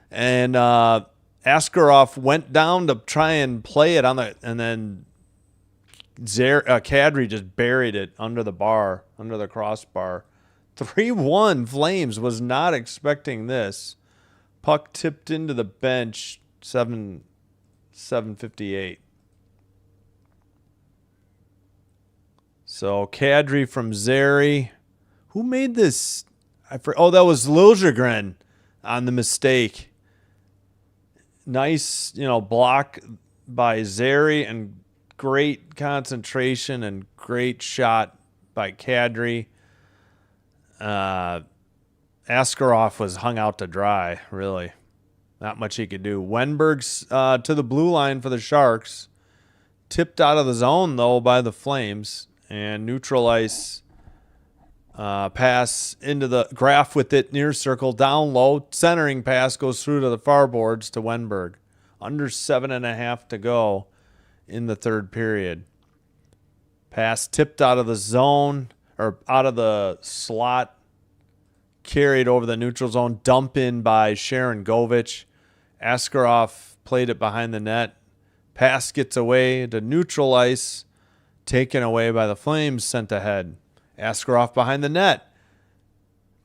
And Askarov went down to try and play it on the, and then Kadri just buried it under the bar, under the crossbar. 3-1 Flames. Was not expecting this. Puck tipped into the bench, 7:58. So Kadri from Zary. Who made this? Oh, that was Liljegren on the mistake. Nice, block by Zary and great concentration and great shot by Kadri. Askarov was hung out to dry, really. Not much he could do. Wenberg's to the blue line for the Sharks. Tipped out of the zone, though, by the Flames. And neutral ice pass into the graph with it, near circle, down low. Centering pass goes through to the far boards to Wenberg. Under 7.5 to go in the third period. Pass tipped out of the zone, or out of the slot. Carried over the neutral zone. Dump in by Sharon Govich. Askarov played it behind the net. Pass gets away to neutral ice. Taken away by the Flames, sent ahead. Askarov behind the net.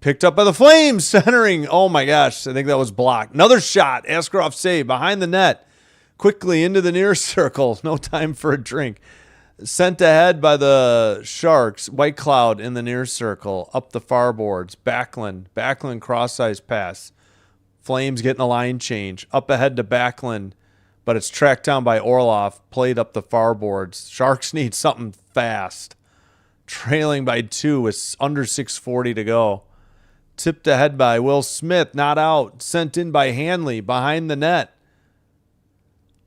Picked up by the Flames, centering. Oh my gosh, I think that was blocked. Another shot. Askarov save behind the net. Quickly into the near circle. No time for a drink. Sent ahead by the Sharks. White Cloud in the near circle. Up the far boards. Backlund cross-ice pass. Flames getting a line change. Up ahead to Backlund. But it's tracked down by Orlov, played up the far boards. Sharks need something fast. Trailing by 2 with under 6:40 to go. Tipped ahead by Will Smith, not out. Sent in by Hanley, behind the net.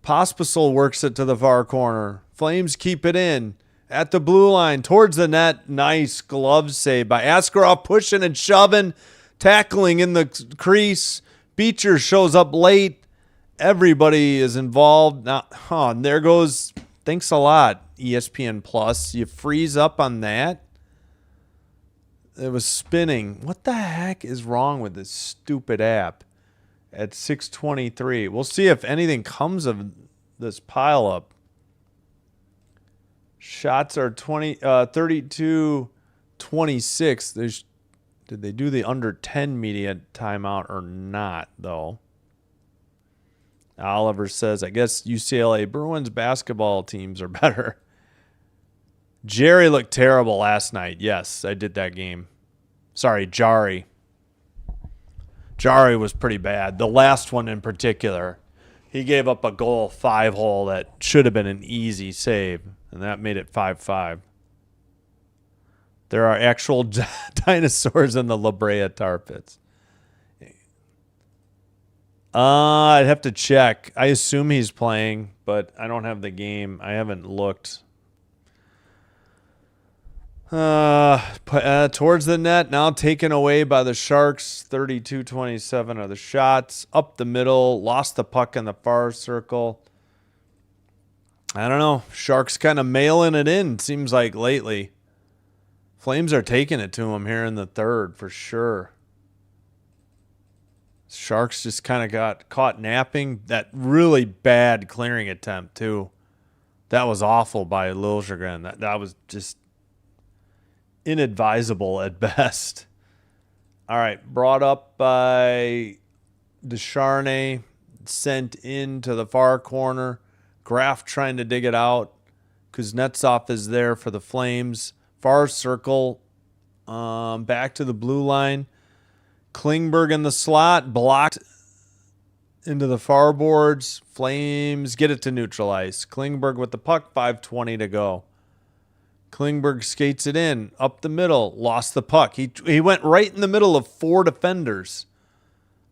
Pospisil works it to the far corner. Flames keep it in. At the blue line, towards the net. Nice glove save by Askarov, pushing and shoving. Tackling in the crease. Beecher shows up late. Everybody is involved. Now, and there goes, thanks a lot, ESPN Plus. You freeze up on that. It was spinning. What the heck is wrong with this stupid app at 6:23? We'll see if anything comes of this pileup. Shots are 32-26. Did they do the under 10 media timeout or not, though? Oliver says, I guess UCLA Bruins basketball teams are better. Jerry looked terrible last night. Yes, I did that game. Sorry, Jari. Jari was pretty bad. The last one in particular. He gave up a goal 5-hole that should have been an easy save, and that made it 5-5. There are actual dinosaurs in the La Brea tar pits. I'd have to check. I assume he's playing, but I don't have the game. I haven't looked. Towards the net, now taken away by the Sharks. 32-27 are the shots. Up the middle, lost the puck in the far circle. I don't know. Sharks kind of mailing it in, seems like lately. Flames are taking it to him here in the third for sure. Sharks just kind of got caught napping. That really bad clearing attempt, too. That was awful by Liljegren. That was just inadvisable at best. All right, brought up by Descharnay, sent into the far corner. Graf trying to dig it out. Kuznetsov is there for the Flames. Far circle, back to the blue line. Klingberg in the slot, blocked into the far boards. Flames get it to neutral ice. Klingberg with the puck, 5:20 to go. Klingberg skates it in, up the middle, lost the puck. He went right in the middle of 4 defenders.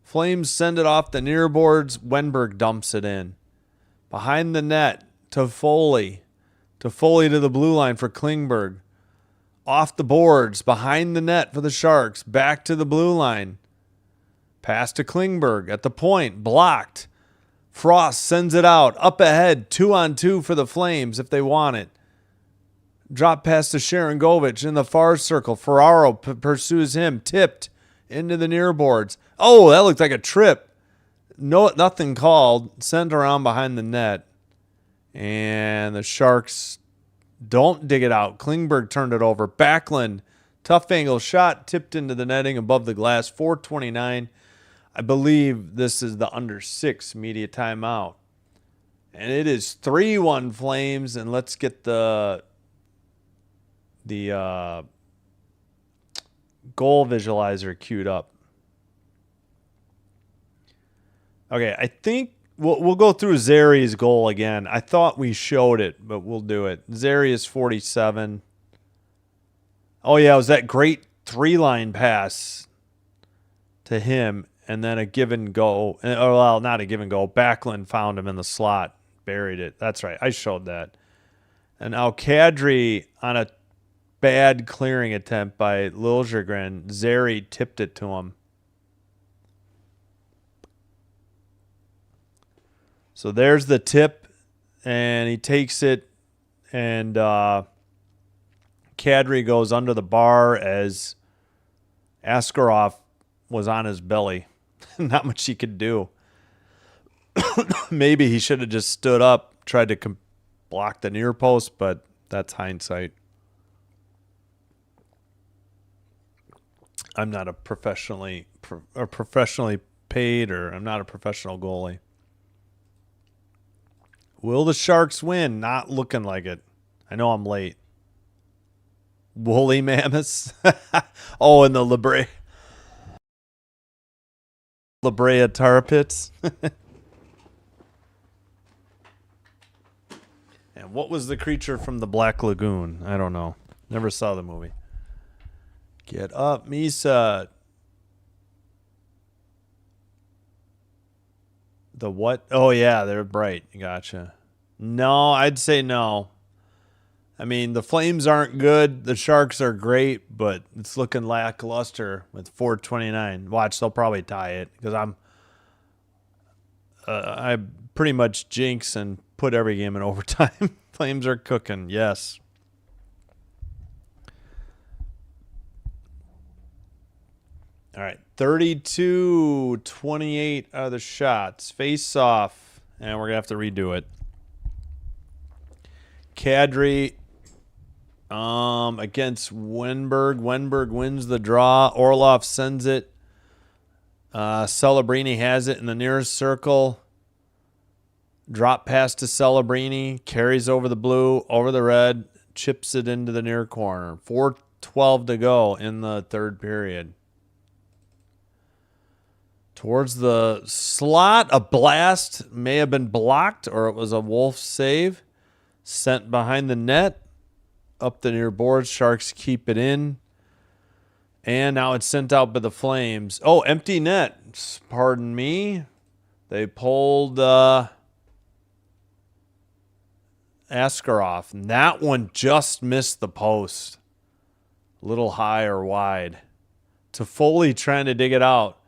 Flames send it off the near boards. Wenberg dumps it in. Behind the net, to Foley. To Foley to the blue line for Klingberg. Off the boards, behind the net for the Sharks. Back to the blue line. Pass to Klingberg at the point, blocked. Frost sends it out, up ahead, 2-on-2 for the Flames if they want it. Drop pass to Sharangovich in the far circle. Ferraro pursues him, tipped into the near boards. Oh, that looked like a trip. No, nothing called. Sent around behind the net. And the Sharks don't dig it out. Klingberg turned it over. Backlund, tough angle shot, tipped into the netting above the glass. 4:29. I believe this is the under 6 media timeout. And it is 3-1 Flames. And let's get the goal visualizer queued up. Okay, I think we'll go through Zari's goal again. I thought we showed it, but we'll do it. Zary is 47. Oh, yeah, it was that great 3-line pass to him, and then a give and go. Well, not a give and go. Backlund found him in the slot, buried it. That's right. I showed that. And now Kadri on a bad clearing attempt by Liljegren. Zary tipped it to him. So there's the tip, and he takes it, and Kadri goes under the bar as Askarov was on his belly. Not much he could do. Maybe he should have just stood up, tried to block the near post, but that's hindsight. I'm not a professionally paid, or I'm not a professional goalie. Will the Sharks win? Not looking like it. I know I'm late. Woolly mammoths. Oh, and the La Brea tar pits. And what was the creature from the Black Lagoon? I don't know. Never saw the movie. Get up, Misa. The what? Oh, yeah, they're bright. Gotcha. No, I'd say no. I mean, the Flames aren't good. The Sharks are great, but it's looking lackluster with 4:29. Watch, they'll probably tie it because I pretty much jinx and put every game in overtime. Flames are cooking, yes. All right, 32-28 are the shots. Face off, and we're going to have to redo it. Kadri against Wenberg. Wenberg wins the draw. Orlov sends it. Celebrini has it in the nearest circle. Drop pass to Celebrini. Carries over the blue, over the red. Chips it into the near corner. 4:12 to go in the third period. Towards the slot, a blast may have been blocked, or it was a Wolf save. Sent behind the net, up the near boards. Sharks keep it in. And now it's sent out by the Flames. Oh, empty net. Pardon me. They pulled Askarov, and that one just missed the post. A little high or wide. Toffoli trying to dig it out.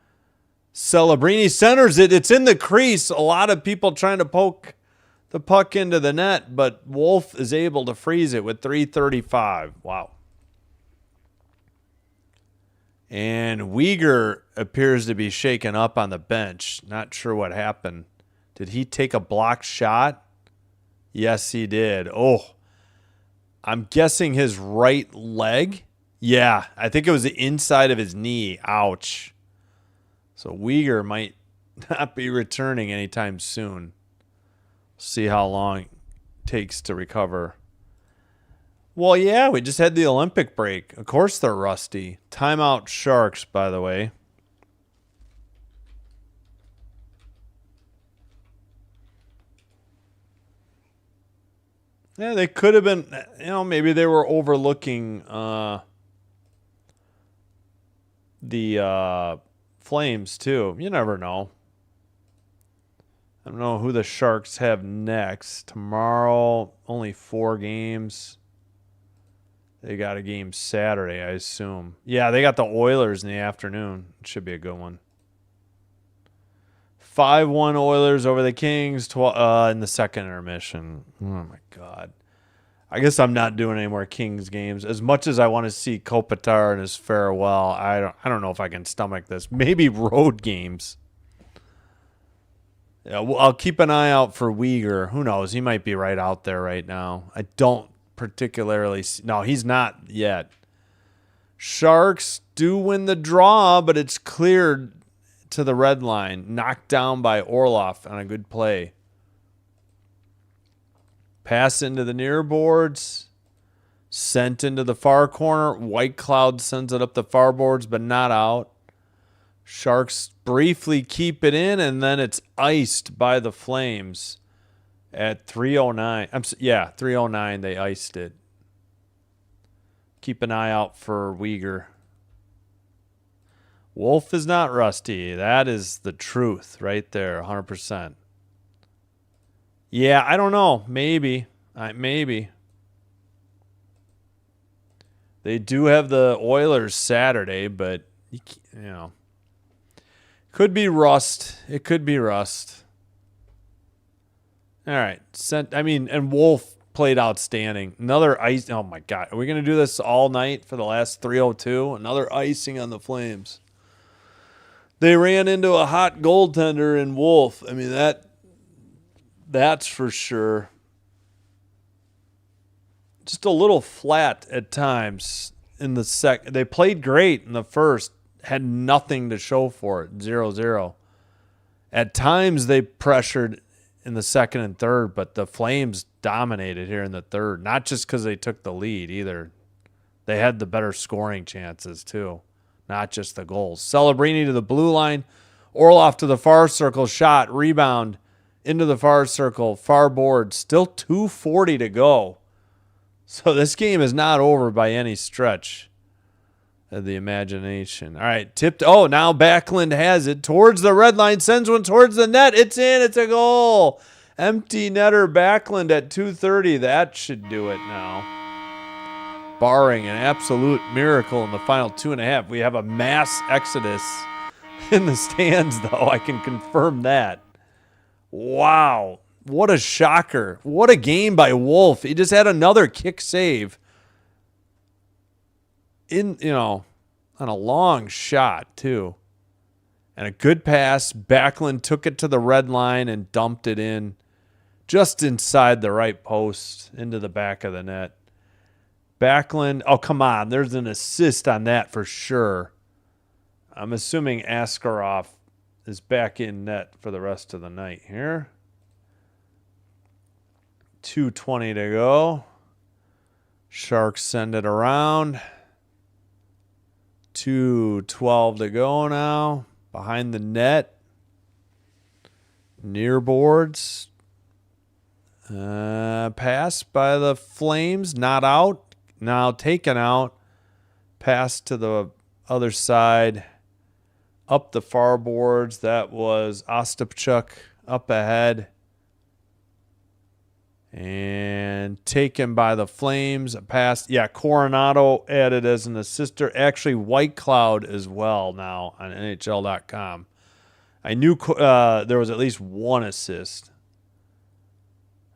Celebrini centers it. It's in the crease. A lot of people trying to poke the puck into the net, but Wolf is able to freeze it with 3:35. Wow. And Uyghur appears to be shaken up on the bench. Not sure what happened. Did he take a blocked shot? Yes, he did. Oh, I'm guessing his right leg. Yeah, I think it was the inside of his knee. Ouch. So Uyghur might not be returning anytime soon. See how long it takes to recover. Well, yeah, we just had the Olympic break. Of course they're rusty. Timeout Sharks, by the way. Yeah, they could have been, maybe they were overlooking the Flames too. You never know. I don't know who the Sharks have next. Tomorrow, only 4 games. They got a game Saturday, I assume. Yeah, they got the Oilers in the afternoon. It should be a good one. 5-1 Oilers over the Kings in the second intermission. Oh, my God. I guess I'm not doing any more Kings games. As much as I want to see Kopitar and his farewell, I don't know if I can stomach this. Maybe road games. Yeah, well, I'll keep an eye out for Uyghur. Who knows? He might be right out there right now. I don't particularly see. No, he's not yet. Sharks do win the draw, but it's cleared to the red line. Knocked down by Orlov on a good play. Pass into the near boards. Sent into the far corner. White Cloud sends it up the far boards, but not out. Sharks briefly keep it in, and then it's iced by the Flames at 3:09. 3:09 they iced it. Keep an eye out for Uyghur. Wolf is not rusty. That is the truth right there, 100%. Yeah, I don't know. Maybe. Maybe. They do have the Oilers Saturday, but, could be rust. It could be rust. All right. And Wolf played outstanding. Another ice. Oh, my God. Are we going to do this all night for the last 3:02? Another icing on the Flames. They ran into a hot goaltender in Wolf. I mean, that's for sure. Just a little flat at times in the second. They played great in the first. Had nothing to show for it. 0-0. At times they pressured in the second and third, but the Flames dominated here in the third. Not just because they took the lead either. They had the better scoring chances too. Not just the goals. Celebrini to the blue line. Orlov to the far circle. Shot. Rebound. Into the far circle. Far board. Still 2:40 to go. So this game is not over by any stretch of the imagination. All right. Tipped. Oh, now Backlund has it. Towards the red line. Sends one towards the net. It's in. It's a goal. Empty netter Backlund at 2:30. That should do it now. Barring an absolute miracle in the final 2.5. We have a mass exodus in the stands, though. I can confirm that. Wow. What a shocker. What a game by Wolf. He just had another kick save. On a long shot, too. And a good pass. Backlund took it to the red line and dumped it in just inside the right post into the back of the net. Backlund, oh, come on. There's an assist on that for sure. I'm assuming Askarov is back in net for the rest of the night here. 2:20 to go. Sharks send it around. 2:12 to go now. Behind the net. Near boards. Pass by the Flames. Not out. Now taken out. Pass to the other side. up the far boards. That was Ostapchuk up ahead. And taken by the Flames. A pass. Yeah, Coronado added as an assister. Actually, White Cloud as well now on NHL.com. I knew there was at least one assist.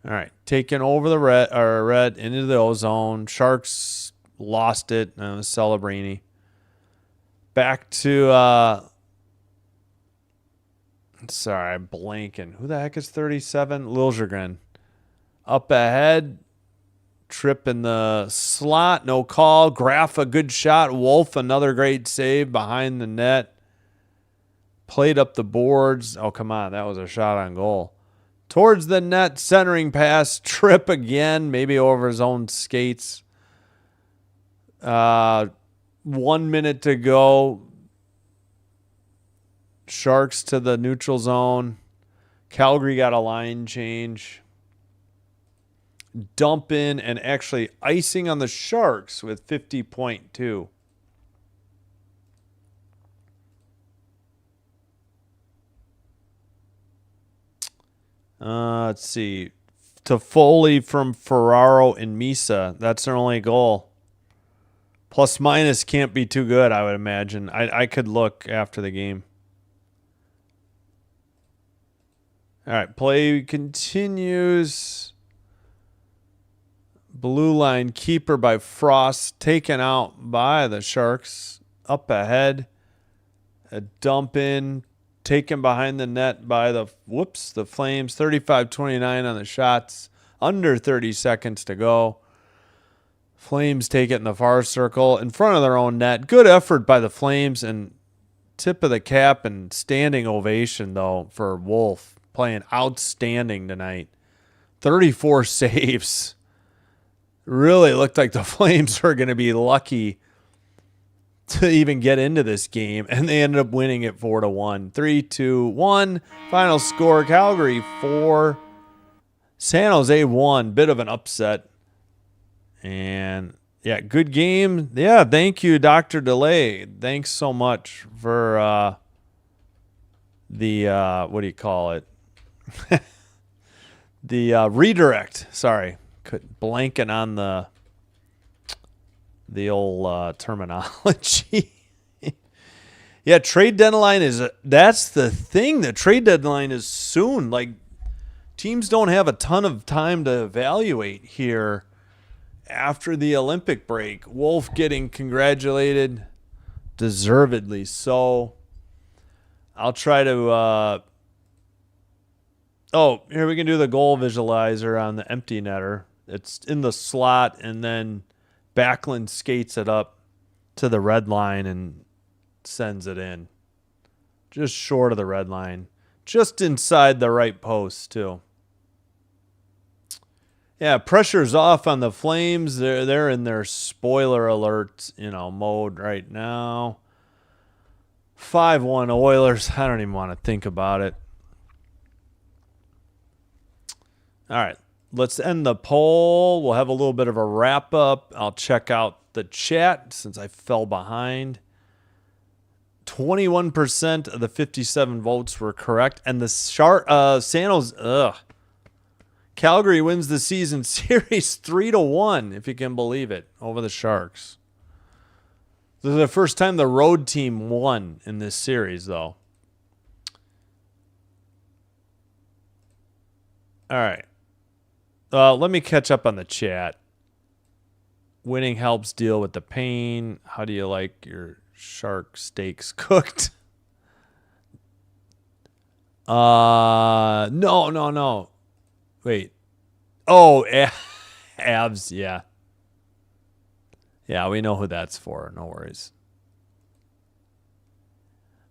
All right, taking over the red into the ozone. Sharks lost it. Celebrini. Back to sorry, I'm blanking. Who the heck is 37? Liljegren. Up ahead. Trip in the slot. No call. Graf, a good shot. Wolf, another great save behind the net. Played up the boards. Oh, come on. That was a shot on goal. Towards the net. Centering pass. Trip again. Maybe over his own skates. 1 minute to go. Sharks to the neutral zone. Calgary got a line change. Dump in and actually icing on the Sharks with 50.2. Let's see. Toffoli from Ferraro and Misa. That's their only goal. Plus minus can't be too good, I would imagine. I could look after the game. All right, play continues. Blue line keeper by Frost, taken out by the Sharks. Up ahead. A dump in, taken behind the net by the Flames. 35-29 on the shots. Under 30 seconds to go. Flames take it in the far circle in front of their own net. Good effort by the Flames, and tip of the cap and standing ovation, though, for Wolf. Playing outstanding tonight. 34 saves. Really looked like the Flames were going to be lucky to even get into this game, and they ended up winning it 4-1. 3-2-1. Final score, Calgary 4, San Jose 1. Bit of an upset. And, yeah, good game. Yeah, thank you, Dr. Delay. Thanks so much for the, what do you call it? The redirect. Sorry. Blanking on the old terminology. Yeah, trade deadline that's the thing. The trade deadline is soon. Like, teams don't have a ton of time to evaluate here after the Olympic break. Wolf getting congratulated, deservedly so. I'll try to here we can do the goal visualizer on the empty netter. It's in the slot, and then Backlund skates it up to the red line and sends it in. Just short of the red line. Just inside the right post, too. Yeah, pressure's off on the Flames. They're in their spoiler alert, mode right now. 5-1 Oilers. I don't even want to think about it. All right, let's end the poll. We'll have a little bit of a wrap up. I'll check out the chat since I fell behind. 21% of the 57 votes were correct, and the San Jose, Calgary wins the season series 3-1, if you can believe it, over the Sharks. This is the first time the road team won in this series, though. All right. Let me catch up on the chat. Winning helps deal with the pain. How do you like your shark steaks cooked? No. Wait. Oh, abs, yeah. Yeah, we know who that's for. No worries.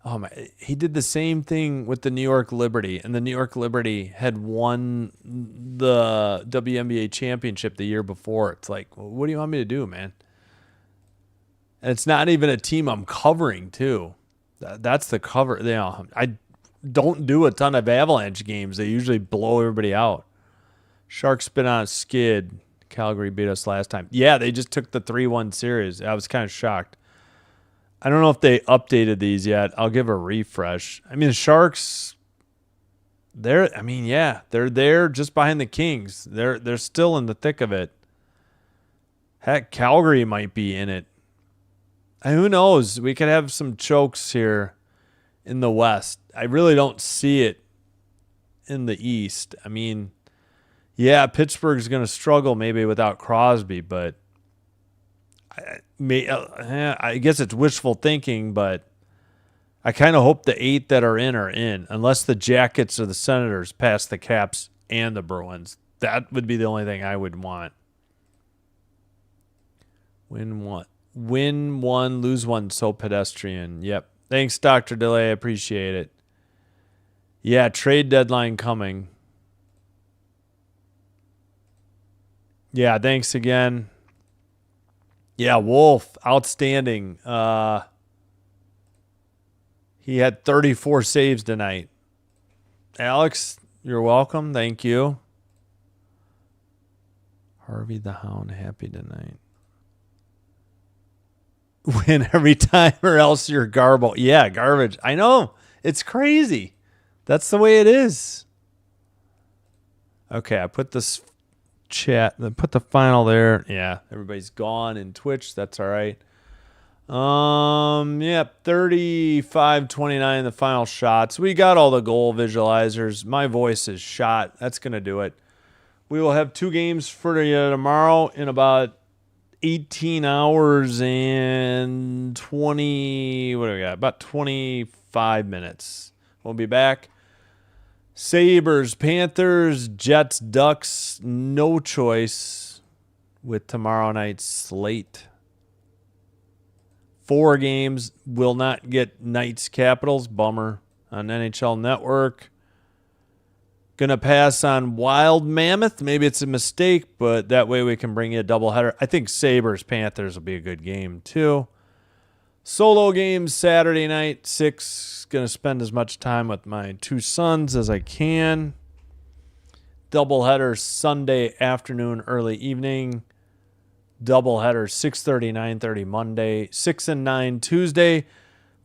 Oh my! He did the same thing with the New York Liberty, and the New York Liberty had won the WNBA championship the year before. It's like, what do you want me to do, man? And it's not even a team I'm covering, too. That's the cover. I don't do a ton of Avalanche games. They usually blow everybody out. Sharks been on a skid. Calgary beat us last time. Yeah, they just took the 3-1 series. I was kind of shocked. I don't know if they updated these yet. I'll give a refresh. I mean, the Sharks, they're there just behind the Kings. They're still in the thick of it. Heck, Calgary might be in it. And who knows? We could have some chokes here in the West. I really don't see it in the East. I mean, yeah, Pittsburgh's going to struggle maybe without Crosby, but I guess it's wishful thinking, but I kind of hope the 8 that are in, unless the Jackets or the Senators pass the Caps and the Bruins. That would be the only thing I would want. Win one, lose one, so pedestrian. Yep. Thanks, Dr. DeLay. I appreciate it. Yeah, trade deadline coming. Yeah, thanks again. Yeah, Wolf, outstanding. He had 34 saves tonight. Alex, you're welcome. Thank you. Harvey the Hound, happy tonight. Win every time or else you're garble. Yeah, garbage. I know. It's crazy. That's the way it is. Okay, I put this chat, put the final there. Yeah, everybody's gone in Twitch. That's all right. Yeah, 35-29 the final shots. We got all the goal visualizers. My voice is shot. That's going to do it. We will have 2 games for you tomorrow in about 18 hours and 20, what do we got? About 25 minutes. We'll be back. Sabres, Panthers, Jets, Ducks, no choice with tomorrow night's slate. 4 games, will not get Knights, Capitals, bummer, on NHL Network. Gonna pass on Wild Mammoth. Maybe it's a mistake, but that way we can bring you a doubleheader. I think Sabres, Panthers will be a good game too. Solo games Saturday night, 6. Gonna spend as much time with my 2 sons as I can. Doubleheader Sunday afternoon, early evening. Doubleheader 6:30, 9:30 Monday, 6 and 9 Tuesday.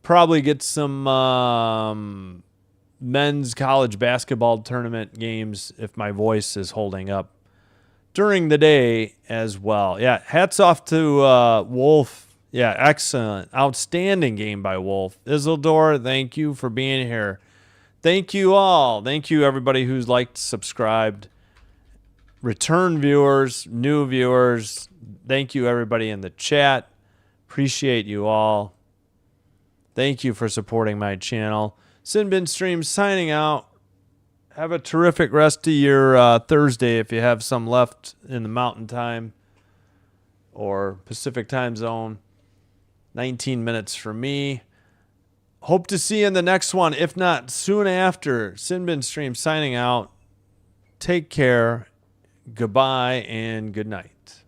Probably get some men's college basketball tournament games if my voice is holding up during the day as well. Yeah, hats off to Wolf. Yeah, excellent. Outstanding game by Wolf. Isildur, thank you for being here. Thank you all. Thank you, everybody who's liked, subscribed. Return viewers, new viewers. Thank you, everybody in the chat. Appreciate you all. Thank you for supporting my channel. Sinbin Stream signing out. Have a terrific rest of your Thursday if you have some left in the Mountain Time or Pacific Time Zone. 19 minutes for me. Hope to see you in the next one. If not, soon after. Sinbin Stream signing out. Take care. Goodbye and good night.